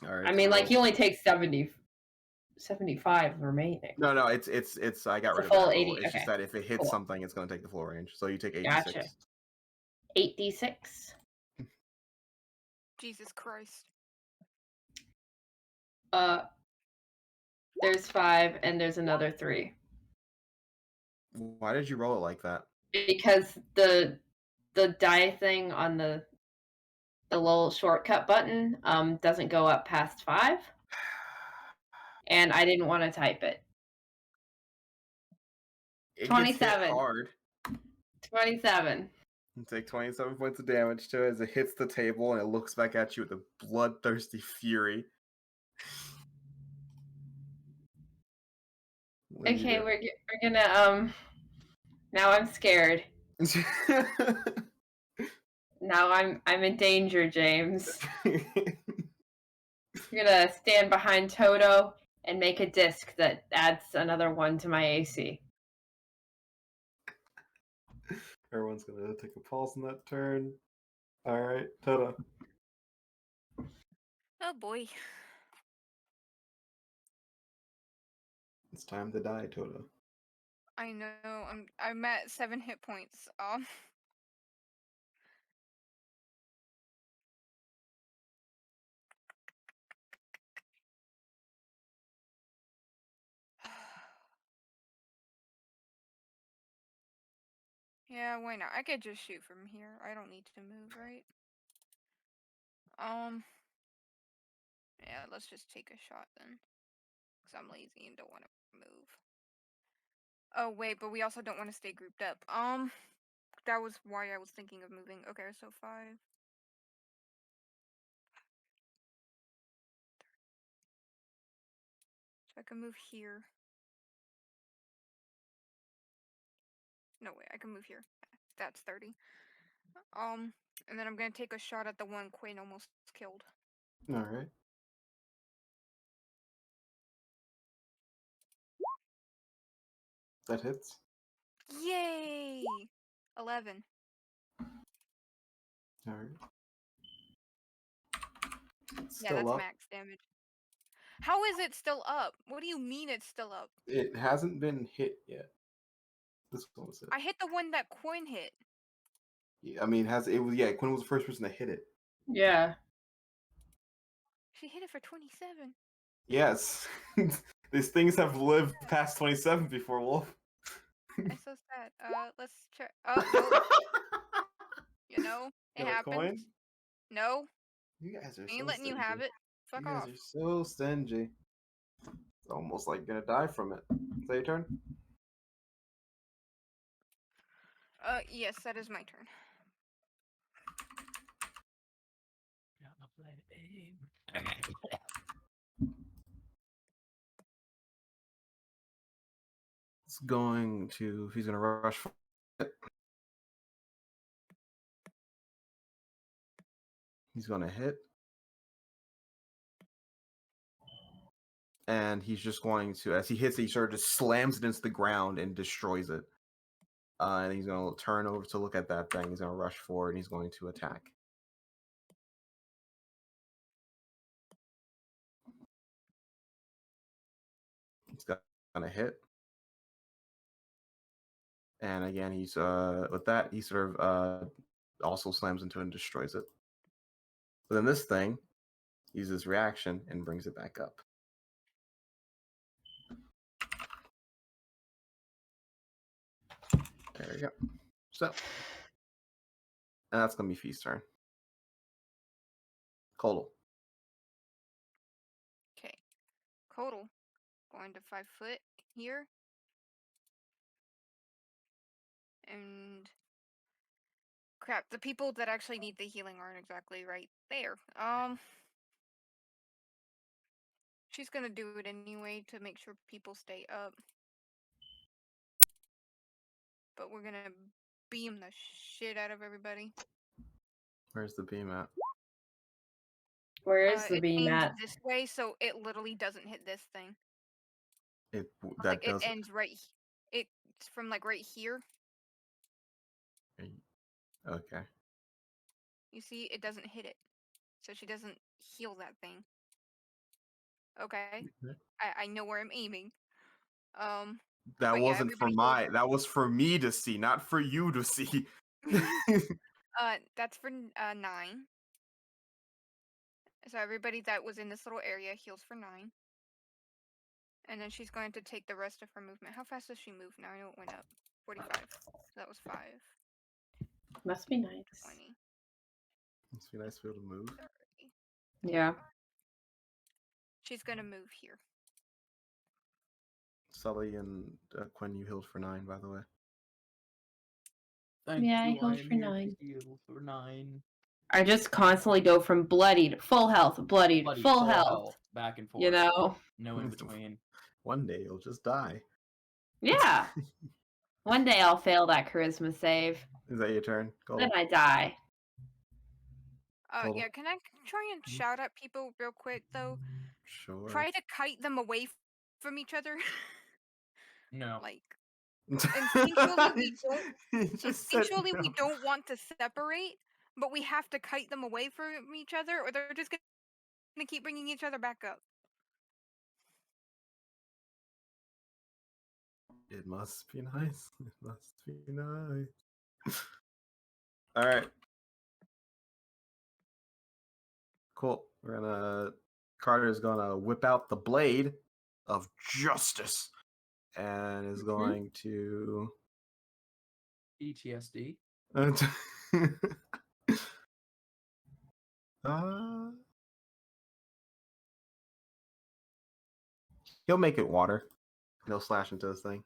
All right. I mean, like, he only takes 75 remaining. No, it's I got rid of full that 80, rule. It's just okay. that if it hits Cool. something, it's gonna take the full range. So you take 86. Gotcha. 8d6. Jesus Christ. There's 5 and there's another 3. Why did you roll it like that? Because the die thing on the little shortcut button doesn't go up past 5. And I didn't want to type it. It 27. Gets hit hard. 27. You take 27 points of damage to it as it hits the table and it looks back at you with a bloodthirsty fury. Okay, we're gonna now I'm scared. Now I'm in danger, James. You're gonna stand behind Toto and make a disc that adds another 1 to my AC. Everyone's gonna take a pause on that turn. Alright, Toto. Oh boy. It's time to die, Toto. I know. I'm at 7 hit points. Yeah, why not? I could just shoot from here. I don't need to move, right? Yeah, let's just take a shot then. Because I'm lazy and don't want to move. Oh, wait, but we also don't want to stay grouped up. That was why I was thinking of moving. Okay, so 5. So I can move here. No, wait, I can move here. That's 30. And then I'm gonna take a shot at the one Quinn almost killed. Alright. That hits. Yay! 11. Alright. Yeah, that's up. max damage. How is it still up? What do you mean it's still up? It hasn't been hit yet. This one was hit. I hit the one that Quinn hit. Yeah, I mean, Quinn was the first person to hit it. Yeah. She hit it for 27. Yes. These things have lived past 27 before, Wolf. That's so sad. Let's check. Oh, nope. You know, it Got a happens. coin? No, You guys are I ain't so letting you stingy. have it. Fuck You guys off. are so stingy. almost like you're gonna die from it. Is that your turn? Yes, that is my turn. It's going to. He's gonna rush for it. He's gonna hit. And he's just going to, as he hits it, he sort of just slams it into the ground and destroys it. And he's going to turn over to look at that thing. He's going to rush forward and he's going to attack. He's going to hit. And again, he's with that, he sort of also slams into it and destroys it. But then this thing uses reaction and brings it back up. There you go. So, and that's going to be Fee's turn. Kodal. Okay. Kodal. Going to 5 foot here. And crap, the people that actually need the healing aren't exactly right there. She's gonna do it anyway to make sure people stay up. But we're gonna beam the shit out of everybody. Where's the beam at? Where is the It's beam aimed at? this way, so it literally doesn't hit this thing. That Like it does. ends right. It's from like right here. Okay. You see, it doesn't hit it, so she doesn't heal that thing. Okay, I know where I'm aiming. That But yeah, wasn't for everybody that was for me to see, not for you to see. That's for 9. So everybody that was in this little area heals for 9. And then she's going to take the rest of her movement. How fast does she move now? I know it went up. 45. So that was 5. Must be nice. 20. Must be nice to be able to move. 30. Yeah. She's gonna move here. Sully and Quinn, you healed for 9, by the way. Thank Yeah, I you. healed I'm for here to 9. heal for 9. I just constantly go from bloodied, full health, bloodied, Bloody full health. back and forth. You know? No in between. One day you'll just die. Yeah. One day I'll fail that charisma save. Is that your turn? Go. Then I die. Total. Yeah, can I try and shout at people real quick, though? Sure. Try to kite them away from each other. No. Like, instinctually, we don't He just said instinctually no. we don't want to separate, but we have to kite them away from each other, or they're just gonna keep bringing each other back up. It must be nice. It must be nice. All right. Cool. Carter's gonna whip out the blade of justice and is going to PTSD. He'll make it water. He'll slash into this thing.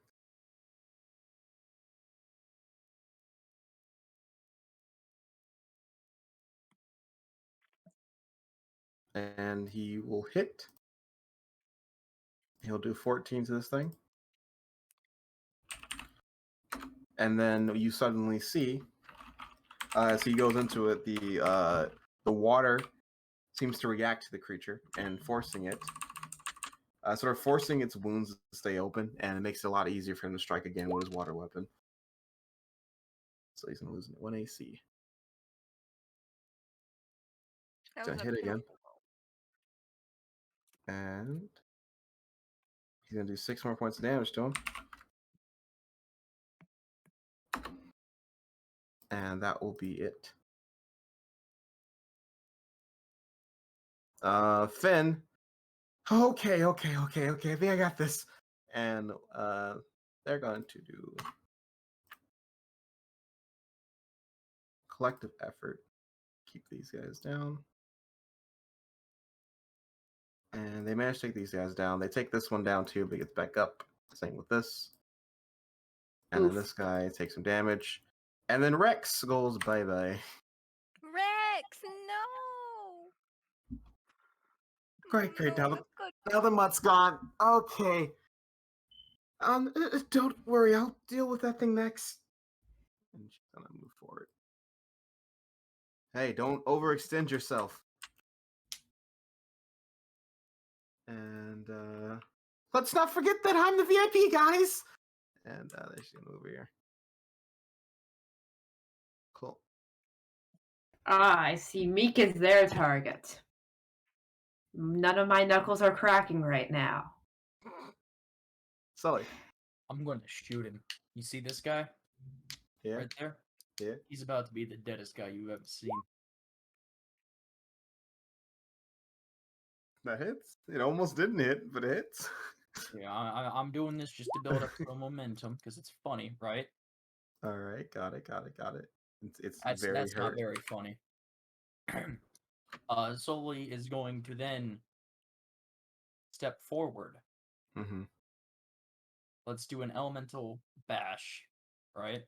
And he will hit. He'll do 14 to this thing. And then you suddenly see, as he goes into it, the water seems to react to the creature and forcing it, sort of forcing its wounds to stay open, and it makes it a lot easier for him to strike again with his water weapon. So he's going to lose 1 AC. That To was a hit again. pitiful roll. And he's going to do 6 more points of damage to him. And that will be it. Finn. Okay. I think I got this. And they're going to do collective effort. Keep these guys down. And they manage to take these guys down. They take this one down too, but he gets back up. Same with this. And then Oof. this guy takes some damage. And then Rex goes bye-bye. Rex, no. Great. No, the good Now the mutt's gone. Okay. Don't worry. I'll deal with that thing next. And she's gonna move forward. Hey, don't overextend yourself. And let's not forget that I'm the VIP, guys. And they're just gonna move over here. Cool. Ah, I see. Meek is their target. None of my knuckles are cracking right now. Sully. I'm going to shoot him. You see this guy Yeah. right there? Yeah. He's about to be the deadest guy you've ever seen. That hits. It almost didn't hit, but it hits. Yeah, I'm doing this just to build up some momentum because it's funny, right? All right. Got it. It's That's very not hurt. very funny. Soli is going to then step forward. Mm-hmm. Let's do an elemental bash, right?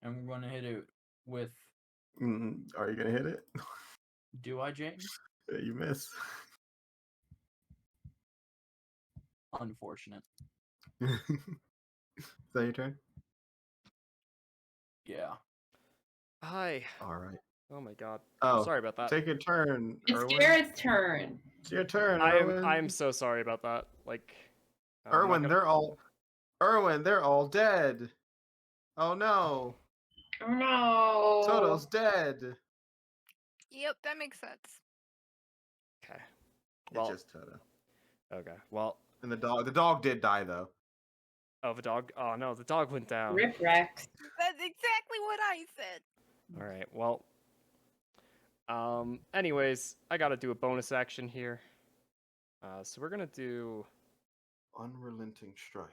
And we're going to hit it with. Are you gonna hit it? Do I, James? You miss. Unfortunate. Is that your turn? Yeah. Hi. All right. Oh my god. Oh, Sorry about that. Take your turn, It's Erwin. Jared's turn. It's your turn, I Erwin. am so sorry about that. Like I'm not Erwin, gonna- they're all dead. Oh no. Oh no. Toto's dead. Yep, that makes sense. Okay. It's Well, just Toto. okay. Well, And the dog did die though. oh, the dog. Oh no, the dog went down. Rip Rex. That's exactly what I said. All right. Well, anyways, I got to do a bonus action here. So we're going to do Unrelenting strike.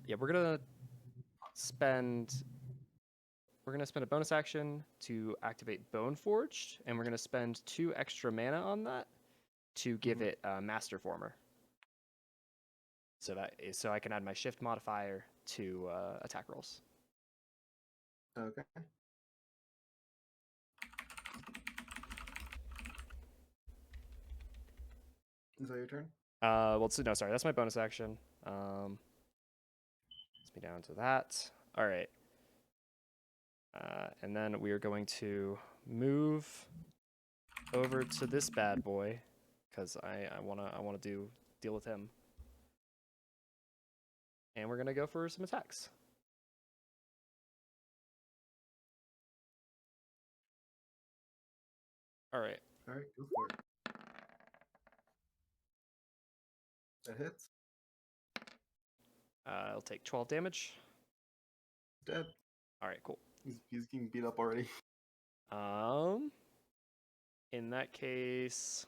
yeah, we're going to spend a bonus action to activate Bone Forged, and we're going to spend 2 extra mana on that to give it Master Former. So I can add my shift modifier to attack rolls. Okay. Is that your turn? Well, no, sorry, that's my bonus action. Let's me down to that. All right. And then we are going to move over to this bad boy because I wanna deal with him. And we're gonna go for some attacks. All right. All right, go for it. That hits. I'll take 12 damage. Dead. All right, cool. He's getting beat up already. In that case,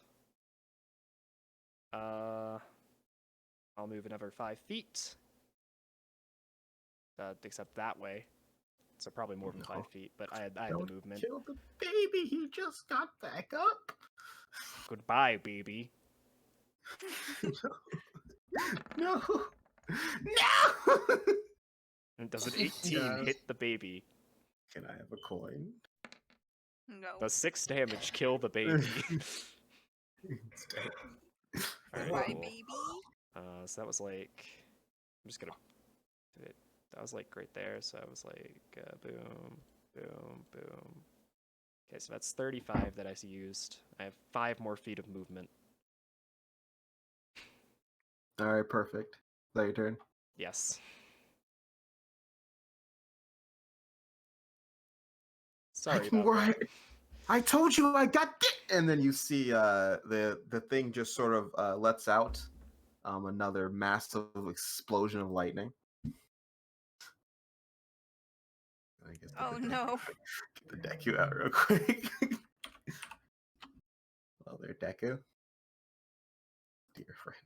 I'll move another 5 feet. Except that way. So probably more than 5 feet, but I had the movement. Kill the baby. He just got back up. Goodbye, baby. No. And does an 18 hit the baby? Can I have a coin? No. Does 6 damage kill the baby? Alright, Why, cool. baby? So that was like, I'm just gonna do it. That was like right there. So I was like, boom, boom, boom. Okay, so that's 35 that I used. I have 5 more feet of movement. All right, perfect. Is that your turn? Yes. Sorry about that. I told you I got it. And then you see the thing just sort of lets out another massive explosion of lightning. I guess Oh no. Get the Deku out real quick. Hello there, Deku. Dear friend.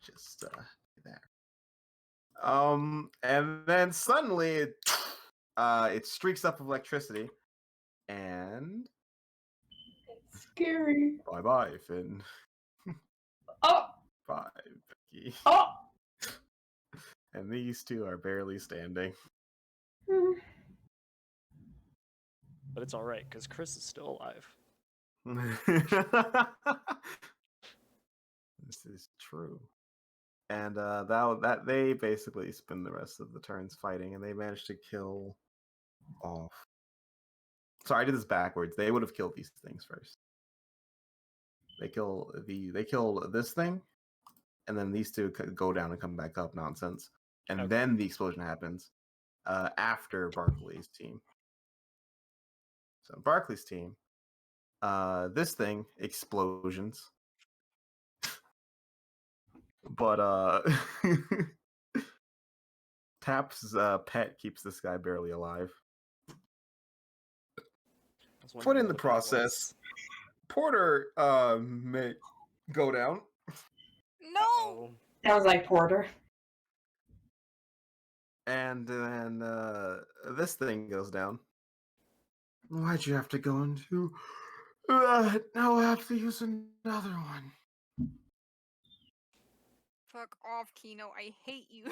Just there. And then suddenly it streaks up with electricity, and Scary. bye, Finn. Oh, Bye, Becky. oh. And these two are barely standing. Hmm. But it's all right because Chris is still alive. This is true. And that they basically spend the rest of the turns fighting, and they managed to kill off. Sorry, I did this backwards. They would have killed these things first. They kill this thing, and then these two go down and come back up. Nonsense. And Okay. then the explosion happens after Barkley's team. So Barkley's team, this thing explosions, but Tap's pet keeps this guy barely alive. I was But wondering in what the pet was. process, Porter may go down. No. Oh, Sounds like Porter. And then this thing goes down. Why'd you have to go into that? Now I have to use another one. Fuck off, Kino. I hate you.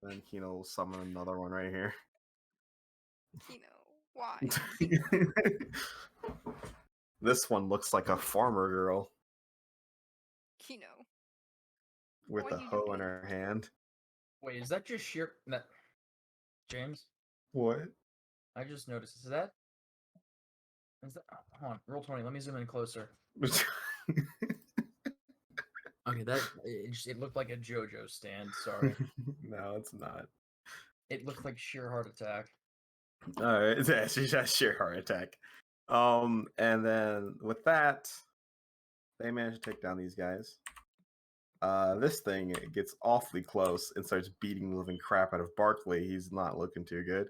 Then Kino will summon another one right here. Kino, why? This one looks like a farmer girl Kino. with Why'd a you do hoe in this? her hand. Wait, is that just sheer? James, What? I just noticed. Is that? Hold on, roll 20. Let me zoom in closer. Okay, it looked like a JoJo stand. Sorry, No, it's not. it looked like sheer heart attack. Alright, it's actually just sheer heart attack. And then with that, they manage to take down these guys. This thing gets awfully close and starts beating the living crap out of Barkley. He's not looking too good.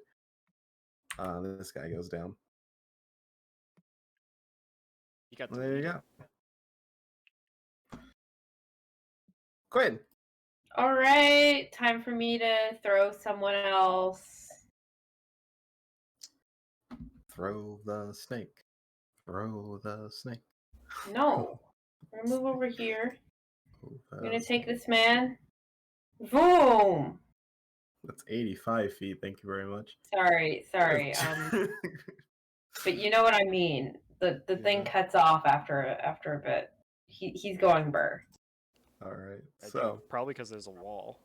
This guy goes down. you got There you deleted. go. Quinn. All right, time for me to throw someone else. Throw the snake. Throw the snake. No, we're gonna move over here. Throw I'm the gonna take snake. this man. Boom. That's 85 feet. Thank you very much. Sorry. But you know what I mean. The thing Yeah. cuts off after a bit. He's going burr. All right. I think So probably because there's a wall.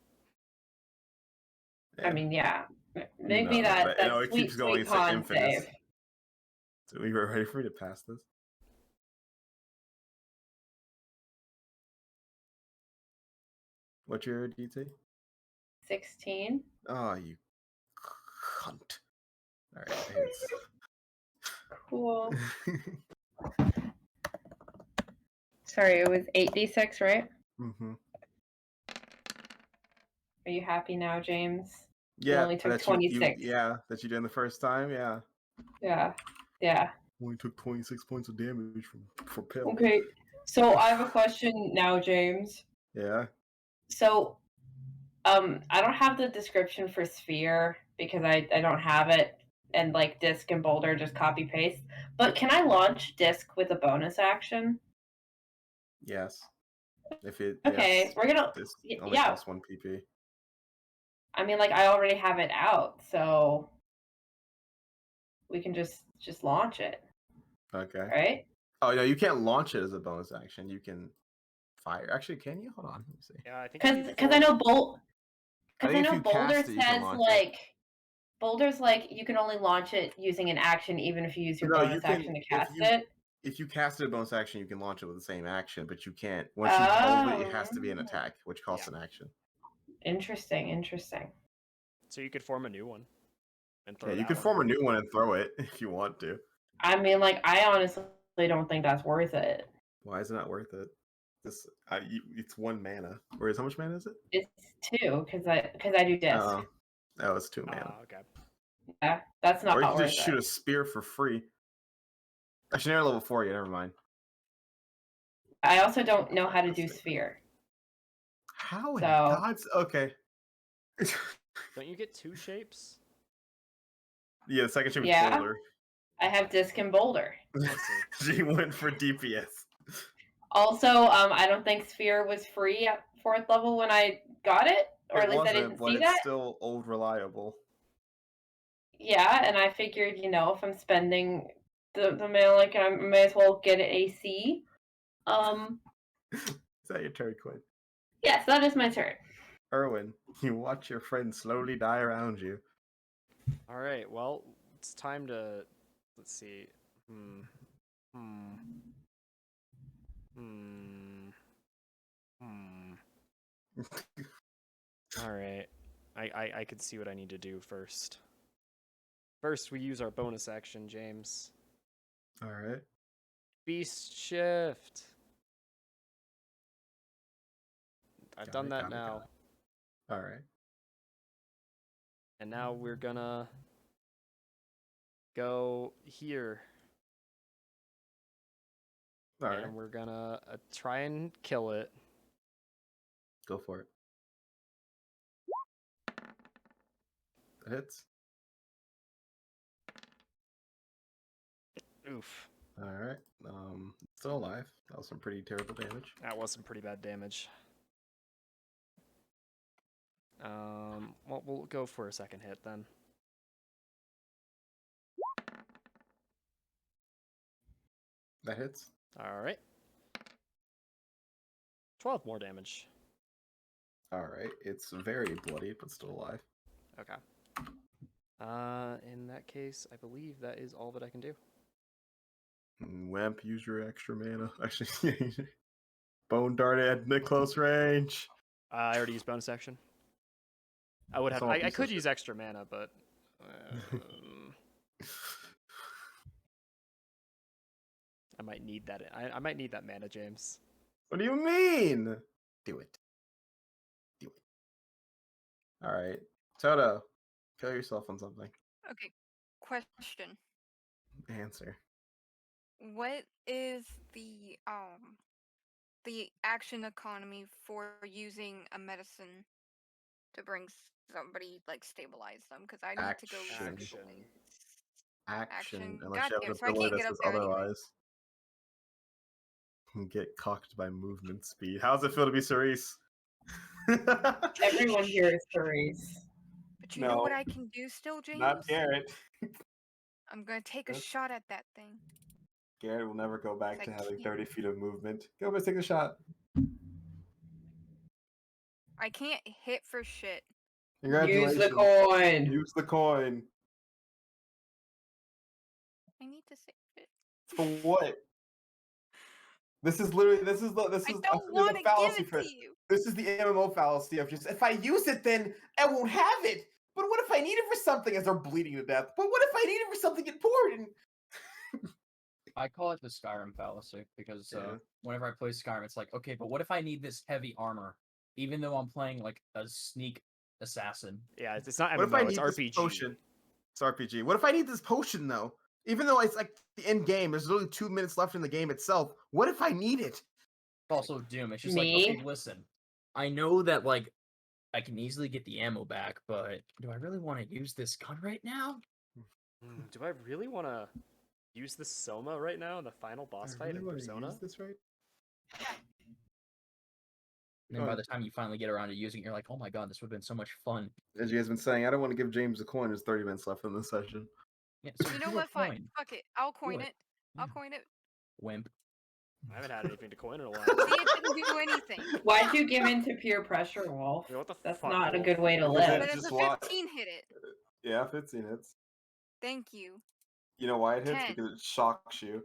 I mean, yeah. Maybe No, that it sweet keeps going sweet to con infinite. save. So we were ready for you to pass this. What's your DT? 16. Oh, you cunt. All right. Cool. Sorry, it was 8d6, right? Mm-hmm. Are you happy now, James? Yeah, only took that 26. that you did the first time. Yeah. Yeah. Only took 26 points of damage for Pill. Okay. So I have a question now, James. Yeah. So, I don't have the description for sphere because I don't have it, and like disc and boulder just copy paste. But can I launch disc with a bonus action? Yes. If it Okay, yes, we're gonna. this only Yeah, costs 1 PP. I mean, like I already have it out, so we can just launch it, Okay. right? Oh no, you can't launch it as a bonus action. You can fire. Actually, can you? Hold on. Let me see. Yeah, I think. if you Because I know I think if you Boulder cast it, you can says launch it. like Boulder's like you can only launch it using an action, even if you use your No, bonus you can- action to if cast you- it. If you cast it a bonus action, you can launch it with the same action, but you can't. Once you hold it, it has to be an Oh. attack, which costs an action. Interesting. So you could form a new one. And throw Yeah, you that can one. form a new one and throw it if you want to. I mean, like I honestly don't think that's worth it. Why is it not worth it? It's 1 mana. Whereas how much mana is it? It's 2 because I do disc. Oh, it's 2 mana. Okay. Yeah, that's not Or you can worth just shoot it. a spear for free. Actually, they're level 4 yet. Never mind. I also don't know how to do That's it. sphere. How in So- God's okay? Don't you get 2 shapes? Yeah, the second shape is Yeah. boulder. I have disc and boulder. I see. She went for DPS. Also, I don't think sphere was free at 4th level when I got it, or at least I didn't but see it's that. still old reliable. Yeah, and I figured, if I'm spending the Malik, I may as well get an AC. Is that your turn, Quinn? Yes, that is my turn. Erwin, you watch your friend slowly die around you. All right. Well, it's time to. Let's see. All right. I can see what I need to do first. First, we use our bonus action, James. All right. Beast shift. I've done that now. All right. And now we're gonna go here. All right. And we're gonna try and kill it. Go for it. That hits. Oof. All right. Still alive. That was some pretty terrible damage. That was some pretty bad damage. Well, we'll go for a second hit then. That hits. All right. 12 more damage. All right. It's very bloody, but still alive. Okay. In that case, I believe that is all that I can do. Wimp, use your extra mana. Actually, bone dart at close range. I already used bonus action. I would have. I could use extra mana, but I might need that. I might need that mana, James. What do you mean? Do it. Do it. All right, Toto, kill yourself on something. Okay. Question. Answer. What is the action economy for using a medicine to bring somebody stabilize them? Because I need to go Action. Action. Unless you have Goddamn, an so I ability can't that get up says there anyway. otherwise. Get cocked by movement speed. How's it feel to be Cerise? Everyone here is Therese. But you know what I can do still, James? Not Garrett. I'm gonna take a shot at that thing. Garrett will never go back I to having can't. 30 feet of movement. Go, let's take a shot. I can't hit for shit. Congratulations. Use the coin. Use the coin. I need to save it. For what? This is literally this is I don't want to give it to you. This is the MMO fallacy of just if I use it, then I won't have it. But what if I need it for something as they're bleeding to death? But what if I need it for something important? I call it the Skyrim fallacy because Yeah. whenever I play Skyrim, it's like, okay, but what if I need this heavy armor, even though I'm playing like a sneak assassin? Yeah, it's not What if I MMO. need It's this RPG. potion? It's RPG. What if I need this potion though? Even though it's like the end game, there's literally 2 minutes left in the game itself. What if I need it? Also, Doom. It's just Me? like, okay, listen, I know that like I can easily get the ammo back, but do I really want to use this gun right now? Do I really want to use the Soma right now in the final boss fight in Persona? Use this right? And then by the time you finally get around to using it, you're like, oh my god, this would have been so much fun. As you guys have been saying, I don't want to give James a coin. There's 30 minutes left in this session. Yeah, so You know do a what? Fine. coin. Fuck it. I'll coin it. it. I'll Yeah. coin it. Wimp. I haven't had anything to coin in a while. See, it didn't do anything. Why'd you give in to peer pressure, Wolf? Yeah, what the That's fuck, not a Wolf? good way to Because live. But It's it's just a why- 15 hit it. Yeah, 15 hits. Thank you. You know why it hits? 10. Because it shocks you.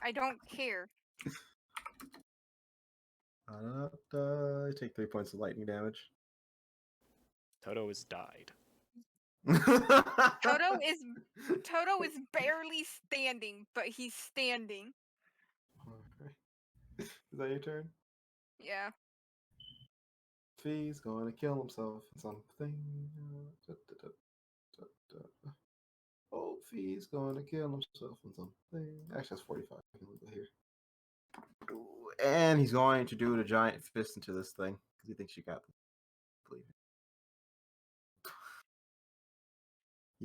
I don't care. I take 3 points of lightning damage. Toto has died. Toto is barely standing, but he's standing. Okay. Is that your turn? Yeah. He's going to kill himself in something. Oh, he's going to kill himself in something. Actually, that's 45. I can leave it here. And he's going to do the giant fist into this thing because he thinks you got believe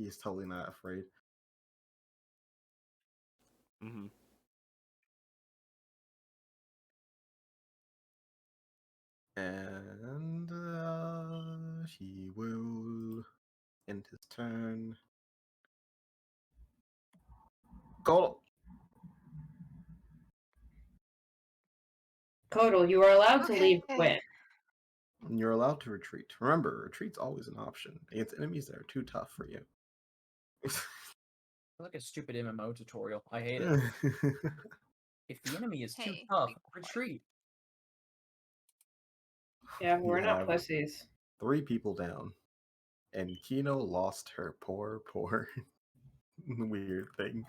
it. He's totally not afraid. Mm-hmm. And he will end his turn. Go. Kodal, you are allowed to leave Okay. Quinn. You're allowed to retreat. Remember, retreat's always an option against enemies that are too tough for you. It's like a stupid MMO tutorial. I hate it. If the enemy is too Hey, tough, be quiet. retreat. Yeah, You we're not have pussies. 3 people down, and Kino lost her poor weird thing.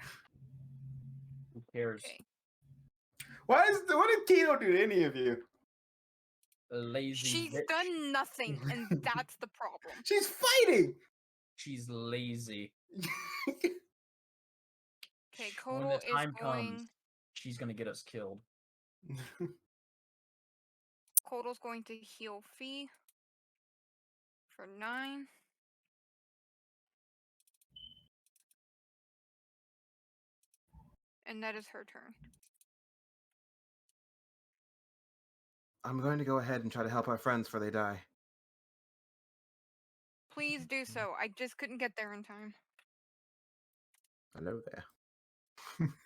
Who cares? Okay. What did Kino do to any of you? Lazy She's bitch. done nothing, and that's the problem. She's fighting. She's lazy. Okay, When Kodal the is time going. comes, she's gonna get us killed. Kodal's going to heal Fee for 9. And that is her turn. I'm going to go ahead and try to help our friends before they die. Please do so. I just couldn't get there in time. Hello there.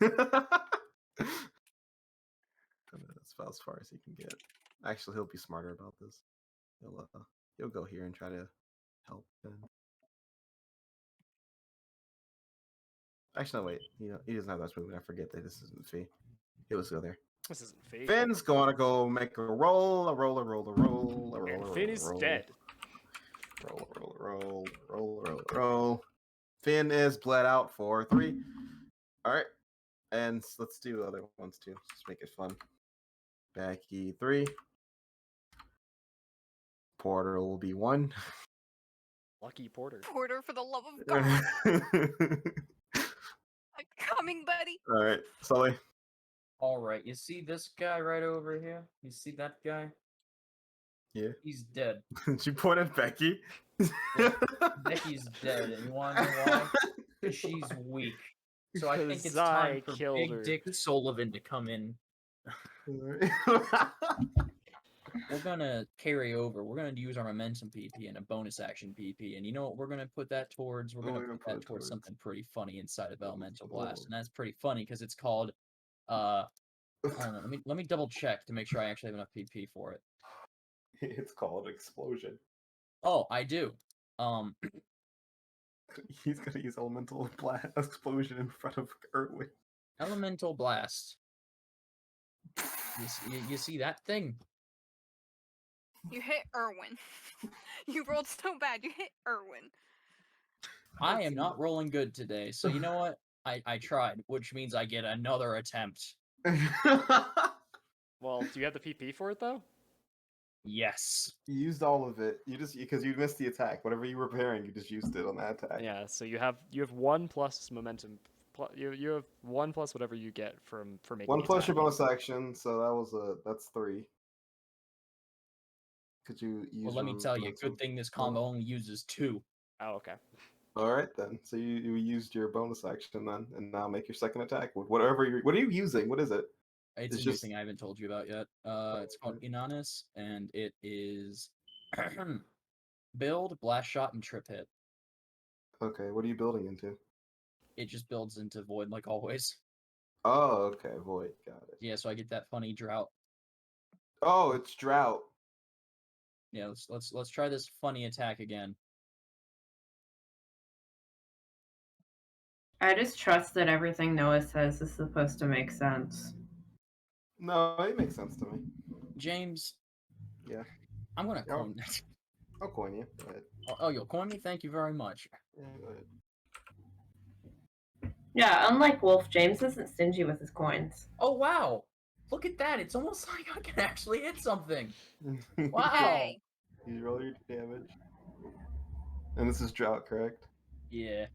That's about as far as he can get. Actually, he'll be smarter about this. He'll go here and try to help them. Actually, no, wait. He doesn't have that much movement. I forget that this isn't Fee. He'll just go there. This isn't Fee. Finn's going to go make a roll, a roll, a roll, a roll, a roll, And a roll, Finn a is roll. dead. Roll, roll, roll, roll, roll, roll. Finn is bled out for 3. All right. And let's do other ones too. Just make it fun. Becky 3. Porter will be 1. Lucky Porter. Porter, for the love of God. I'm coming, buddy. All right, Sully. Alright, you see this guy right over here? You see that guy? Yeah. He's dead. She pointed Becky. Yeah, Becky's dead, and you wanna know why? Because she's weak. So I think it's Because time I for killed Big her. Dick Sullivan to come in. We're gonna carry over. We're gonna use our momentum PP and a bonus action PP, and you know what we're gonna put that towards? We're What gonna are we put gonna that put it towards towards? something pretty funny inside of Elemental Oh. Blast, and that's pretty funny because it's called hold on, let me double check to make sure I actually have enough PP for it. It's called Explosion. Oh, I do. He's gonna use Elemental Blast Explosion in front of Erwin. Elemental Blast. You see that thing? You hit Erwin. You rolled so bad, you hit Erwin. I am not rolling good today, so you know what? I tried, which means I get another attempt. Well, do you have the PP for it though? Yes. You used all of it. You just because you missed the attack. Whatever you were preparing, you just used it on that attack. Yeah. So you have 1 plus momentum. You have 1 plus whatever you get for making. 1 the plus your attack. bonus action, so that's 3. Could you use? Well, let me tell you, good thing this combo only uses 2. Oh, okay. All right then. So you used your bonus action then, and now make your second attack with whatever you. What are you using? What is it? It's It's a new just- thing I haven't told you about yet. It's called Inanus, and it is build, blast shot, and trip hit. Okay. What are you building into? It just builds into void like always. Oh, okay. Void. Got it. Yeah, so I get that funny drought. Oh, it's drought. Yeah, let's try this funny attack again. I just trust that everything Noah says is supposed to make sense. No, it makes sense to me. James. Yeah. I'm gonna Yeah. coin that. I'll coin you. Go ahead. Oh, you'll coin me? Thank you very much. Yeah, go ahead. Yeah, unlike Wolf, James isn't stingy with his coins. Oh wow! Look at that! It's almost like I can actually hit something. Wow! Hey. You roll your damage. And this is drought, correct? Yeah.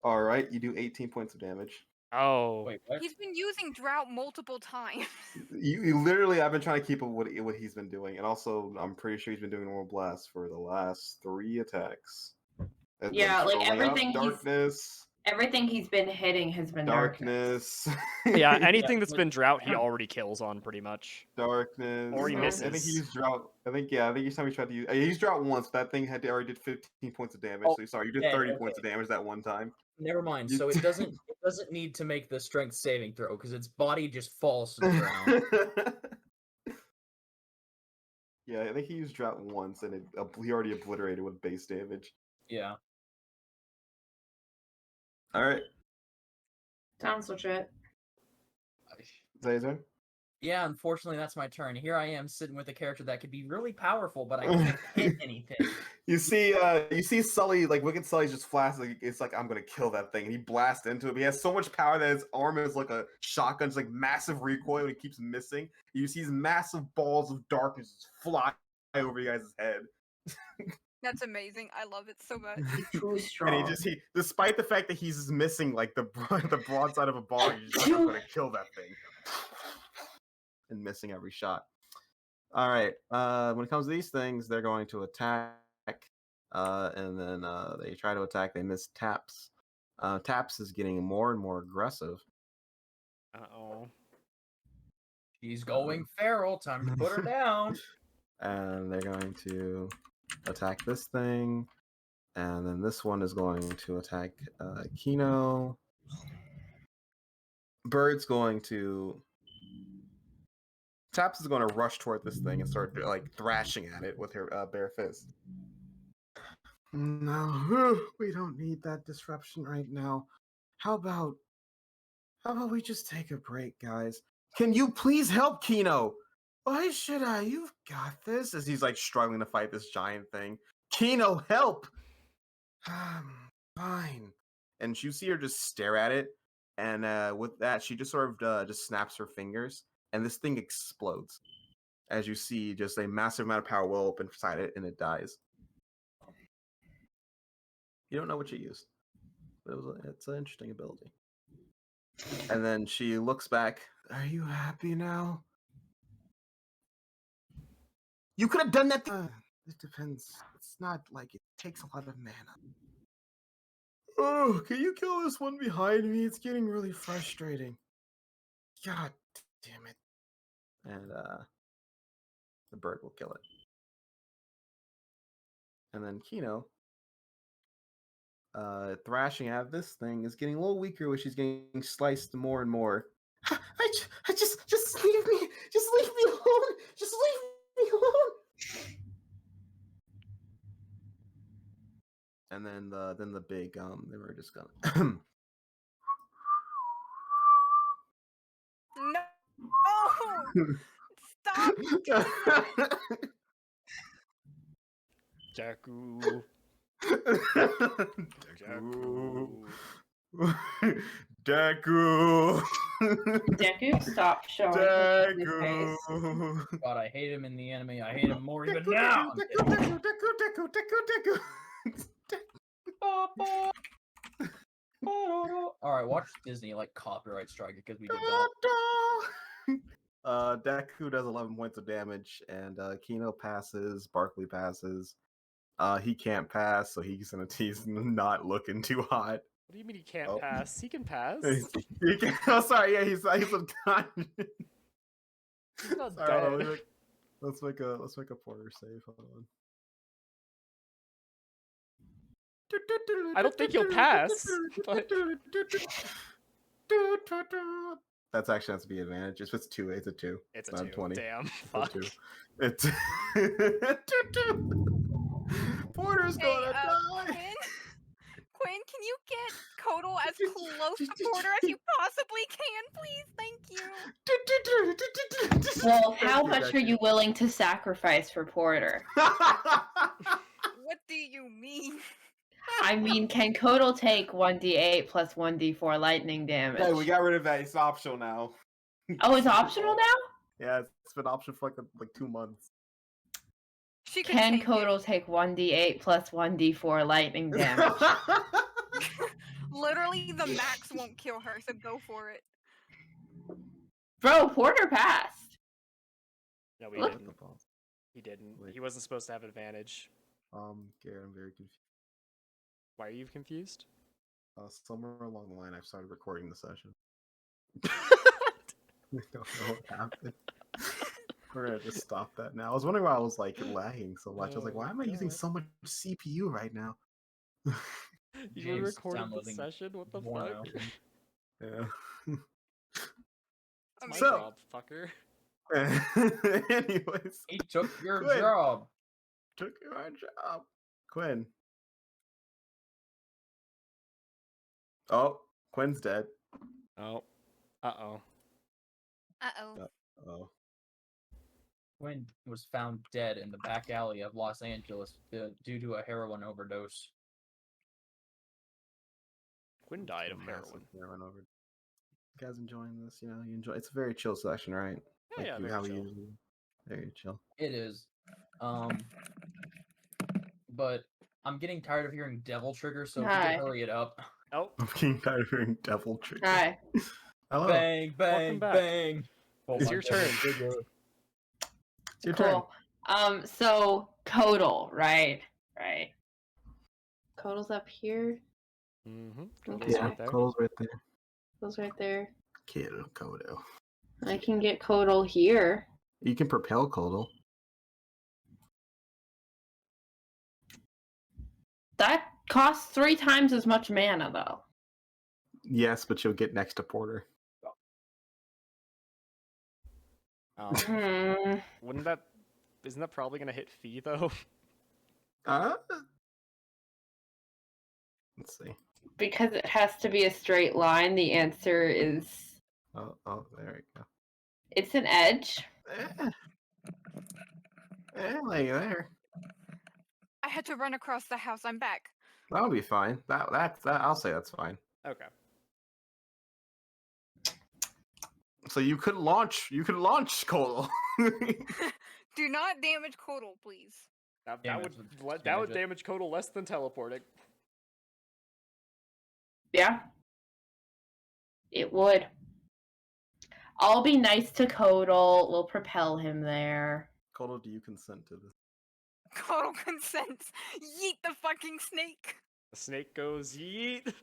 All right. You do 18 points of damage. Oh. Wait, what? He's been using drought multiple times. You literally, I've been trying to keep up with what he's been doing, and also I'm pretty sure he's been doing normal blast for the last 3 attacks. And then Yeah, like scrolling up, everything darkness, everything he's been hitting has been darkness. Yeah, anything that's but- been drought, he already kills on pretty much. darkness. Or he Mhm. I think he misses. used drought. I think each time he tried to use, he used drought once. That thing already did 15 points of damage. Oh, So sorry, you did okay, 30 points of damage that one time. Never mind. You- So it doesn't need to make the strength saving throw because its body just falls to the ground. Yeah, I think he used drought once, and he already obliterated with base damage. Yeah. All right, Sounds legit. Zazer. Yeah, unfortunately, that's my turn. Here I am sitting with a character that could be really powerful, but I can't hit anything. You see Sully, like Wicked Sully's just flash, like it's like I'm gonna kill that thing, and he blasts into it. But he has so much power that his arm is like a shotgun, just like massive recoil, and he keeps missing. You see these massive balls of darkness just fly over you guys' head, That's amazing. I love it so much. Too strong. and he despite the fact that he's missing like the broadside of a ball, he's just like, I'm gonna kill that thing, and missing every shot. All right. When it comes to these things, they're going to attack, and then they try to attack. They miss Taps. Taps is getting more and more aggressive. Uh-oh. She's going feral. Time to put her down. And they're going to attack this thing, and then this one is going to attack Kino. Bird's going to. Taps is going to rush toward this thing and start like thrashing at it with her bare fist. No, we don't need that disruption right now. How about we just take a break, guys? Can you please help Kino? Why should I? You've got this. As he's like struggling to fight this giant thing. Kino, help! Fine. And you see her just stare at it, and with that, she just sort of just snaps her fingers, and this thing explodes. As you see, just a massive amount of power well up inside it, and it dies. You don't know what you used, but it's an interesting ability. And then she looks back. Are you happy now? You could have done that. It depends. It's not like it takes a lot of mana. Oh, can you kill this one behind me? It's getting really frustrating. God damn it. And the bird will kill it. And then Kino, thrashing at this thing, is getting a little weaker, which she's getting sliced more and more. I just leave me alone. Just leave me alone. And then the big they were just gonna. No! Stop! Jakku. Deku. Deku, stop showing his face. Deku. God, I hate him in the anime. I hate him more even now. All right, watch Disney like copyright strike it because we did that. Deku does 11 points of damage, and Kino passes. Barkley passes. He can't pass, so he's not looking too hot. What do you mean he can't Oh. pass? He can pass. He can, oh, sorry, yeah, he's unconscious. He's not Sorry, hold on, dead. let's make a Porter save. Hold on. I don't think he'll pass, but- That's actually has to be advantage. If it's 2, it's a 2. It's a not 2. 20. Damn. It's a Fuck. 2. It's Porter's Hey, gonna die. Quinn, can you get Kodal as close to Porter as you possibly can, please? Thank you. Well, how much are you willing to sacrifice for Porter? What do you mean? I mean, can Kodal take 1d8 plus 1d4 lightning damage? Hey, we got rid of that. It's optional now. Oh, it's optional now? Yeah, it's been optional for like 2 months. She could Can change it. Kodal take 1d8 plus 1d4 lightning damage? Literally, the max won't kill her, so go for it. Bro, Porter passed. No, we Look. didn't. He didn't. Wait. He wasn't supposed to have advantage. Garrett, I'm very confused. Why are you confused? Somewhere along the line, I've started recording the session. I don't know what happened. We're gonna just stop that now. I was wondering why I was like lagging so much. I was like, Oh why my am I using God. so much CPU right now? You James were recording the downloading session? What the porno. fuck? Yeah. It's my So- job, fucker. Anyways, He took your Quinn. job. took my job. Quinn. Oh, Quinn's dead. Oh. Uh-oh. Uh-oh. Oh. Quinn was found dead in the back alley of Los Angeles due to a heroin overdose. Quinn died of heroin. Over. You guys enjoying this? You know, you enjoy. It's a very chill session, right? Yeah, yeah, very how we chill. usually. Very chill. It is. But I'm getting tired of hearing devil trigger, so if you Hi. could hurry it up. Oh, I'm getting tired of hearing devil trigger. Hi. Hello. Bang, bang, back. bang. Oh, It's my your devil turn. trigger. It's your turn. Cool. So Codal, right? Right. Codal's up here. mm-hmm. Okay. Yeah. Right there. Cole's right there. Codal's right there. Kid Kodo. I can get Codal here. You can propel Kodal. That costs 3 times as much mana, though. Yes, but you'll get next to Porter. Hmm. Wouldn't that... Isn't that probably gonna hit Fee, though? Let's see. Because it has to be a straight line, the answer is Oh, there we go. it's an edge. Like there. I had to run across the house. I'm back. That'll be fine. That I'll say that's fine. Okay. So you could launch Kodal. Do not damage Codal, please. That Damage would would that would damage damage Kodal less than teleporting. Yeah. It would. I'll be nice to Codal. We'll propel him there. Kodal, do you consent to this? Codal consents. Yeet the fucking snake. The snake goes yeet.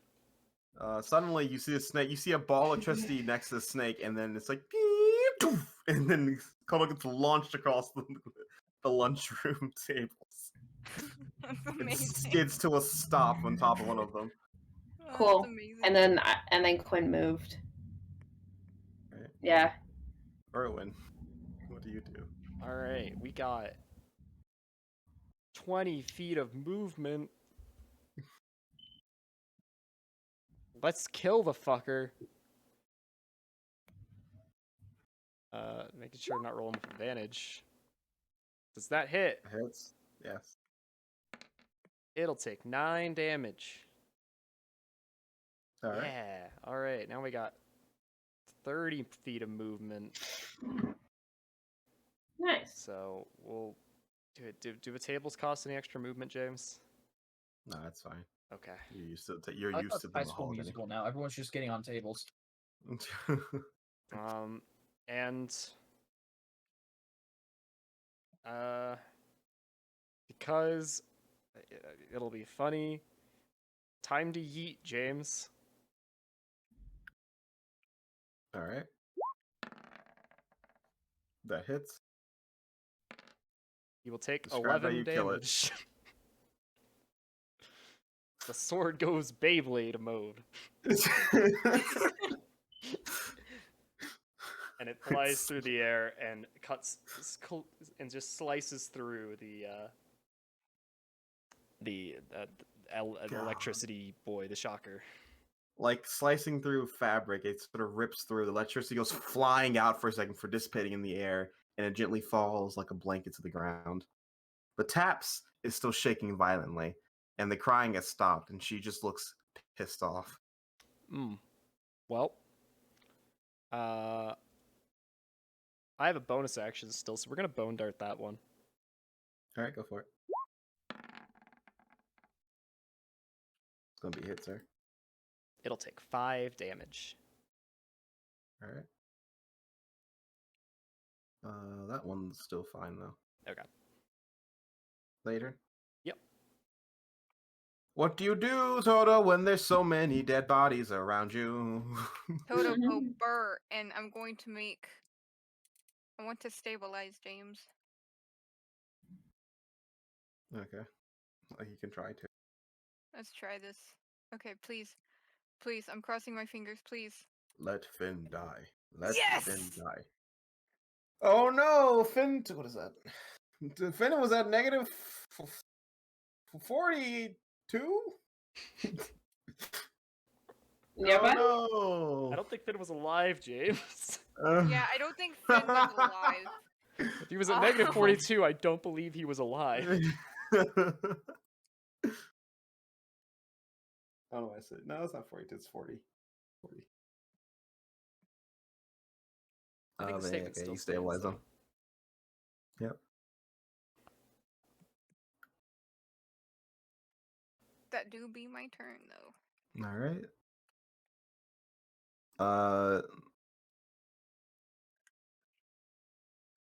Suddenly you see a snake. You see a ball of electricity next to the snake, and then it's like, beep, doof, and then Kodal gets launched across the lunchroom tables. That's It amazing. skids to a stop on top of one of them. Oh, Cool. That's amazing. And then Quinn moved. Right. Yeah. Erwin, what do you do? All right, we got 20 feet of movement. Let's kill the fucker. Making sure I'm not rolling with advantage. Does that hit? Hits? Yes. It'll take 9 damage. All right. Yeah. All right. Now we got 30 feet of movement. Nice. So we'll do it. Do the tables cost any extra movement, James? No, that's fine. Okay. You're used to I them thought High the School whole Musical now. Everyone's just getting on tables. And because it'll be funny. Time to yeet, James. All right. That hits. You will take Describe how 11 you kill it. damage. The sword goes Beyblade mode, and it flies through the air and cuts and just slices through the electricity boy, the shocker. Like slicing through fabric, it sort of rips through. The electricity goes flying out for a second for dissipating in the air, and it gently falls like a blanket to the ground. But Taps is still shaking violently, and the crying has stopped, and she just looks pissed off. Well, I have a bonus action still, so we're gonna bone dart that one. All right, go for it. It's gonna be a hit, sir. It'll take 5 damage. All right. That one's still fine though. Okay. Later. Yep. What do you do, Toto, when there's so many dead bodies around you? Toto go burr, and I'm going to make. I want to stabilize James. Okay. You can try to. Let's try this. Okay, please. Please, I'm crossing my fingers, please. Let Finn die. Let Yes! Finn die. Oh no, Finn! What is that? Finn was at negative 42? Yeah, but Oh I don't think Finn was alive, James. no. Yeah, I don't think Finn was alive. If he was at negative 42, I don't believe he was alive. I don't know why I said no. It's not 42. It's 40. 40. I think the Then, statement okay, still you stabilize stands, them. Yep. That do be my turn, though. All right.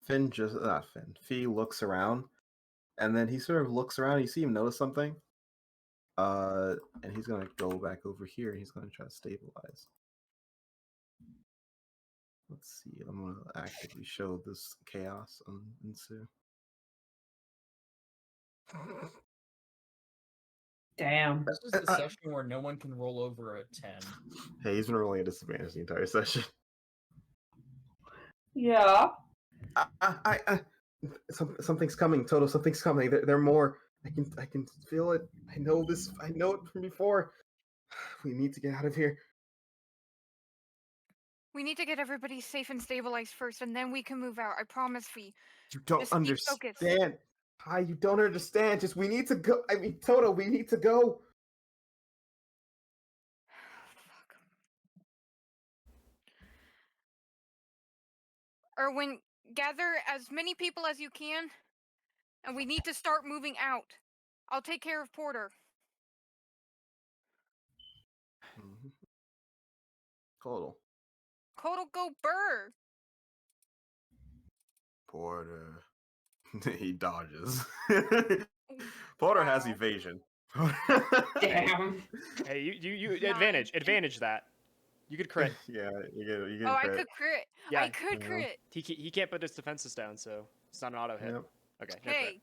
Finn just not Finn. Fee looks around, and then he sort of looks around. You see him notice something. And he's gonna go back over here. And he's gonna try to stabilize. Let's see. I'm gonna actively show this chaos ensue. damn. This is the session where no one can roll over a 10. Hey, he's been rolling a disadvantage the entire session. Yeah. Something's coming, Toto. Something's coming. There are more. I can feel it. I know this. I know it from before. We need to get out of here. We need to get everybody safe and stabilized first, and then we can move out. I promise, Fee. You don't Just keep focused. understand. Hi, you don't understand. Just we need to go. I mean, Toto, we need to go. Fuck. Erwin, gather as many people as you can, and we need to start moving out. I'll take care of Porter. Total. Kodal go burr. Porter. He dodges. Porter has Wow. evasion. Damn. Hey, you Nine. advantage that. You could crit. Yeah, you get Oh, I crit. could crit. Yeah. I could Yeah. crit. He can't put his defenses down, so it's not an auto hit. Yep. Okay, no crit. Hey,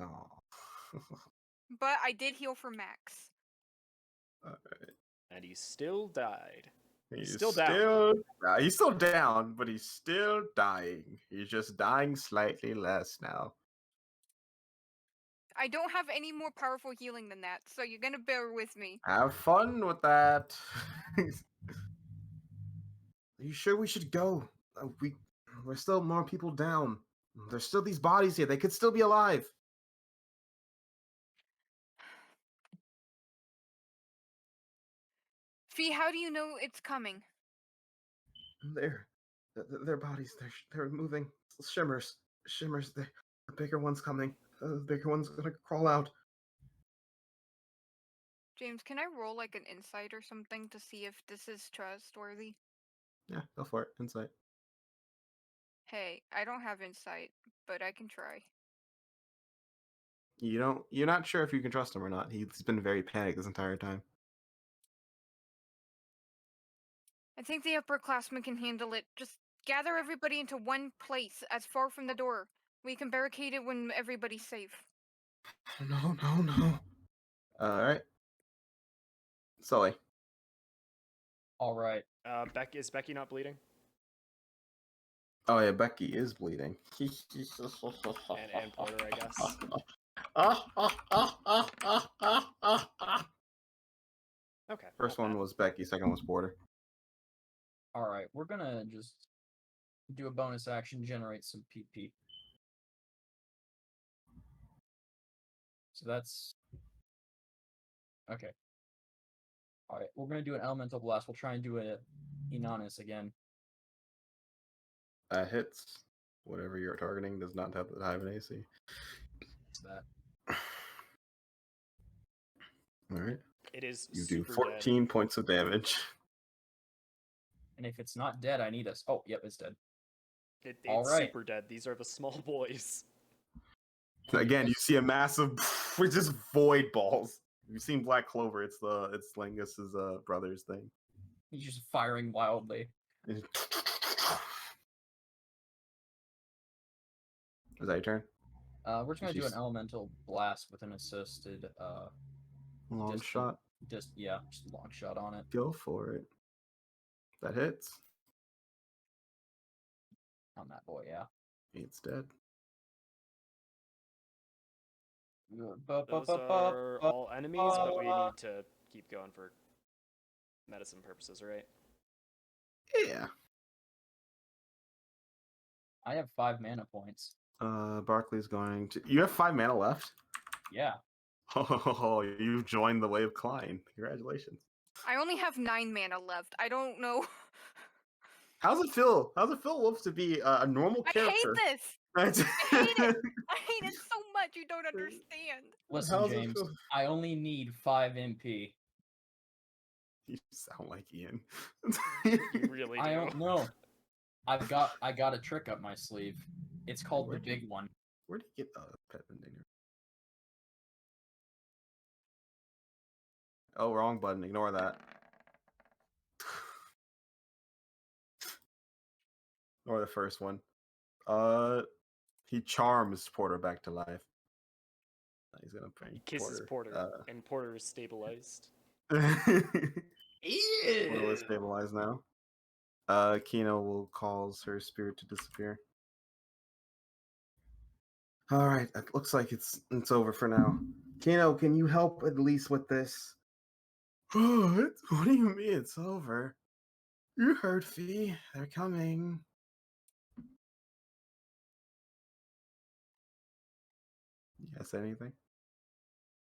Oh. but I did heal for Max. And he still died. He's still down. He's still down, but he's still dying. He's just dying slightly less now. I don't have any more powerful healing than that, so you're gonna bear with me. Have fun with that. Are you sure we should go? We're still more people down. There's still these bodies here. They could still be alive. Fee, how do you know it's coming? Their bodies. They're moving. Shimmers. The bigger one's coming. The bigger one's gonna crawl out. James, can I roll like an insight or something to see if this is trustworthy? Yeah, go for it. Insight. Hey, I don't have insight, but I can try. You're not sure if you can trust him or not. He's been very panicked this entire time. I think the upperclassmen can handle it. Just gather everybody into one place, as far from the door. We can barricade it when everybody's safe. No. Alright. Sully. Alright. Is Becky not bleeding? Oh yeah, Becky is bleeding. And Porter, I guess. Okay. First one was Becky, second was Porter. Alright, we're gonna just do a bonus action, generate some PP. So that's... Okay. Alright, we're gonna do an elemental blast. We'll try and do a Inanus again. Hits. Whatever you're targeting does not have an AC. It's that. Alright. It is You do super 14 points of damage. And if it's not dead, I need us. Oh, yep, it's dead. dead. It's All right. super dead. These are the small boys. Again, you see a massive, with just void balls. You've seen Black Clover. It's Lingus's brother's thing. He's just firing wildly. Is that your turn? We're just gonna do an She's- elemental blast with an assisted Long Distant. shot. just a long shot on it. Go for it. That hits. On that boy, yeah. It's dead. Those are all enemies, but we need to keep going for medicine purposes, right? Yeah. I have 5 mana points. Barkley's going to. You have 5 mana left. Yeah. Oh, you've joined the way of Klein. Congratulations. I only have 9 mana left. I don't know. How's it feel? How's it feel, Wolf, to be a normal I character? hate this. I hate it. I hate it so much. You don't understand. Listen, How's it James, feel? I only need 5 MP. You sound like Ian. You really do. I don't know. I got a trick up my sleeve. It's called the big one. Where did you get Pet Vending? Oh, wrong button. Ignore that. Ignore the first one. He charms Porter back to life. He's gonna bring He kisses Porter, and Porter is stabilized. Porter is stabilized now. Kino will cause her spirit to disappear. All right, it looks like it's over for now. Kino, can you help at least with this? What do you mean it's over? You heard Fee. They're coming. You guys say anything?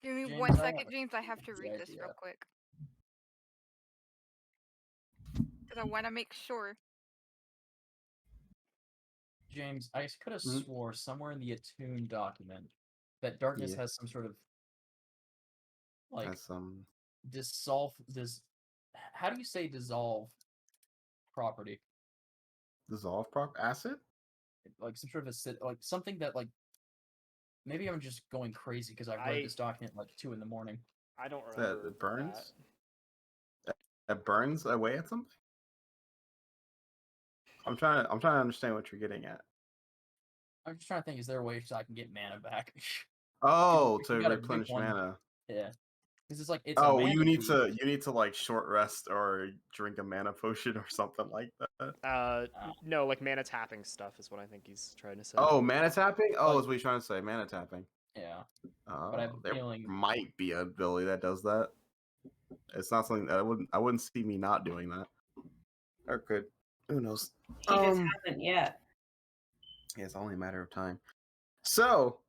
Give me James, 1 I second, have a James. I have to read this real quick. Because I want to make sure. James, I could have Mhm. swore somewhere in the Attune document that darkness Yeah. has some sort of like Has some dissolve this. How do you say dissolve property? dissolve prop acid? Like some sort of acid, like something that like. Maybe I'm just going crazy because I've read this document like 2 in the morning. I don't That remember it burns? That burns away at something? I'm trying to understand what you're getting at. I'm just trying to think, is there a way so I can get mana back? Oh, if to you got a big replenish one- mana. Yeah. Because it's like it's a Oh, mana you need food. to like short rest or drink a mana potion or something like that. No, like mana tapping stuff is what I think he's trying to say. Oh, mana tapping? Oh, Like- is what you're trying to say. Mana tapping. Yeah. Oh, But I have a there feeling might be an ability that does that. It's not something that I wouldn't see me not doing that. Or could. Who knows? He just hasn't yet. Yeah, it's only a matter of time. So,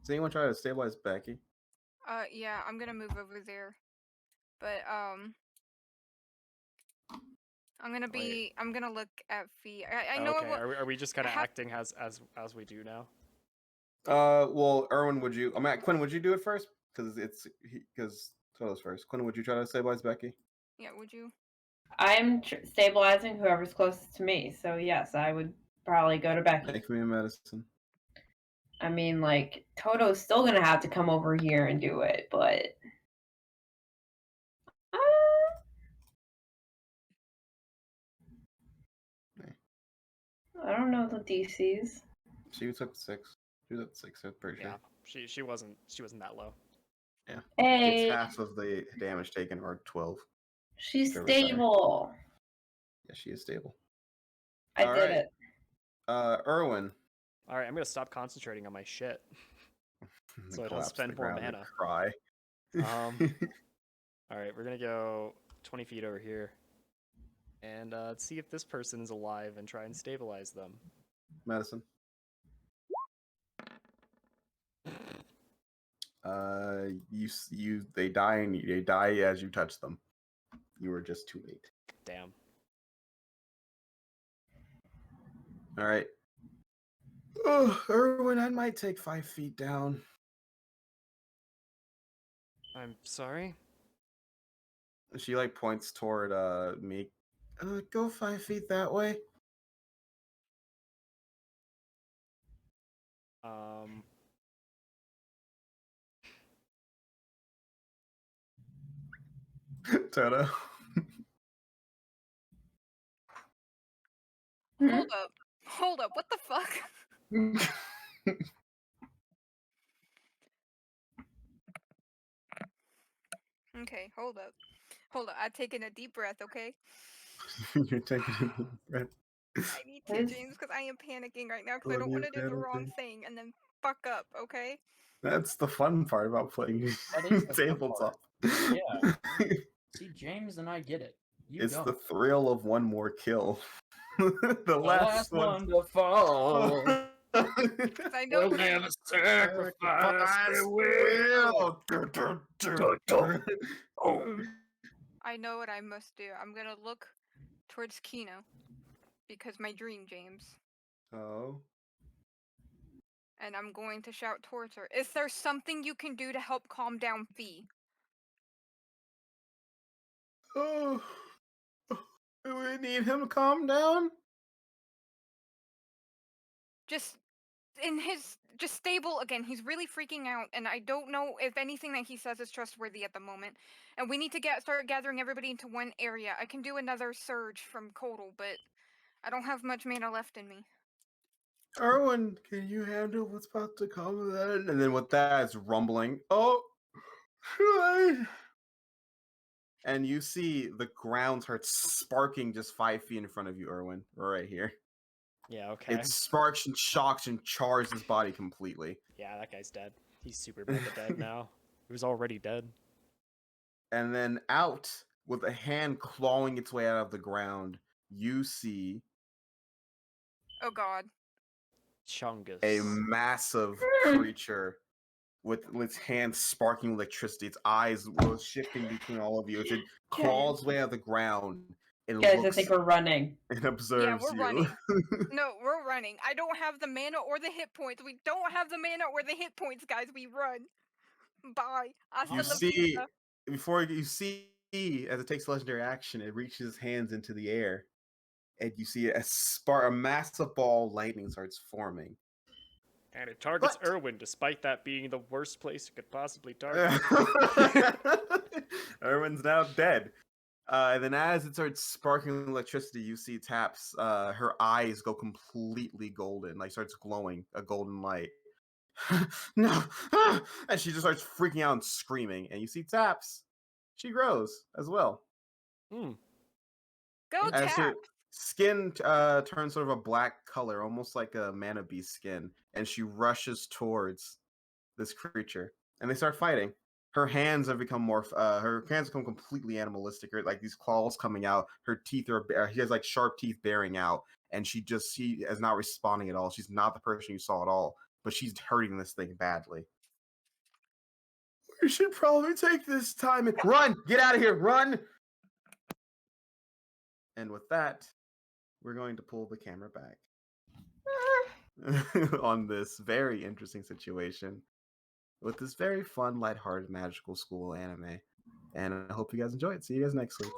does anyone try to stabilize Becky? Yeah, I'm gonna move over there. But I'm gonna look at Fee. I know Okay, what. are we just kind of have- acting as we do now? Well, Erwin, Quinn, would you do it first? Because Toto's first. Quinn, would you try to stabilize Becky? Yeah, would you? I'm stabilizing whoever's closest to me, so yes, I would probably go to Becky. Make me a medicine. I mean, like, Toto's still gonna have to come over here and do it, but... I don't know the DCs. She took 6. She was at 6, I'm pretty Yeah, sure. she wasn't that low. Yeah. Hey, It's half of the damage taken, or 12. she's Whichever's higher. stable. Yeah, she is stable. I All did right. it. All Erwin. right, I'm gonna stop concentrating on my shit. So I don't Collapse to spend the more ground and mana. Cry. All right, we're gonna go 20 feet over here, and see if this person is alive and try and stabilize them. Medicine. They die as you touch them. You were just too late. Damn. All right. Oh, Erwin, I might take 5 feet down. I'm sorry. She like points toward me. Go 5 feet that way. Toto. Hold up, what the fuck? Okay, hold up. I'm taking a deep breath, okay? You're taking a deep breath. I need to, James, because I am panicking right now because I What don't are you want to do the wrong panicking? thing and then fuck up, okay? That's the fun part about playing That is the fun tabletop. Yeah. See, James and I get it. You It's don't. the thrill of one more kill. the The last one to fall. 'Cause I know We'll never sacrifice the will. I know what I must do. I'm gonna look towards Kino because my dream, James, Oh. and I'm going to shout towards her. Is there something you can do to help calm down Fee? Oh. Do we need him to calm down? Just stable again. He's really freaking out, and I don't know if anything that he says is trustworthy at the moment. And we need to start gathering everybody into one area. I can do another surge from Kodal, but I don't have much mana left in me. Erwin, can you handle what's about to come then? And then with that, it's rumbling. Oh, and you see the ground starts sparking just 5 feet in front of you, Erwin, right here. Yeah, okay. It sparks and shocks and chars his body completely. Yeah, that guy's dead. He's super mega dead now. He was already dead. And then out, with a hand clawing its way out of the ground, you see Oh God. Chungus. a massive creature with its hands sparking electricity. Its eyes were shifting between all of you as it claws its way out of the ground. It Guys, I looks think we're running. and observes Yeah, we're you. running. No, we're running. I don't have the mana or the hit points. We don't have the mana or the hit points, guys. We run. Bye. Hasta You la see, vista. before you see, as it takes legendary action, it reaches its hands into the air, and you see a massive ball of lightning starts forming. And it targets But- Erwin, despite that being the worst place it could possibly target. Erwin's now dead. And then as it starts sparking electricity, you see Taps, her eyes go completely golden, like starts glowing a golden light. No! And she just starts freaking out and screaming. And you see Taps. She grows as well. Hmm. Go As tap. her skin turns sort of a black color, almost like a mana beast skin, and she rushes towards this creature, and they start fighting. Her hands have become more. Her hands become completely animalistic. Like these claws coming out. Her teeth are. She has like sharp teeth bearing out, and she is not responding at all. She's not the person you saw at all, but she's hurting this thing badly. We should probably take this time and run. Get out of here. Run. And with that, we're going to pull the camera back on this very interesting situation with this very fun, lighthearted magical school anime. And I hope you guys enjoy it. See you guys next week.